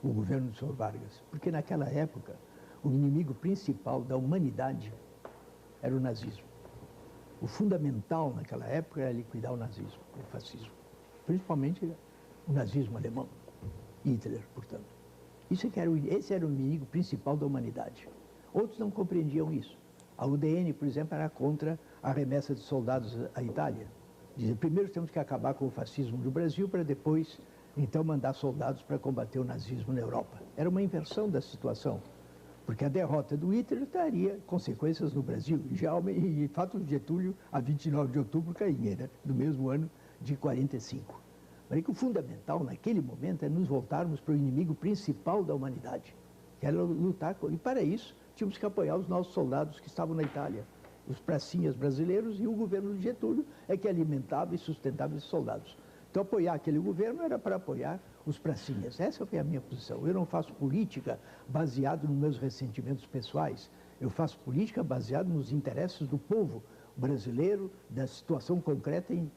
o governo do senhor Vargas, porque naquela época o inimigo principal da humanidade era o nazismo. O fundamental naquela época era liquidar o nazismo, o fascismo. Principalmente o nazismo alemão, Hitler, portanto. Esse era o inimigo principal da humanidade. Outros não compreendiam isso. A UDN, por exemplo, era contra a remessa de soldados à Itália. Dizia, primeiro temos que acabar com o fascismo no Brasil para depois, então, mandar soldados para combater o nazismo na Europa. Era uma inversão da situação, porque a derrota do Hitler teria consequências no Brasil. E, de fato, Getúlio, a 29 de outubro, caía, né? Do mesmo ano de 45. Mas que o fundamental, naquele momento, é nos voltarmos para o inimigo principal da humanidade, que era lutar com... E, para isso, tínhamos que apoiar os nossos soldados que estavam na Itália, os pracinhas brasileiros, e o governo de Getúlio é que alimentava e sustentava esses soldados. Então, apoiar aquele governo era para apoiar os pracinhas. Essa foi a minha posição. Eu não faço política baseado nos meus ressentimentos pessoais. Eu faço política baseado nos interesses do povo brasileiro, da situação concreta, e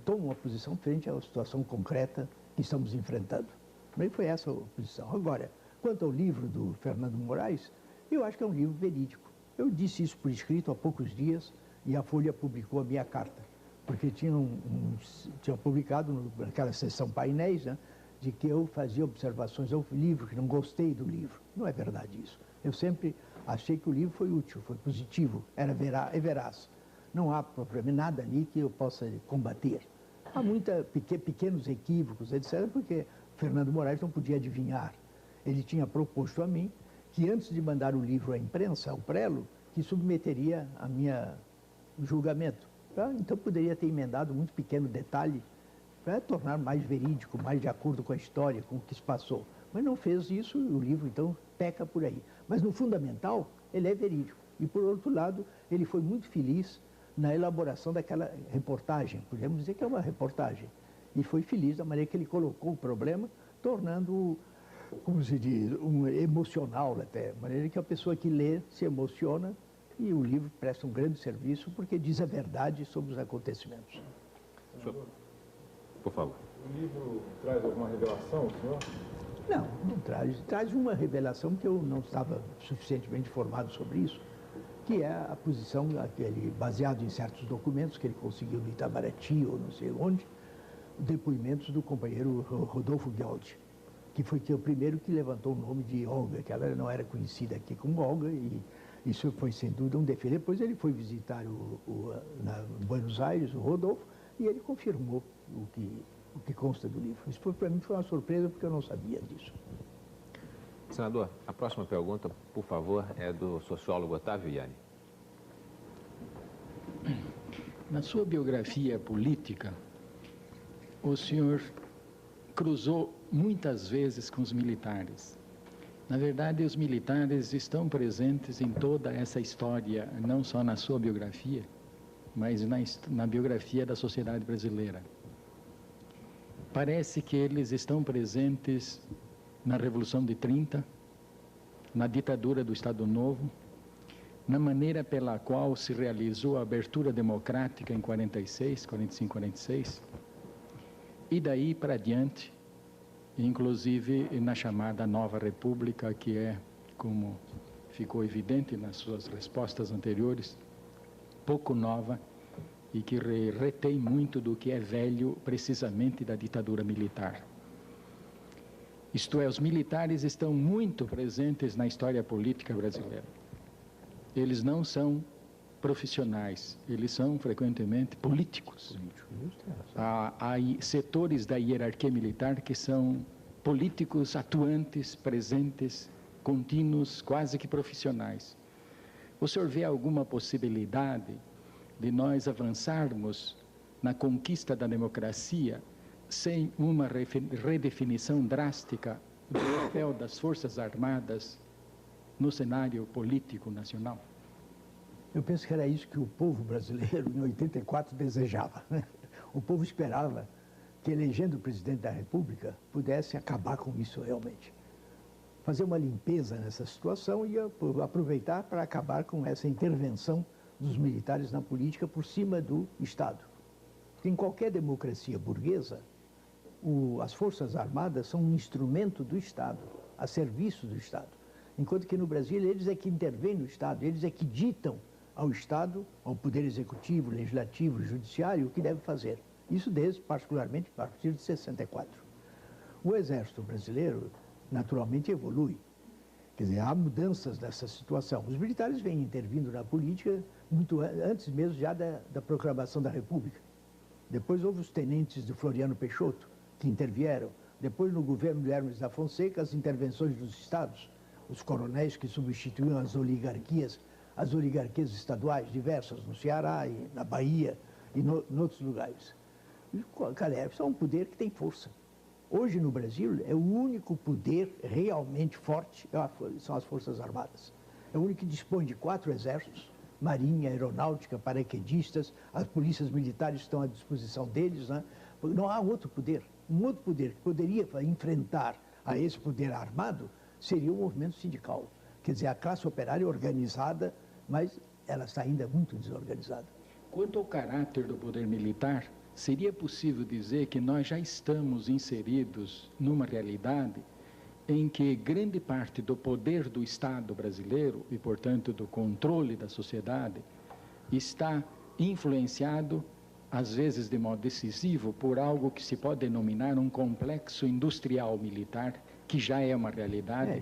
tomo uma posição frente à situação concreta que estamos enfrentando. Mas foi essa a posição. Agora, quanto ao livro do Fernando Moraes, eu acho que é um livro verídico. Eu disse isso por escrito há poucos dias e a Folha publicou a minha carta, porque tinha publicado naquela sessão painéis, né, de que eu fazia observações ao livro, que não gostei do livro. Não é verdade isso. Eu sempre achei que o livro foi útil, foi positivo, é veraz. Não há propriamente nada ali que eu possa combater. Há pequenos equívocos, etc., porque Fernando Moraes não podia adivinhar. Ele tinha proposto a mim que antes de mandar o livro à imprensa, ao prelo, que submeteria a minha julgamento. Então poderia ter emendado um muito pequeno detalhe para tornar mais verídico, mais de acordo com a história, com o que se passou. Mas não fez isso e o livro, então, peca por aí. Mas no fundamental, ele é verídico. E, por outro lado, ele foi muito feliz na elaboração daquela reportagem. Podemos dizer que é uma reportagem. E foi feliz da maneira que ele colocou o problema, tornando, como se diz, emocional até. De maneira que a pessoa que lê se emociona e o livro presta um grande serviço porque diz a verdade sobre os acontecimentos. Por favor. O livro traz alguma revelação, senhor? Não traz. Traz uma revelação que eu não estava suficientemente informado sobre isso, que é a posição, baseado em certos documentos que ele conseguiu no Itabaraty ou não sei onde, depoimentos do companheiro Rodolfo Guialdi, que foi o primeiro que levantou o nome de Olga, que ela não era conhecida aqui como Olga, e isso foi sem dúvida um defeito. Depois ele foi visitar na Buenos Aires, o Rodolfo, e ele confirmou o que consta do livro. Isso para mim foi uma surpresa, porque eu não sabia disso. Senador, a próxima pergunta, por favor, é do sociólogo Otávio Ianni. Na sua biografia política, o senhor cruzou muitas vezes com os militares. Na verdade, os militares estão presentes em toda essa história, não só na sua biografia, mas na biografia da sociedade brasileira. Parece que eles estão presentes na Revolução de 30, na ditadura do Estado Novo, na maneira pela qual se realizou a abertura democrática em 45, 46, e daí para diante, inclusive na chamada Nova República, que é, como ficou evidente nas suas respostas anteriores, pouco nova e que retém muito do que é velho, precisamente da ditadura militar. Isto é, os militares estão muito presentes na história política brasileira. Eles não são profissionais, eles são frequentemente políticos. Há setores da hierarquia militar que são políticos atuantes, presentes, contínuos, quase que profissionais. O senhor vê alguma possibilidade de nós avançarmos na conquista da democracia sem uma redefinição drástica do papel das Forças Armadas no cenário político nacional? Eu penso que era isso que o povo brasileiro, em 84, desejava. O povo esperava que, elegendo o presidente da República, pudesse acabar com isso realmente. Fazer uma limpeza nessa situação e aproveitar para acabar com essa intervenção dos militares na política por cima do Estado. Porque em qualquer democracia burguesa, as Forças Armadas são um instrumento do Estado, a serviço do Estado. Enquanto que no Brasil, eles é que intervêm no Estado, eles é que ditam ao Estado, ao Poder Executivo, Legislativo, Judiciário, o que deve fazer. Isso particularmente a partir de 64. O Exército Brasileiro, naturalmente, evolui. Quer dizer, há mudanças nessa situação. Os militares vêm intervindo na política muito antes mesmo já da proclamação da República. Depois houve os tenentes de Floriano Peixoto, que intervieram. Depois, no governo de Hermes da Fonseca, as intervenções dos estados, os coronéis que substituíam as oligarquias estaduais diversas, no Ceará, e na Bahia e em outros lugares. Isso é um poder que tem força. Hoje, no Brasil, é o único poder realmente forte, são as Forças Armadas. É o único que dispõe de 4 exércitos, marinha, aeronáutica, paraquedistas, as polícias militares estão à disposição deles, né? Não há outro poder. Um outro poder que poderia enfrentar a esse poder armado seria o movimento sindical. Quer dizer, a classe operária organizada, mas ela está ainda muito desorganizada. Quanto ao caráter do poder militar, seria possível dizer que nós já estamos inseridos numa realidade em que grande parte do poder do Estado brasileiro e, portanto, do controle da sociedade está influenciado, às vezes de modo decisivo, por algo que se pode denominar um complexo industrial militar, que já é uma realidade,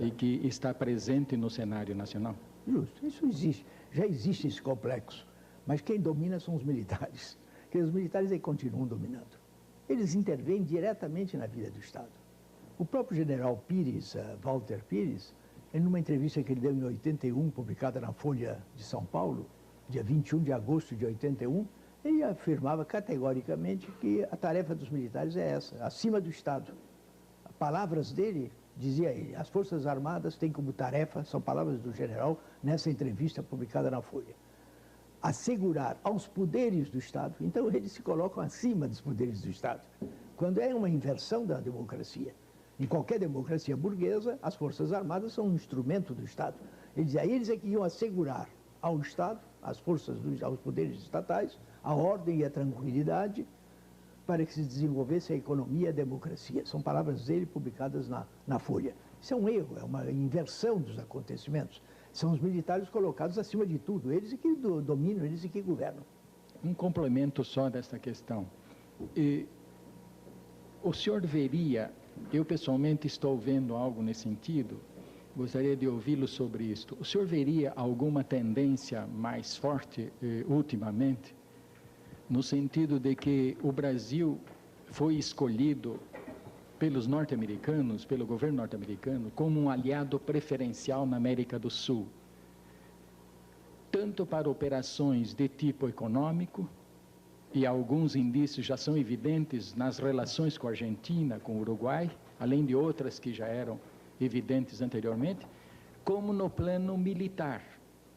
e que está presente no cenário nacional? Justo, isso existe. Já existe esse complexo, mas quem domina são os militares. Porque os militares aí continuam dominando. Eles intervêm diretamente na vida do Estado. O próprio general Pires, Walter Pires, numa entrevista que ele deu em 81, publicada na Folha de São Paulo, dia 21 de agosto de 81, ele afirmava categoricamente que a tarefa dos militares é essa, acima do Estado. Palavras dele, dizia ele, as Forças Armadas têm como tarefa, são palavras do general, nessa entrevista publicada na Folha, assegurar aos poderes do Estado, então eles se colocam acima dos poderes do Estado, quando é uma inversão da democracia. Em qualquer democracia burguesa, as Forças Armadas são um instrumento do Estado. Eles é que iam assegurar ao Estado, aos poderes estatais, a ordem e a tranquilidade para que se desenvolvesse a economia e a democracia. São palavras dele publicadas na Folha. Isso é um erro, é uma inversão dos acontecimentos. São os militares colocados acima de tudo, eles é que dominam, eles é que governam. Um complemento só desta questão. O senhor veria, eu pessoalmente estou vendo algo nesse sentido, gostaria de ouvi-lo sobre isto. O senhor veria alguma tendência mais forte ultimamente, no sentido de que o Brasil foi escolhido pelos norte-americanos, pelo governo norte-americano, como um aliado preferencial na América do Sul, tanto para operações de tipo econômico, e alguns indícios já são evidentes nas relações com a Argentina, com o Uruguai, além de outras que já eram evidentes anteriormente, como no plano militar,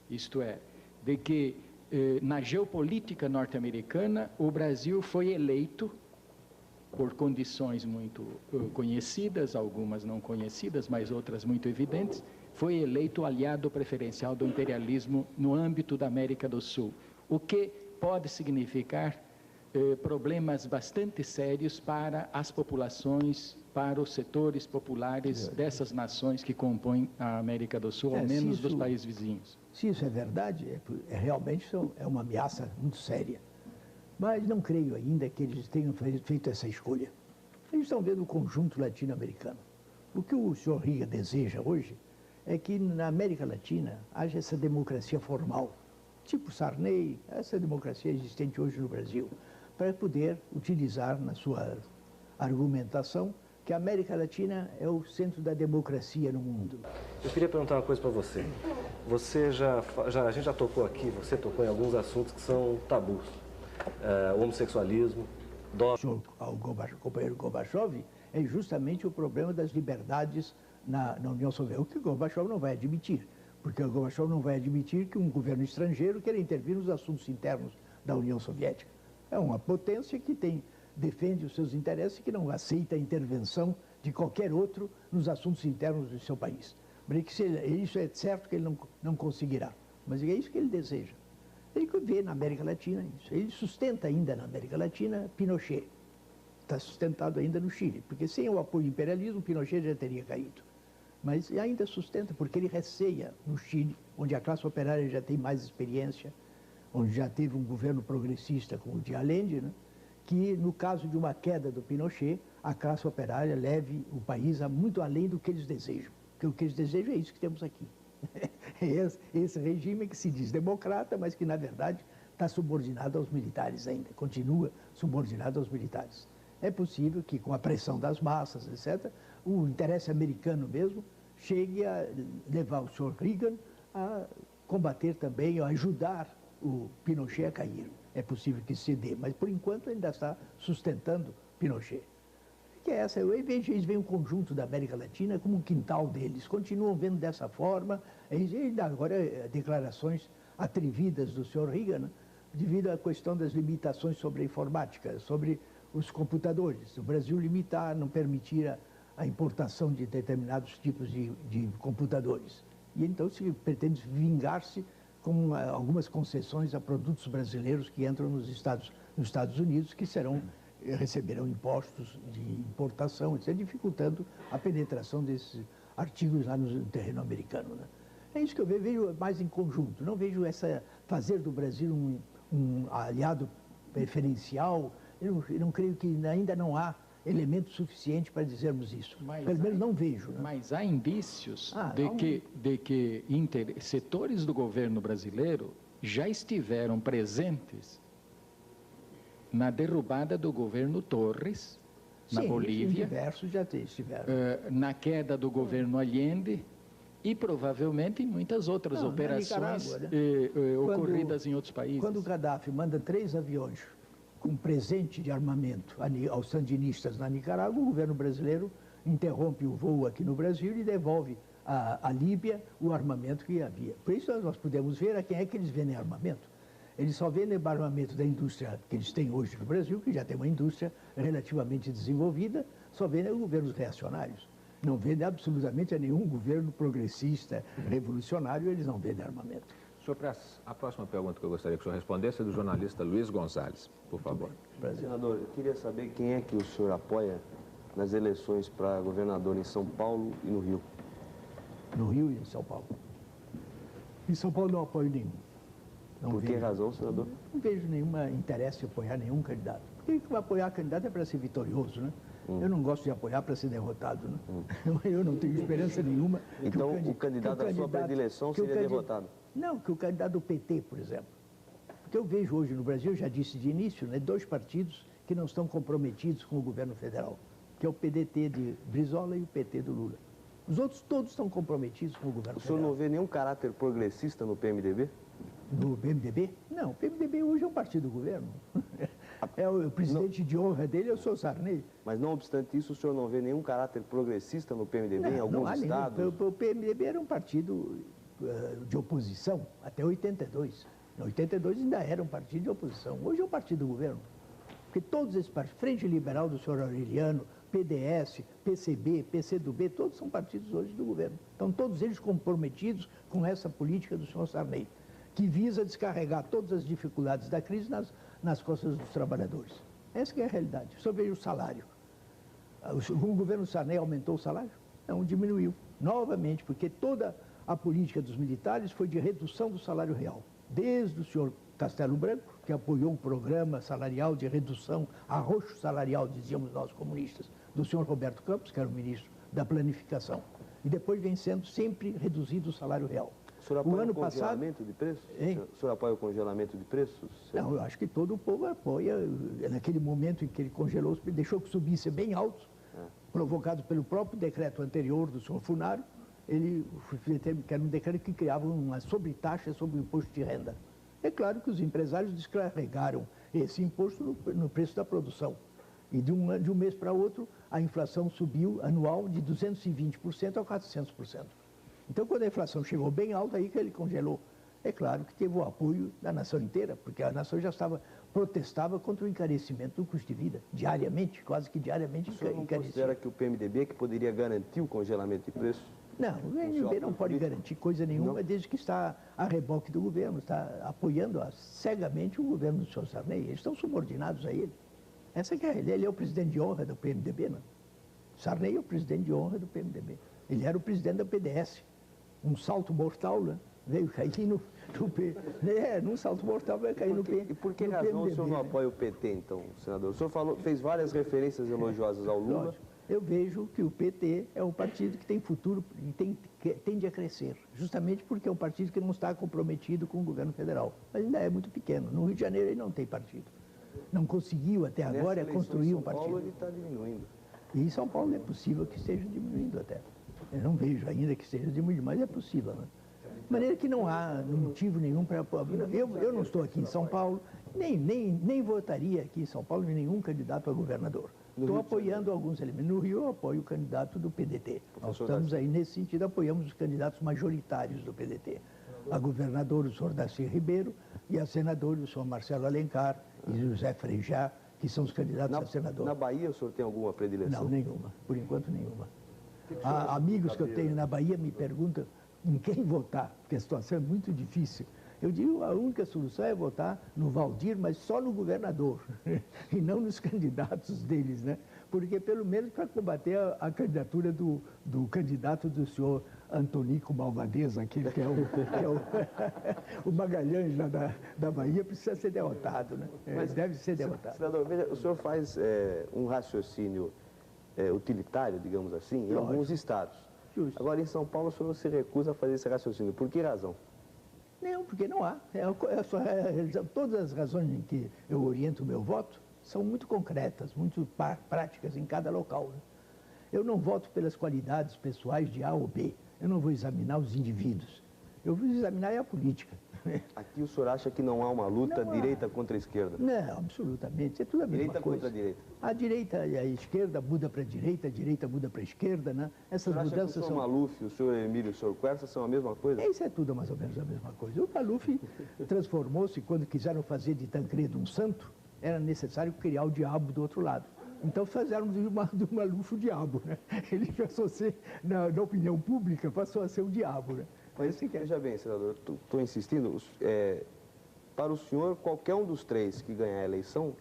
isto é, de que na geopolítica norte-americana o Brasil foi eleito por condições muito conhecidas, algumas não conhecidas, mas outras muito evidentes, foi eleito aliado preferencial do imperialismo no âmbito da América do Sul, o que pode significar problemas bastante sérios para as populações, para os setores populares dessas nações que compõem a América do Sul, ao menos dos países vizinhos. Se isso é verdade, realmente é uma ameaça muito séria. Mas não creio ainda que eles tenham feito essa escolha. Eles estão vendo o conjunto latino-americano. O que o senhor Riga deseja hoje é que na América Latina haja essa democracia formal, tipo Sarney, essa democracia existente hoje no Brasil, para poder utilizar na sua argumentação que a América Latina é o centro da democracia no mundo. Eu queria perguntar uma coisa para você. A gente já tocou aqui, você tocou em alguns assuntos que são tabus. O homossexualismo, O companheiro Gorbachev é justamente o problema das liberdades na União Soviética, o que o Gorbachev não vai admitir, porque o Gorbachev não vai admitir que um governo estrangeiro queira intervir nos assuntos internos da União Soviética. É uma potência que defende os seus interesses e que não aceita a intervenção de qualquer outro nos assuntos internos do seu país. Isso é certo que ele não conseguirá, mas é isso que ele deseja. Ele vê na América Latina isso. Ele sustenta ainda na América Latina Pinochet. Está sustentado ainda no Chile, porque sem o apoio do imperialismo, Pinochet já teria caído. Mas ainda sustenta, porque ele receia no Chile, onde a classe operária já tem mais experiência, onde já teve um governo progressista como o de Allende, né? Que no caso de uma queda do Pinochet, a classe operária leve o país a muito além do que eles desejam. Porque o que eles desejam é isso que temos aqui. Esse regime que se diz democrata, mas que, na verdade, está subordinado aos militares ainda, continua subordinado aos militares. É possível que, com a pressão das massas, etc., o interesse americano mesmo chegue a levar o senhor Reagan a combater também, a ajudar o Pinochet a cair. É possível que se dê, mas, por enquanto, ainda está sustentando Pinochet. Que é essa, eu vejo, eles veem o conjunto da América Latina como um quintal deles, continuam vendo dessa forma, e agora declarações atrevidas do senhor Reagan, devido à questão das limitações sobre a informática, sobre os computadores. O Brasil limitar, não permitir a importação de determinados tipos de computadores. E então se pretende vingar-se com algumas concessões a produtos brasileiros que entram nos Estados Unidos, que receberão impostos de importação, etc., dificultando a penetração desses artigos lá no terreno americano, né? É isso que eu vejo mais em conjunto. Não vejo fazer do Brasil um aliado preferencial. Eu não creio que ainda não há elemento suficiente para dizermos isso. Pelo menos não vejo. Né? Mas há indícios de que setores do governo brasileiro já estiveram presentes na derrubada do governo Torres, na Bolívia, diversos já estiveram. Na queda do governo Allende e provavelmente em muitas outras operações ocorridas em outros países. Quando o Gaddafi manda 3 aviões com presente de armamento aos sandinistas na Nicarágua, o governo brasileiro interrompe o voo aqui no Brasil e devolve à Líbia o armamento que havia. Por isso nós podemos ver a quem é que eles vendem armamento. Eles só vendem armamento da indústria que eles têm hoje no Brasil, que já tem uma indústria relativamente desenvolvida, só vendem a governos reacionários. Não vendem absolutamente a nenhum governo progressista, revolucionário, eles não vendem armamento. Senhor Prestes, a próxima pergunta que eu gostaria que o senhor respondesse é do jornalista Luiz Gonzalez, por favor. Senador, eu queria saber quem é que o senhor apoia nas eleições para governador em São Paulo e no Rio. No Rio e em São Paulo. Em São Paulo não apoio nenhum. Por que razão, senador? Não vejo nenhum interesse em apoiar nenhum candidato. Porque apoiar candidato é para ser vitorioso, né? Eu não gosto de apoiar para ser derrotado, né? Eu não tenho esperança nenhuma. Então, o candidato da sua predileção seria derrotado? Não, que o candidato do PT, por exemplo. Porque eu vejo hoje no Brasil, já disse de início, né, 2 partidos que não estão comprometidos com o governo federal, que é o PDT de Brizola e o PT do Lula. Os outros todos estão comprometidos com o governo federal. O senhor não vê nenhum caráter progressista no PMDB? No PMDB? Não, o PMDB hoje é um partido do governo. O presidente de honra dele é o senhor Sarney. Mas não obstante isso, o senhor não vê nenhum caráter progressista no PMDB em alguns estados? O PMDB era um partido de oposição até 82. Em 82 ainda era um partido de oposição. Hoje é um partido do governo. Porque todos esses partidos, Frente Liberal do senhor Aureliano, PDS, PCB, PCdoB, todos são partidos hoje do governo. Estão todos eles comprometidos com essa política do senhor Sarney, que visa descarregar todas as dificuldades da crise nas costas dos trabalhadores. Essa que é a realidade. Só vejo o salário. O governo Sarney aumentou o salário? Não, diminuiu. Novamente, porque toda a política dos militares foi de redução do salário real. Desde o senhor Castelo Branco, que apoiou um programa salarial de redução, arroxo salarial, dizíamos nós comunistas, do senhor Roberto Campos, que era o ministro da Planificação. E depois vem sendo sempre reduzido o salário real. O senhor apoia o congelamento de preços? O senhor apoia o congelamento de preços? Não, eu acho que todo o povo apoia. Naquele momento em que ele congelou, deixou que subisse bem alto, provocado pelo próprio decreto anterior do senhor Funaro, que era um decreto que criava uma sobretaxa sobre o imposto de renda. É claro que os empresários descarregaram esse imposto no preço da produção. E de um mês para outro, a inflação subiu anual de 220% a 400%. Então, quando a inflação chegou bem alta, aí que ele congelou. É claro que teve o apoio da nação inteira, porque a nação já protestava contra o encarecimento do custo de vida, diariamente, quase que diariamente encarecia. O senhor não considera que o PMDB que poderia garantir o congelamento de preços? Não, o PMDB não pode garantir coisa nenhuma desde que está a reboque do governo, está apoiando cegamente o governo do senhor Sarney. Eles estão subordinados a ele. Essa que é ele é o presidente de honra do PMDB, não? Sarney é o presidente de honra do PMDB. Ele era o presidente da PDS. Um salto mortal, né? Veio cair num salto mortal vai cair no PMDB. E por que razão o senhor não apoia o PT, então, senador? O senhor fez várias referências elogiosas ao Lula, Eu vejo que o PT é um partido que tem futuro e tende a crescer, justamente porque é um partido que não está comprometido com o governo federal. Mas ainda é muito pequeno. No Rio de Janeiro ele não tem partido. Não conseguiu até agora construir um partido. Em São Paulo ele está diminuindo. E em São Paulo é possível que esteja diminuindo até. Eu não vejo ainda que esteja diminuindo, mas é possível, né? De maneira que não há motivo nenhum para... Eu não estou aqui em São Paulo, nem votaria aqui em São Paulo em nenhum candidato a governador. Estou apoiando alguns elementos. No Rio, eu apoio o candidato do PDT. Nós estamos aí, nesse sentido, apoiamos os candidatos majoritários do PDT. A governador, o senhor Darcy Ribeiro, e a senadora, o senhor Marcelo Alencar e José Frejá, que são os candidatos a senador. Na Bahia, o senhor tem alguma predileção? Não, nenhuma. Por enquanto, nenhuma. Amigos que eu tenho na Bahia me perguntam em quem votar, porque a situação é muito difícil. Eu digo, a única solução é votar no Valdir, mas só no governador, e não nos candidatos deles, né? Porque, pelo menos, para combater a candidatura do candidato do senhor Antonico Malvadez, aquele que é o Magalhães lá da Bahia, precisa ser derrotado, né? Mas deve ser derrotado. Senador, veja, o senhor faz um raciocínio utilitário, digamos assim, em alguns estados. Justo. Agora, em São Paulo, o senhor se recusa a fazer esse raciocínio. Por que razão? Não, porque não há. Todas as razões em que eu oriento o meu voto são muito concretas, muito práticas em cada local, né? Eu não voto pelas qualidades pessoais de A ou B. Eu não vou examinar os indivíduos. Eu vou examinar a política. Aqui o senhor acha que não há uma luta direita contra a esquerda? Não, absolutamente. É tudo a mesma coisa. Direita contra a direita? A direita e a esquerda muda para a direita muda para a esquerda, né? Essas mudanças são... O senhor Maluf, o senhor Emílio, o senhor Quercia são a mesma coisa? Isso é tudo mais ou menos a mesma coisa. O Maluf transformou-se, quando quiseram fazer de Tancredo um santo, era necessário criar o diabo do outro lado. Então fizeram do Maluf o diabo, né? Ele passou a ser, na opinião pública, passou a ser o diabo, né? Mas veja bem, senador, estou insistindo, para o senhor, qualquer um dos três que ganhar a eleição,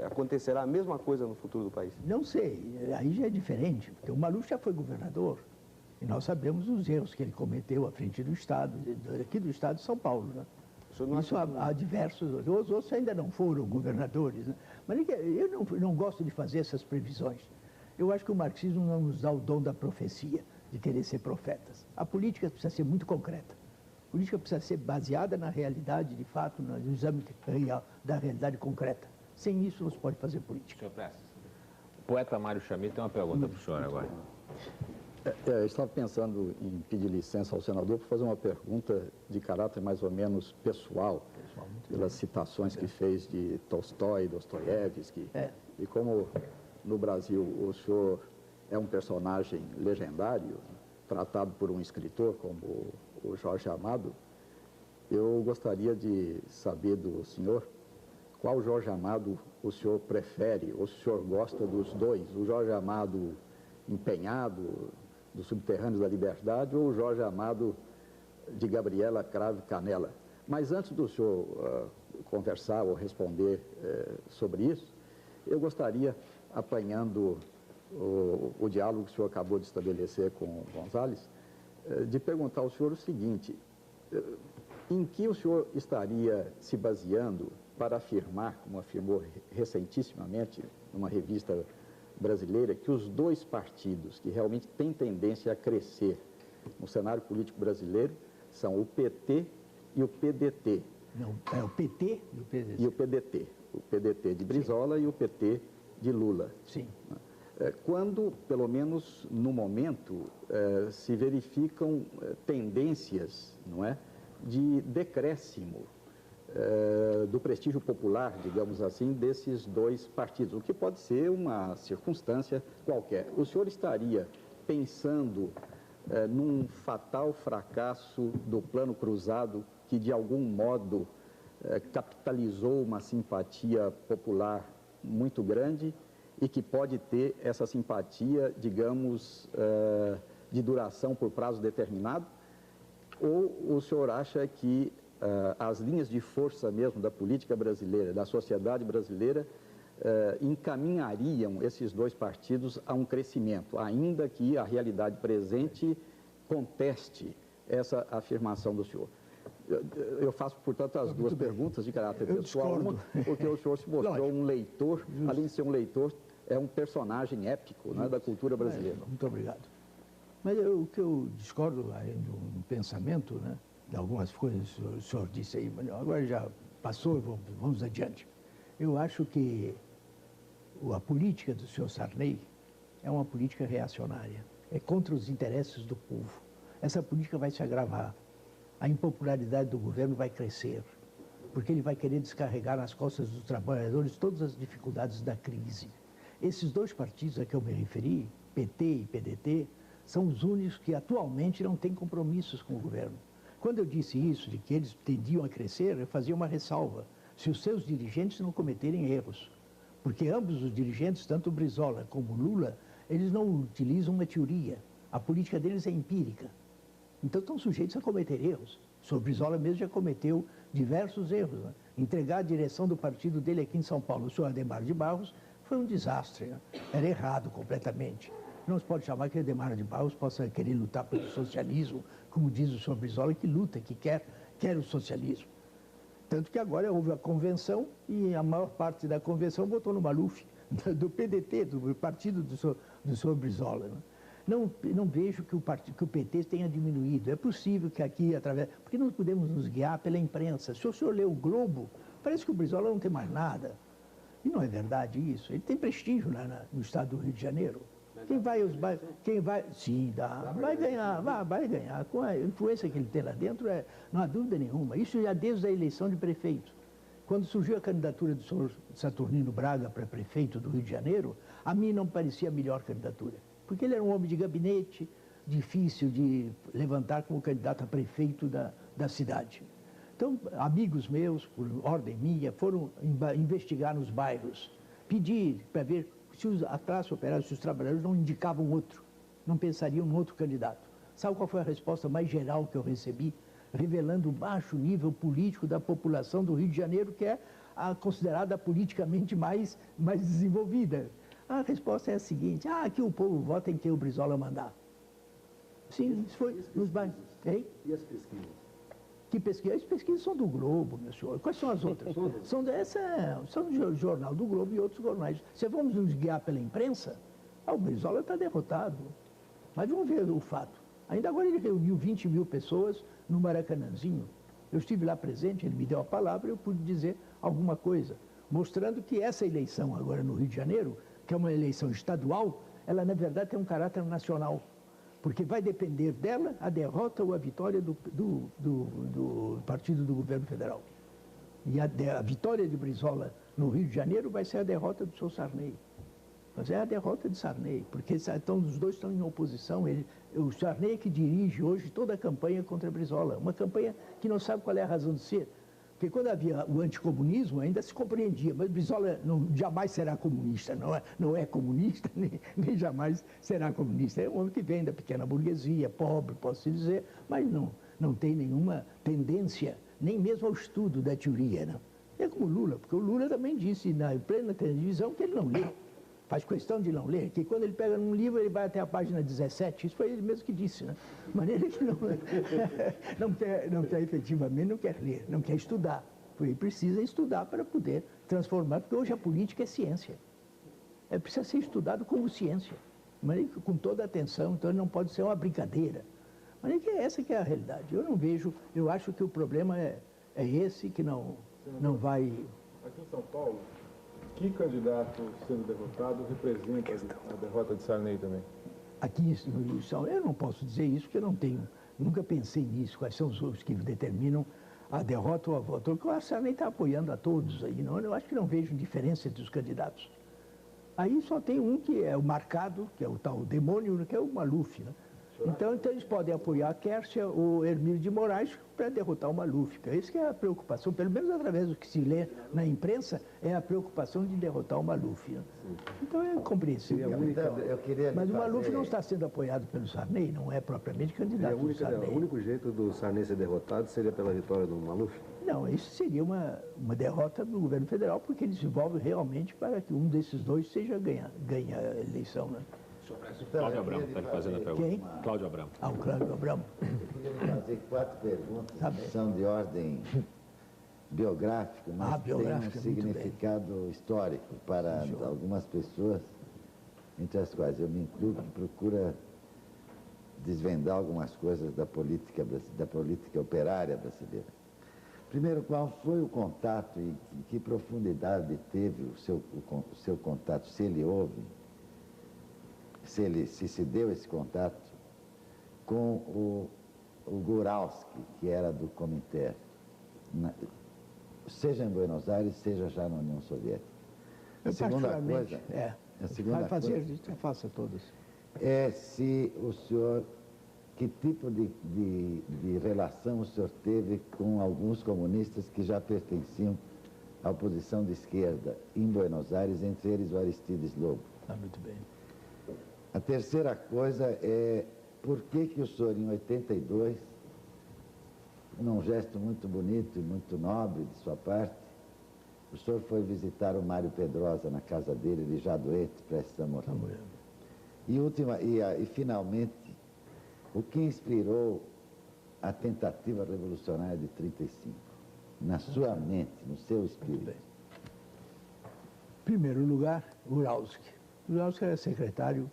acontecerá a mesma coisa no futuro do país? Não sei, aí já é diferente, porque o Maluf já foi governador, e nós sabemos os erros que ele cometeu à frente do Estado, aqui do Estado de São Paulo, né? Isso há diversos, os outros ainda não foram governadores, né? Mas eu não gosto de fazer essas previsões. Eu acho que o marxismo não nos dá o dom da profecia, de querer ser profetas. A política precisa ser muito concreta. A política precisa ser baseada na realidade, de fato, no exame real, da realidade concreta. Sem isso, não se pode fazer política. Senhor Prestes, o poeta Mário Chamie tem uma pergunta para o senhor agora. Eu estava pensando em pedir licença ao senador para fazer uma pergunta de caráter mais ou menos pessoal, pelas citações que fez de Tolstói, Dostoiévski, e como no Brasil o senhor é um personagem legendário, tratado por um escritor como o Jorge Amado, eu gostaria de saber do senhor qual Jorge Amado o senhor prefere, ou se o senhor gosta dos dois, o Jorge Amado empenhado, dos Subterrâneos da Liberdade, ou o Jorge Amado de Gabriela Cravo Canela. Mas antes do senhor conversar ou responder sobre isso, eu gostaria, apanhando o diálogo que o senhor acabou de estabelecer com o Gonzalez, de perguntar ao senhor o seguinte: em que o senhor estaria se baseando para afirmar, como afirmou recentissimamente numa revista brasileira, que os dois partidos que realmente têm tendência a crescer no cenário político brasileiro são o PT e o PDT? Não, é o PT e o PDT. E o PDT. O PDT de Brizola e o PT de Lula. Sim. Quando, pelo menos no momento, se verificam tendências, não é, de decréscimo do prestígio popular, digamos assim, desses dois partidos, o que pode ser uma circunstância qualquer. O senhor estaria pensando num fatal fracasso do plano cruzado que, de algum modo, capitalizou uma simpatia popular muito grande e que pode ter essa simpatia, digamos, de duração por prazo determinado? Ou o senhor acha que as linhas de força mesmo da política brasileira, da sociedade brasileira, encaminhariam esses dois partidos a um crescimento, ainda que a realidade presente conteste essa afirmação do senhor? Eu faço, portanto, as duas perguntas de caráter pessoal, porque o senhor se mostrou um leitor, além de ser um leitor, é um personagem épico, né, da cultura brasileira. Muito obrigado. Mas o que eu discordo aí no pensamento, né, de algumas coisas que o senhor disse aí, mas agora já passou, vamos adiante. Eu acho que a política do senhor Sarney é uma política reacionária, é contra os interesses do povo. Essa política vai se agravar, a impopularidade do governo vai crescer, porque ele vai querer descarregar nas costas dos trabalhadores todas as dificuldades da crise. Esses dois partidos a que eu me referi, PT e PDT, são os únicos que atualmente não têm compromissos com o governo. Quando eu disse isso, de que eles tendiam a crescer, eu fazia uma ressalva. Se os seus dirigentes não cometerem erros. Porque ambos os dirigentes, tanto o Brizola como o Lula, eles não utilizam uma teoria. A política deles é empírica. Então estão sujeitos a cometer erros. O senhor Brizola mesmo já cometeu diversos erros. Né? Entregar a direção do partido dele aqui em São Paulo, o senhor Adhemar de Barros, foi um desastre. Né? Era errado completamente. Não se pode chamar que Adhemar de Barros possa querer lutar pelo socialismo, como diz o senhor Brizola, que luta, que quer o socialismo. Tanto que agora houve a convenção e a maior parte da convenção votou no Maluf, do PDT, do partido do senhor Brizola. Né? Não vejo que o PT tenha diminuído. É possível que aqui, porque nós podemos nos guiar pela imprensa. Se o senhor lê o Globo, parece que o Brizola não tem mais nada. E não é verdade isso. Ele tem prestígio lá no estado do Rio de Janeiro. Sim, dá. Vai ganhar. Com a influência que ele tem lá dentro, não há dúvida nenhuma. Isso já desde a eleição de prefeito. Quando surgiu a candidatura do senhor Saturnino Braga para prefeito do Rio de Janeiro, a mim não parecia a melhor candidatura. Porque ele era um homem de gabinete, difícil de levantar como candidato a prefeito da cidade. Então, amigos meus, por ordem minha, foram investigar nos bairros, pedir para ver se a classe operária, se os trabalhadores não indicavam outro, não pensariam em outro candidato. Sabe qual foi a resposta mais geral que eu recebi? Revelando o baixo nível político da população do Rio de Janeiro, que é considerada politicamente mais desenvolvida. A resposta é a seguinte: aqui o povo vota em quem o Brizola mandar. Sim, isso foi nos bairros. Hein? E as pesquisas? Que pesquisa? As pesquisas são do Globo, meu senhor. Quais são as outras? São do Jornal do Globo e outros jornais. Se vamos nos guiar pela imprensa, o Brizola está derrotado. Mas vamos ver o fato. Ainda agora ele reuniu 20 mil pessoas no Maracanãzinho. Eu estive lá presente, ele me deu a palavra e eu pude dizer alguma coisa, mostrando que essa eleição agora no Rio de Janeiro, que é uma eleição estadual, ela na verdade tem um caráter nacional. Porque vai depender dela a derrota ou a vitória do partido do governo federal. E a vitória de Brizola no Rio de Janeiro vai ser a derrota do seu Sarney. Mas é a derrota de Sarney, porque os dois estão em oposição. O Sarney é que dirige hoje toda a campanha contra Brizola. Uma campanha que não sabe qual é a razão de ser. Porque quando havia o anticomunismo, ainda se compreendia, mas Brizola jamais será comunista, não é comunista, nem jamais será comunista. É um homem que vem da pequena burguesia, pobre, posso dizer, mas não tem nenhuma tendência, nem mesmo ao estudo da teoria. Não. É como o Lula, porque o Lula também disse na plena televisão que ele não lê. Faz questão de não ler, que quando ele pega um livro, ele vai até a página 17, isso foi ele mesmo que disse, né? De maneira que não quer efetivamente, não quer ler, não quer estudar. Ele precisa estudar para poder transformar, porque hoje a política é ciência. Precisa ser estudado como ciência, mas com toda a atenção, então ele não pode ser uma brincadeira. Mas essa que é a realidade. Eu acho que o problema é esse, que não vai... Aqui em São Paulo, que candidato sendo derrotado representa a derrota de Sarney também? Aqui eu não posso dizer isso, porque eu nunca pensei nisso, quais são os que determinam a derrota ou a vitória. Porque o Sarney está apoiando a todos aí, não? Eu acho que não vejo diferença entre os candidatos. Aí só tem um que é o marcado, que é o tal demônio, que é o Maluf, né? Então eles podem apoiar a Quércia ou Hermílio de Moraes para derrotar o Maluf. Isso que é a preocupação, pelo menos através do que se lê na imprensa, é a preocupação de derrotar o Maluf. Né? Então é compreensível. Mas o Maluf não está sendo apoiado pelo Sarney, não é propriamente candidato do Sarney. O único jeito do Sarney ser derrotado seria pela vitória do Maluf? Não, isso seria uma derrota do governo federal, porque ele se envolve realmente para que um desses dois ganhe a eleição. Né? Cláudio Abramo está fazendo a pergunta. Quem? Cláudio Abramo. O Cláudio Abramo. Eu queria fazer 4 perguntas que são de ordem biográfica, mas tem um significado histórico para algumas pessoas. entre as quais eu me incluo, que procura desvendar algumas coisas da política operária brasileira. Primeiro, qual foi o contato e que profundidade teve o seu contato, se ele houve, se deu esse contato com o Guralski, que era do Comitê, seja em Buenos Aires, seja já na União Soviética. A segunda coisa, faça todas. É se o senhor, que tipo de relação o senhor teve com alguns comunistas que já pertenciam à oposição de esquerda em Buenos Aires, entre eles o Aristides Lobo. Muito bem. A terceira coisa é por que o senhor, em 82, num gesto muito bonito e muito nobre de sua parte, o senhor foi visitar o Mário Pedrosa na casa dele, ele já doente, prestes a morrer. E finalmente, o que inspirou a tentativa revolucionária de 35, na sua mente, no seu espírito? Em primeiro lugar, Guralski. Guralski era secretário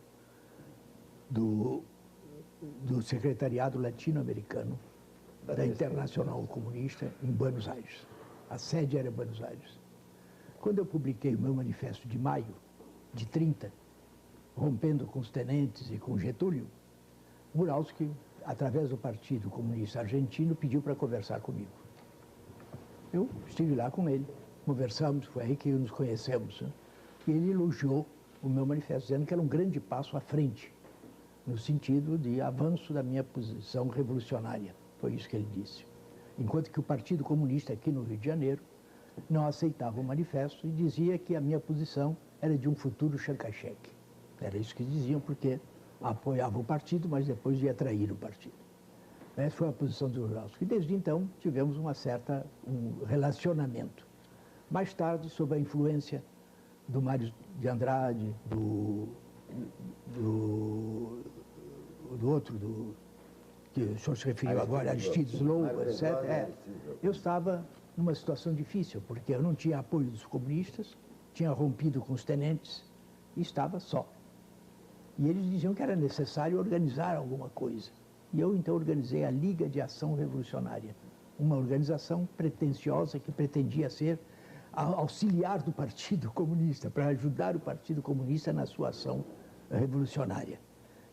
do Secretariado Latino-Americano da Internacional Comunista em Buenos Aires. A sede era em Buenos Aires. Quando eu publiquei o meu manifesto de maio de 30, rompendo com os tenentes e com Getúlio, Guralski, através do Partido Comunista Argentino, pediu para conversar comigo. Eu estive lá com ele, conversamos, foi aí que nos conhecemos. Né? E ele elogiou o meu manifesto, dizendo que era um grande passo à frente, no sentido de avanço da minha posição revolucionária. Foi isso que ele disse. Enquanto que o Partido Comunista aqui no Rio de Janeiro não aceitava o manifesto e dizia que a minha posição era de um futuro chancacheque. Era isso que diziam, porque apoiava o partido, mas depois ia trair o partido. Essa foi a posição do Guralski. E desde então tivemos um relacionamento. Mais tarde, sob a influência do Mário de Andrade, do outro, que o senhor se referiu agora, Aristides Lobo, etc. Eu estava numa situação difícil, porque eu não tinha apoio dos comunistas, tinha rompido com os tenentes e estava só. E eles diziam que era necessário organizar alguma coisa. E eu, então, organizei a Liga de Ação Revolucionária, uma organização pretensiosa que pretendia ser auxiliar do Partido Comunista, para ajudar o Partido Comunista na sua ação revolucionária.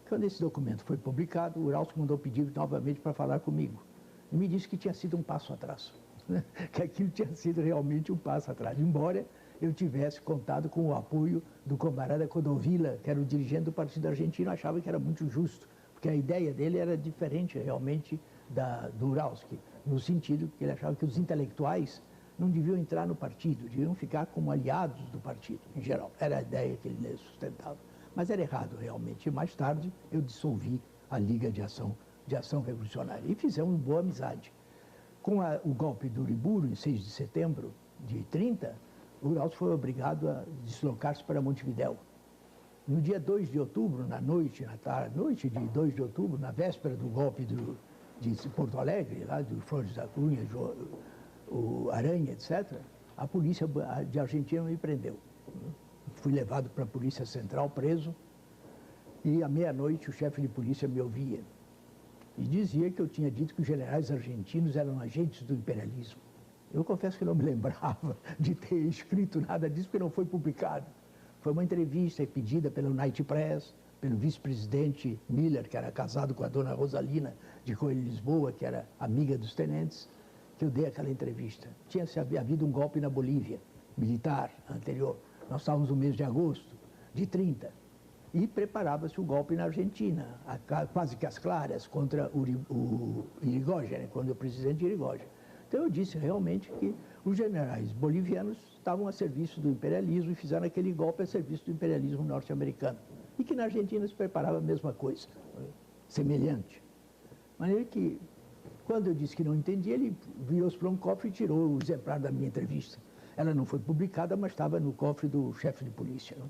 Quando esse documento foi publicado, o Guralski mandou pedir novamente para falar comigo. E me disse que tinha sido um passo atrás, né? Que aquilo tinha sido realmente um passo atrás, embora eu tivesse contado com o apoio do camarada Codovilla, que era o dirigente do Partido Argentino, achava que era muito justo, porque a ideia dele era diferente realmente do Guralski, no sentido que ele achava que os intelectuais não deviam entrar no partido, deviam ficar como aliados do partido, em geral. Era a ideia que ele sustentava. Mas era errado, realmente. E mais tarde, eu dissolvi a Liga de Ação Revolucionária. E fizemos boa amizade. Com o golpe do Uriburu, em 6 de setembro de 30, o Guralski foi obrigado a deslocar-se para Montevidéu. No dia 2 de outubro, noite de 2 de outubro, na véspera do golpe de Porto Alegre, lá do Flores da Cunha, o Aranha, etc., a polícia de Argentina me prendeu. Fui levado para a Polícia Central, preso, e à meia-noite o chefe de polícia me ouvia. E dizia que eu tinha dito que os generais argentinos eram agentes do imperialismo. Eu confesso que não me lembrava de ter escrito nada disso, porque não foi publicado. Foi uma entrevista pedida pelo Night Press, pelo vice-presidente Miller, que era casado com a dona Rosalina de Coelho Lisboa, que era amiga dos tenentes, que eu dei aquela entrevista. Tinha havido um golpe na Bolívia, militar, anterior. Nós estávamos no mês de agosto de 30 e preparava-se o golpe na Argentina, quase que às claras, contra o Irigoyen, contra o presidente Irigoyen. Então eu disse realmente que os generais bolivianos estavam a serviço do imperialismo e fizeram aquele golpe a serviço do imperialismo norte-americano. E que na Argentina se preparava a mesma coisa, semelhante. De maneira que, quando eu disse que não entendia, ele virou-se para um cofre e tirou o exemplar da minha entrevista. Ela não foi publicada, mas estava no cofre do chefe de polícia. Não?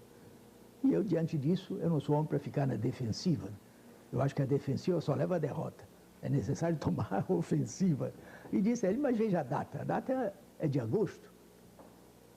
E eu, diante disso, eu não sou homem para ficar na defensiva. Eu acho que a defensiva só leva à derrota. É necessário tomar a ofensiva. E disse a ele, mas veja a data é de agosto.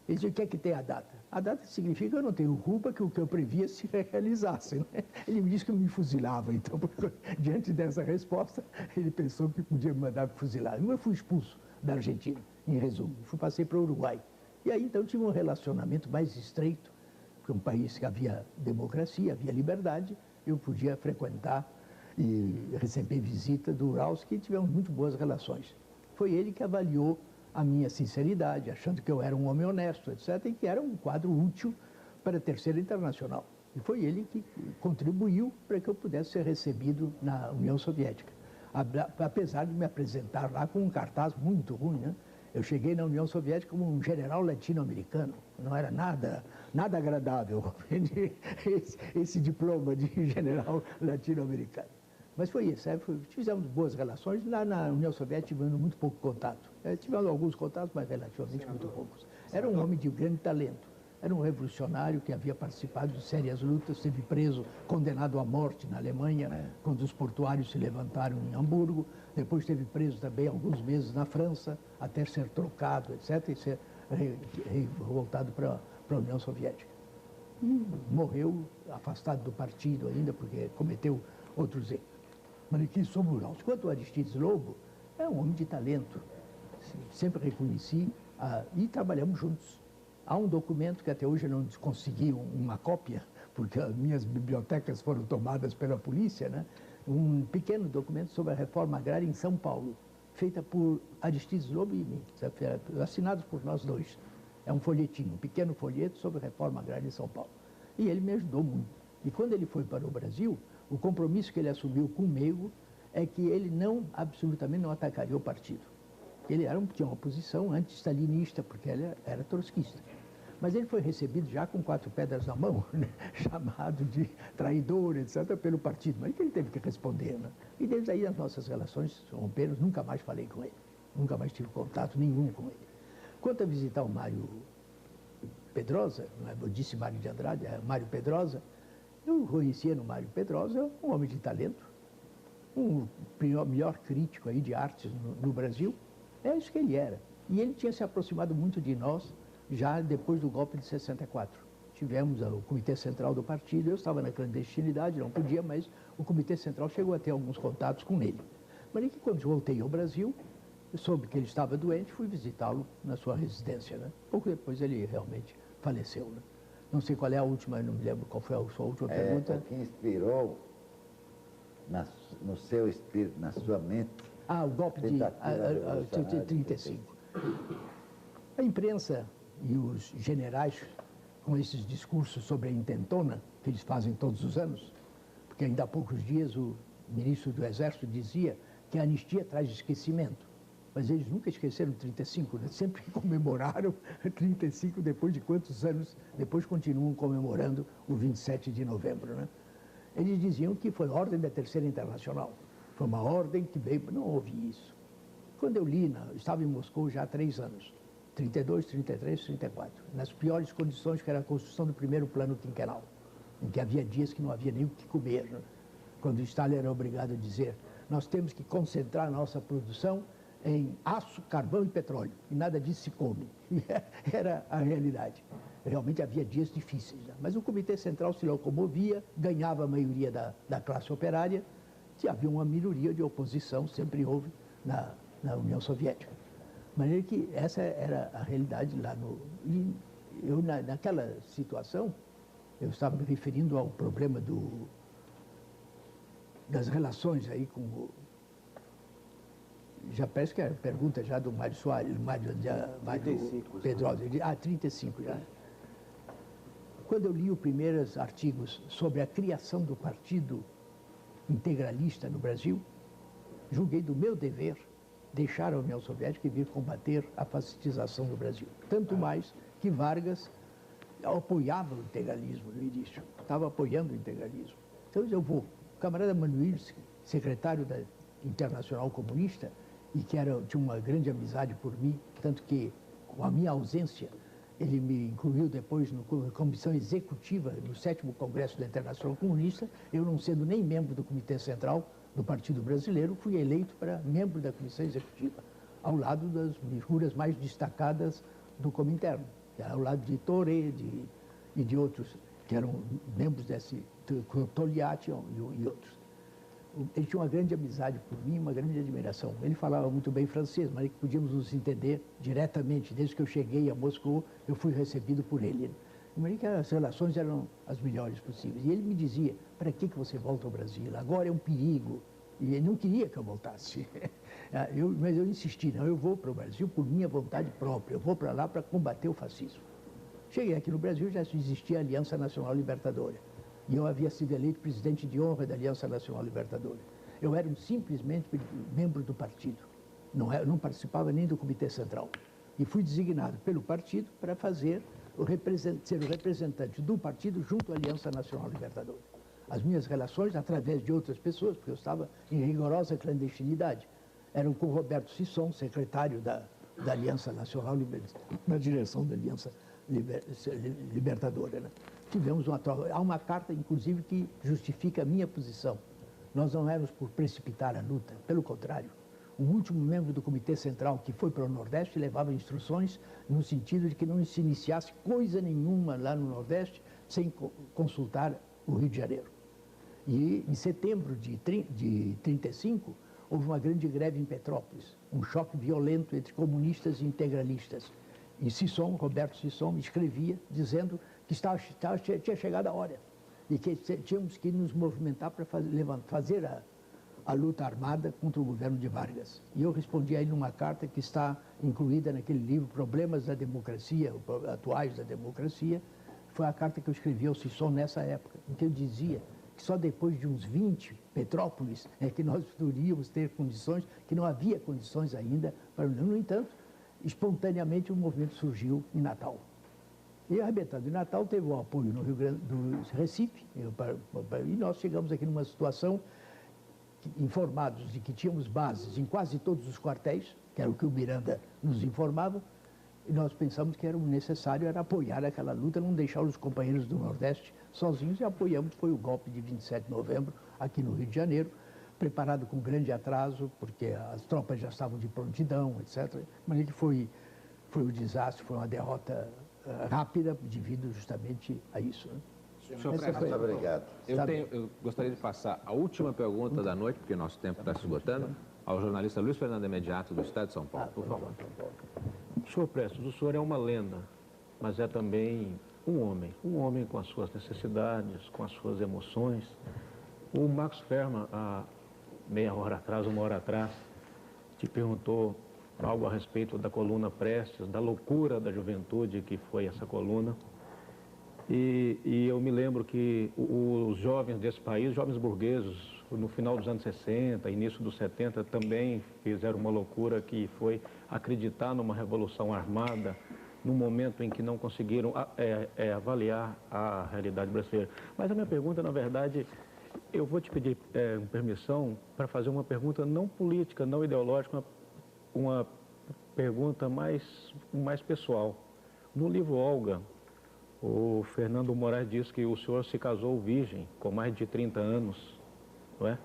Ele disse, o que é que tem a data? A data significa que eu não tenho culpa que o que eu previa se realizasse, né? Ele me disse que eu me fuzilava, então, porque, diante dessa resposta, ele pensou que podia me mandar fuzilar. Eu fui expulso da Argentina, em resumo. Passei para o Uruguai. E aí, então, tive um relacionamento mais estreito, porque um país que havia democracia, havia liberdade, eu podia frequentar e receber visita do Uralski, e tivemos muito boas relações. Foi ele que avaliou a minha sinceridade, achando que eu era um homem honesto, etc., e que era um quadro útil para a Terceira Internacional. E foi ele que contribuiu para que eu pudesse ser recebido na União Soviética. Apesar de me apresentar lá com um cartaz muito ruim, né? Eu cheguei na União Soviética como um general latino-americano. Não era nada agradável esse diploma de general latino-americano. Mas foi isso, fizemos boas relações. Lá na União Soviética tivemos muito pouco contato. Tivemos alguns contatos, mas relativamente muito poucos. Era um homem de grande talento. Era um revolucionário que havia participado de sérias lutas, esteve preso, condenado à morte na Alemanha, quando os portuários se levantaram em Hamburgo. Depois esteve preso também alguns meses na França, até ser trocado, etc., e ser voltado para a União Soviética. E morreu afastado do partido ainda, porque cometeu outros erros. Mas aqui sobre o Uralski. Quanto ao Aristides Lobo, é um homem de talento. Sempre reconheci e trabalhamos juntos. Há um documento que até hoje eu não consegui uma cópia, porque as minhas bibliotecas foram tomadas pela polícia, né? Um pequeno documento sobre a reforma agrária em São Paulo, feita por Aristides Lobo e mim, assinados por nós dois. É um folhetinho, um pequeno folheto sobre a reforma agrária em São Paulo. E ele me ajudou muito. E quando ele foi para o Brasil, o compromisso que ele assumiu comigo é que ele absolutamente não atacaria o partido. Ele tinha uma posição anti-stalinista, porque ele era trotskista. Mas ele foi recebido já com 4 pedras na mão, né? Chamado de traidor, etc., pelo partido. Mas ele teve que responder, né? E desde aí as nossas relações romperam, nunca mais falei com ele. Nunca mais tive contato nenhum com ele. Quanto a visitar o Mário Pedrosa, eu disse Mário de Andrade, é Mário Pedrosa, eu conhecia no Mário Pedrosa um homem de talento, um melhor crítico aí de artes no Brasil. É isso que ele era. E ele tinha se aproximado muito de nós já depois do golpe de 64. Tivemos o Comitê Central do partido, eu estava na clandestinidade, não podia, mas o Comitê Central chegou a ter alguns contatos com ele. Mas é que quando voltei ao Brasil, eu soube que ele estava doente, fui visitá-lo na sua residência, né? Pouco depois ele realmente faleceu, né? Não sei qual é a última, não me lembro qual foi a sua última pergunta. O que inspirou no seu espírito, na sua mente, o golpe de 35. A imprensa e os generais, com esses discursos sobre a intentona, que eles fazem todos os anos, porque ainda há poucos dias o ministro do Exército dizia que a anistia traz esquecimento. Mas eles nunca esqueceram 35, né? Sempre comemoraram 35, depois de quantos anos, depois continuam comemorando o 27 de novembro, né? Eles diziam que foi a ordem da Terceira Internacional. Foi uma ordem que veio... Não houve isso. Quando eu li, estava em Moscou já há 3 anos, 32, 33, 34, nas piores condições, que era a construção do primeiro plano quinquenal, em que havia dias que não havia nem o que comer, né? Quando Stalin era obrigado a dizer, nós temos que concentrar nossa produção em aço, carvão e petróleo, e nada disso se come. E era a realidade. Realmente havia dias difíceis, né? Mas o Comitê Central se locomovia, ganhava a maioria da classe operária, e havia uma minoria de oposição, sempre houve, na União Soviética. De maneira que essa era a realidade lá no... E eu, naquela situação, eu estava me referindo ao problema das relações aí com o... Já parece que é a pergunta já do Mário Soares, Mário 35, Pedrosa. 35 já. Quando eu li os primeiros artigos sobre a criação do Partido Integralista no Brasil, julguei do meu dever deixar a União Soviética e vir combater a fascistização do Brasil. Tanto mais que Vargas apoiava o integralismo no início, estava apoiando o integralismo. Então eu vou. O camarada Manuilsky, secretário da Internacional Comunista, e que tinha uma grande amizade por mim, tanto que, com a minha ausência, ele me incluiu depois na comissão executiva do 7º Congresso da Internacional Comunista, eu não sendo nem membro do Comitê Central do Partido Brasileiro, fui eleito para membro da comissão executiva, ao lado das figuras mais destacadas do Comintern. ao lado de Toré e de outros que eram membros desse, Togliatti e outros. Ele tinha uma grande amizade por mim, uma grande admiração. Ele falava muito bem francês, mas podíamos nos entender diretamente. Desde que eu cheguei a Moscou, eu fui recebido por ele. Que as relações eram as melhores possíveis. E ele me dizia, para que você volta ao Brasil? Agora é um perigo. E ele não queria que eu voltasse. Mas eu insisti, não, eu vou para o Brasil por minha vontade própria. Eu vou para lá para combater o fascismo. Cheguei aqui no Brasil, já existia a Aliança Nacional Libertadora. E eu havia sido eleito presidente de honra da Aliança Nacional Libertadora. Eu era simplesmente membro do partido. Não participava nem do Comitê Central. E fui designado pelo partido para ser o representante do partido junto à Aliança Nacional Libertadora. As minhas relações, através de outras pessoas, porque eu estava em rigorosa clandestinidade, eram com Roberto Sisson, secretário da Aliança Nacional Libertadora, na direção da Aliança Libertadora. Né? Tivemos uma troca. Há uma carta, inclusive, que justifica a minha posição. Nós não éramos por precipitar a luta, pelo contrário. O último membro do Comitê Central que foi para o Nordeste levava instruções no sentido de que não se iniciasse coisa nenhuma lá no Nordeste sem consultar o Rio de Janeiro. E em setembro de 1935, houve uma grande greve em Petrópolis, um choque violento entre comunistas e integralistas. E Sisson, Roberto Sisson, escrevia dizendo que tinha chegado a hora e que tínhamos que nos movimentar para fazer a luta armada contra o governo de Vargas. E eu respondi a ele numa carta que está incluída naquele livro Problemas da Democracia, Atuais da Democracia. Foi a carta que eu escrevi ao Sisson nessa época, em que eu dizia que só depois de uns 20 Petrópolis é que nós poderíamos ter condições, que não havia condições ainda. No entanto, espontaneamente o movimento surgiu em Natal. E arrebentando em Natal, teve o apoio no Rio Grande do Recife, e nós chegamos aqui numa situação informados de que tínhamos bases em quase todos os quartéis, que era o que o Miranda nos informava, e nós pensamos que era necessário apoiar aquela luta, não deixar os companheiros do Nordeste sozinhos, e apoiamos. Foi o golpe de 27 de novembro, aqui no Rio de Janeiro, preparado com grande atraso, porque as tropas já estavam de prontidão, etc. Mas ele foi um desastre, foi uma derrota rápida, devido justamente a isso. Né? Muito obrigado. Eu gostaria de passar a última pergunta da noite, porque nosso tempo está se esgotando, ao jornalista Luiz Fernando Imediato, do Estado de São Paulo. Por favor. Senhor Prestes, o senhor é uma lenda, mas é também um homem com as suas necessidades, com as suas emoções. O Max Ferman, há uma hora atrás, te perguntou algo a respeito da coluna Prestes, da loucura da juventude que foi essa coluna. E eu me lembro que os jovens desse país, jovens burgueses, no final dos anos 60, início dos 70, também fizeram uma loucura que foi acreditar numa revolução armada, num momento em que não conseguiram avaliar a realidade brasileira. Mas a minha pergunta, na verdade, eu vou te pedir permissão para fazer uma pergunta não política, não ideológica, uma pergunta mais pessoal. No livro Olga, o Fernando Moraes diz que o senhor se casou virgem, com mais de 30 anos, não é?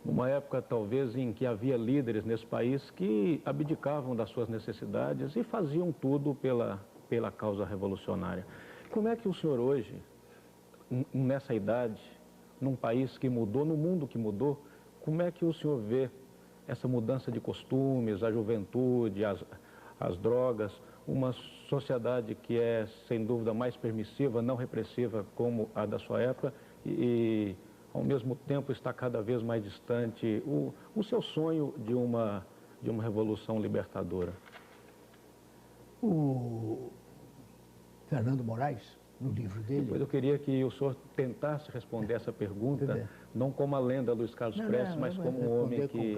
Numa época, talvez, em que havia líderes nesse país que abdicavam das suas necessidades e faziam tudo pela causa revolucionária. Como é que o senhor hoje, nessa idade, num país que mudou, no mundo que mudou, como é que o senhor vê essa mudança de costumes, a juventude, as drogas, uma sociedade que é, sem dúvida, mais permissiva, não repressiva como a da sua época e ao mesmo tempo está cada vez mais distante o seu sonho de uma revolução libertadora? O Fernando Moraes, no livro dele... Depois eu queria que o senhor tentasse responder essa pergunta, não como a lenda Luiz Carlos Prestes, mas como um homem que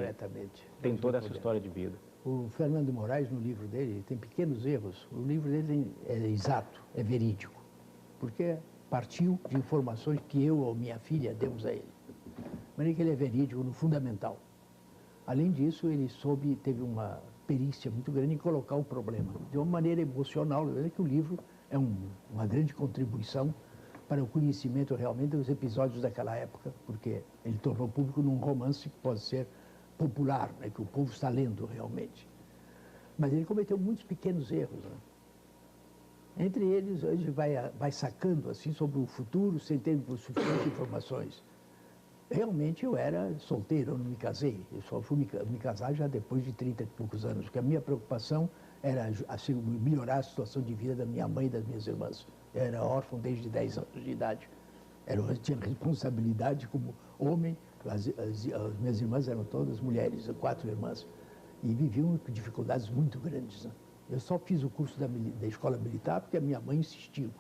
tem toda essa história de vida. O Fernando Moraes, no livro dele, tem pequenos erros. O livro dele é exato, é verídico, porque partiu de informações que eu ou minha filha demos a ele. Mas ele é verídico no fundamental. Além disso, ele teve uma perícia muito grande em colocar o problema de uma maneira emocional. Que o livro é uma grande contribuição para o conhecimento realmente dos episódios daquela época, porque ele tornou público num romance que pode ser popular, né, que o povo está lendo realmente. Mas ele cometeu muitos pequenos erros. Né? Entre eles, a gente vai sacando assim sobre o futuro sem ter suficientes informações. Realmente eu era solteiro, eu não me casei. Eu só fui me casar já depois de 30 e poucos anos, porque a minha preocupação era assim, melhorar a situação de vida da minha mãe e das minhas irmãs. Eu era órfão desde 10 anos de idade. Eu tinha responsabilidade como homem. As minhas irmãs eram todas mulheres, 4 irmãs, e viviam com dificuldades muito grandes, né? Eu só fiz o curso da escola militar porque a minha mãe insistiu.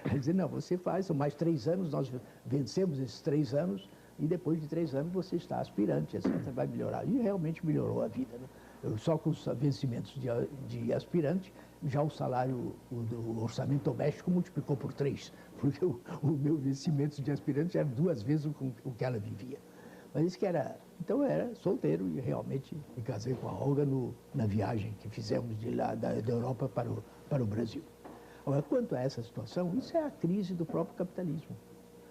Ela dizia, não, você faz, são mais 3 anos, nós vencemos esses 3 anos, e depois de 3 anos você está aspirante, etc., vai melhorar. E realmente melhorou a vida, né? Só com os vencimentos de aspirante, já o salário, o orçamento doméstico multiplicou por 3, porque o meu vencimento de aspirante era 2 vezes o que ela vivia. Mas isso que era... Então eu era solteiro e realmente me casei com a Olga na viagem que fizemos de lá da Europa para o Brasil. Agora, quanto a essa situação, isso é a crise do próprio capitalismo.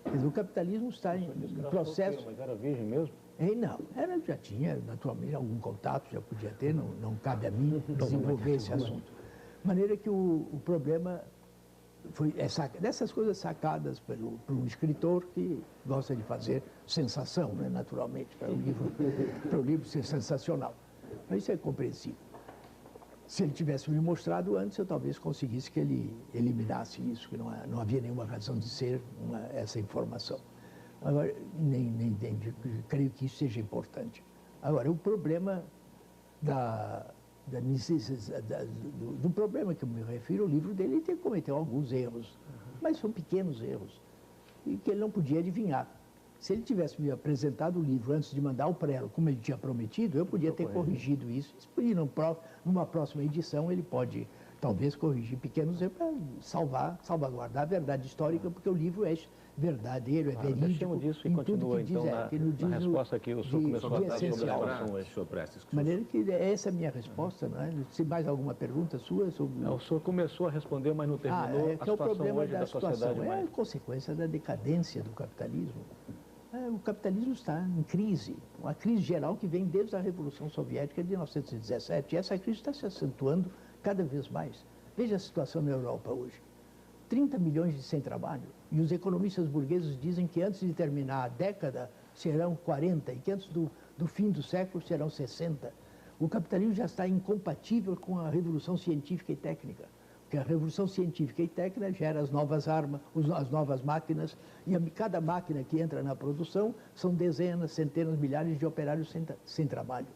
Quer dizer, o capitalismo está em processo... Mas era virgem mesmo? Não, já tinha naturalmente algum contato, já podia ter, não cabe a mim desenvolver esse assunto. De maneira que o problema foi dessas coisas sacadas por um escritor que gosta de fazer sensação, né, naturalmente, para o livro ser sensacional. Mas isso é compreensível. Se ele tivesse me mostrado antes, eu talvez conseguisse que ele eliminasse isso, que não havia nenhuma razão de ser essa informação. Agora, creio que isso seja importante. Agora, o problema do problema que eu me refiro, o livro dele cometeu alguns erros, mas são pequenos erros, e que ele não podia adivinhar. Se ele tivesse me apresentado o livro antes de mandar o prelo, como ele tinha prometido, eu podia ter corrigido isso. E numa próxima edição ele pode, talvez, corrigir pequenos erros para salvaguardar a verdade histórica, porque o livro é verdadeiro, é verídico. Disso e continua, então, na resposta que o senhor começou a dar sobre a relação hoje. De maneira que essa é a minha resposta, não é? Se mais alguma pergunta sua sobre... O senhor começou a responder, mas não terminou. A situação hoje da sociedade. É a consequência da decadência do capitalismo. O capitalismo está em crise, uma crise geral que vem desde a Revolução Soviética de 1917. E essa crise está se acentuando cada vez mais. Veja a situação na Europa hoje. 30 milhões de sem trabalho. E os economistas burgueses dizem que antes de terminar a década serão 40 e que antes do fim do século serão 60. O capitalismo já está incompatível com a revolução científica e técnica. Porque a revolução científica e técnica gera as novas armas, as novas máquinas, e cada máquina que entra na produção são dezenas, centenas, milhares de operários sem trabalho.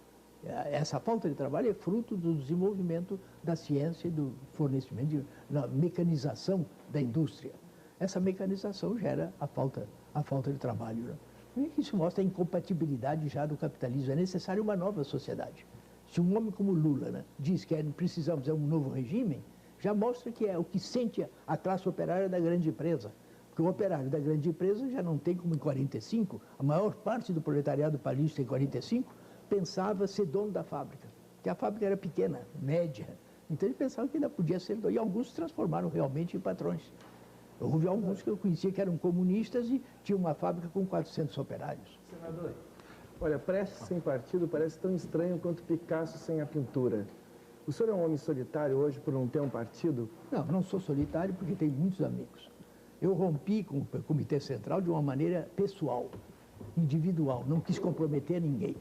Essa falta de trabalho é fruto do desenvolvimento da ciência e do fornecimento, da mecanização da indústria. Essa mecanização gera a falta de trabalho, né? E isso mostra a incompatibilidade já do capitalismo. É necessária uma nova sociedade. Se um homem como Lula, né, diz que precisamos de um novo regime, já mostra que é o que sente a classe operária da grande empresa. Porque o operário da grande empresa já não tem como em 45, a maior parte do proletariado paulista em 45 pensava ser dono da fábrica, que a fábrica era pequena, média. Então ele pensava que ainda podia ser dono, e alguns se transformaram realmente em patrões. Houve alguns que eu conhecia que eram comunistas e tinham uma fábrica com 400 operários. Senador, olha, Prestes sem partido parece tão estranho quanto Picasso sem a pintura. O senhor é um homem solitário hoje por não ter um partido? Não sou solitário porque tenho muitos amigos. Eu rompi com o Comitê Central de uma maneira pessoal, individual, não quis comprometer ninguém.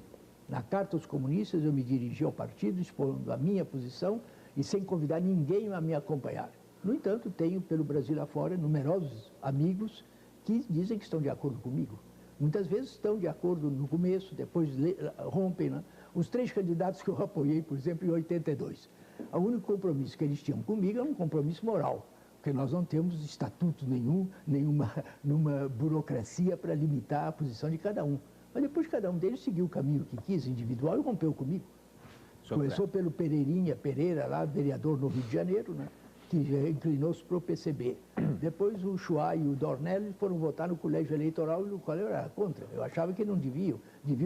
Na Carta aos Comunistas eu me dirigi ao partido expondo a minha posição e sem convidar ninguém a me acompanhar. No entanto, tenho pelo Brasil afora numerosos amigos que dizem que estão de acordo comigo. Muitas vezes estão de acordo no começo, depois rompem, né? Os 3 candidatos que eu apoiei, por exemplo, em 82. O único compromisso que eles tinham comigo é um compromisso moral, porque nós não temos estatuto nenhuma burocracia para limitar a posição de cada um. Mas depois cada um deles seguiu o caminho que quis, individual, e rompeu comigo. Começou pelo Pereira, lá, vereador no Rio de Janeiro, né, que inclinou-se para o PCB. Depois o Chua e o Dornelles foram votar no colégio eleitoral, no qual eu era contra. Eu achava que não deviam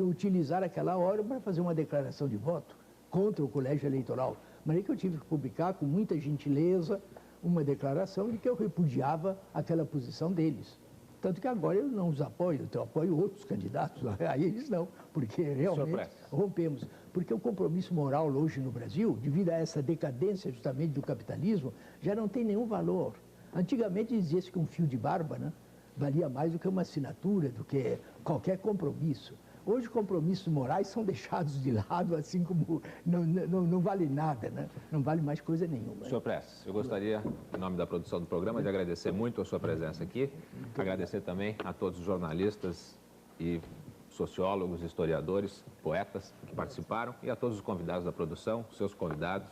utilizar aquela hora para fazer uma declaração de voto contra o colégio eleitoral. Mas aí que eu tive que publicar com muita gentileza uma declaração de que eu repudiava aquela posição deles. Tanto que agora eu não os apoio, eu apoio outros candidatos, aí eles não, porque realmente rompemos. porque o compromisso moral hoje no Brasil, devido a essa decadência justamente do capitalismo, já não tem nenhum valor. Antigamente dizia-se que um fio de barba, né, valia mais do que uma assinatura, do que qualquer compromisso. Hoje, compromissos morais são deixados de lado, assim como não vale nada, né? Não vale mais coisa nenhuma. Senhor Prestes, eu gostaria, em nome da produção do programa, de agradecer muito a sua presença aqui, agradecer também a todos os jornalistas e sociólogos, historiadores, poetas que participaram e a todos os convidados da produção, seus convidados.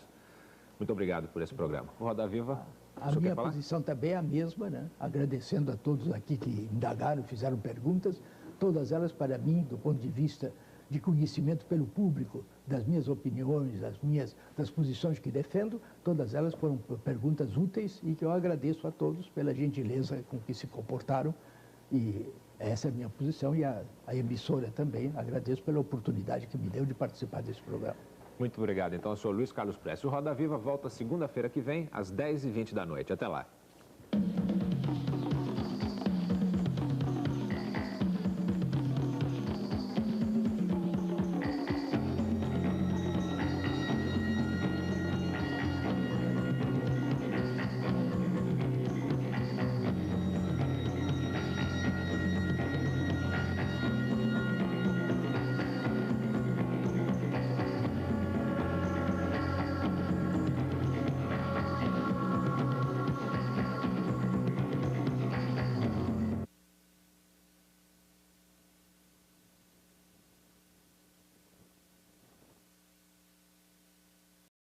Muito obrigado por esse programa. O Roda Viva, a minha posição também é a mesma, né? Agradecendo a todos aqui que indagaram, fizeram perguntas, todas elas para mim, do ponto de vista de conhecimento pelo público, das minhas opiniões, das posições que defendo, todas elas foram perguntas úteis e que eu agradeço a todos pela gentileza com que se comportaram. E essa é a minha posição e a emissora também. Agradeço pela oportunidade que me deu de participar desse programa. Muito obrigado. Então, eu sou Luiz Carlos Prestes. O Roda Viva volta segunda-feira que vem, às 10h20 da noite. Até lá.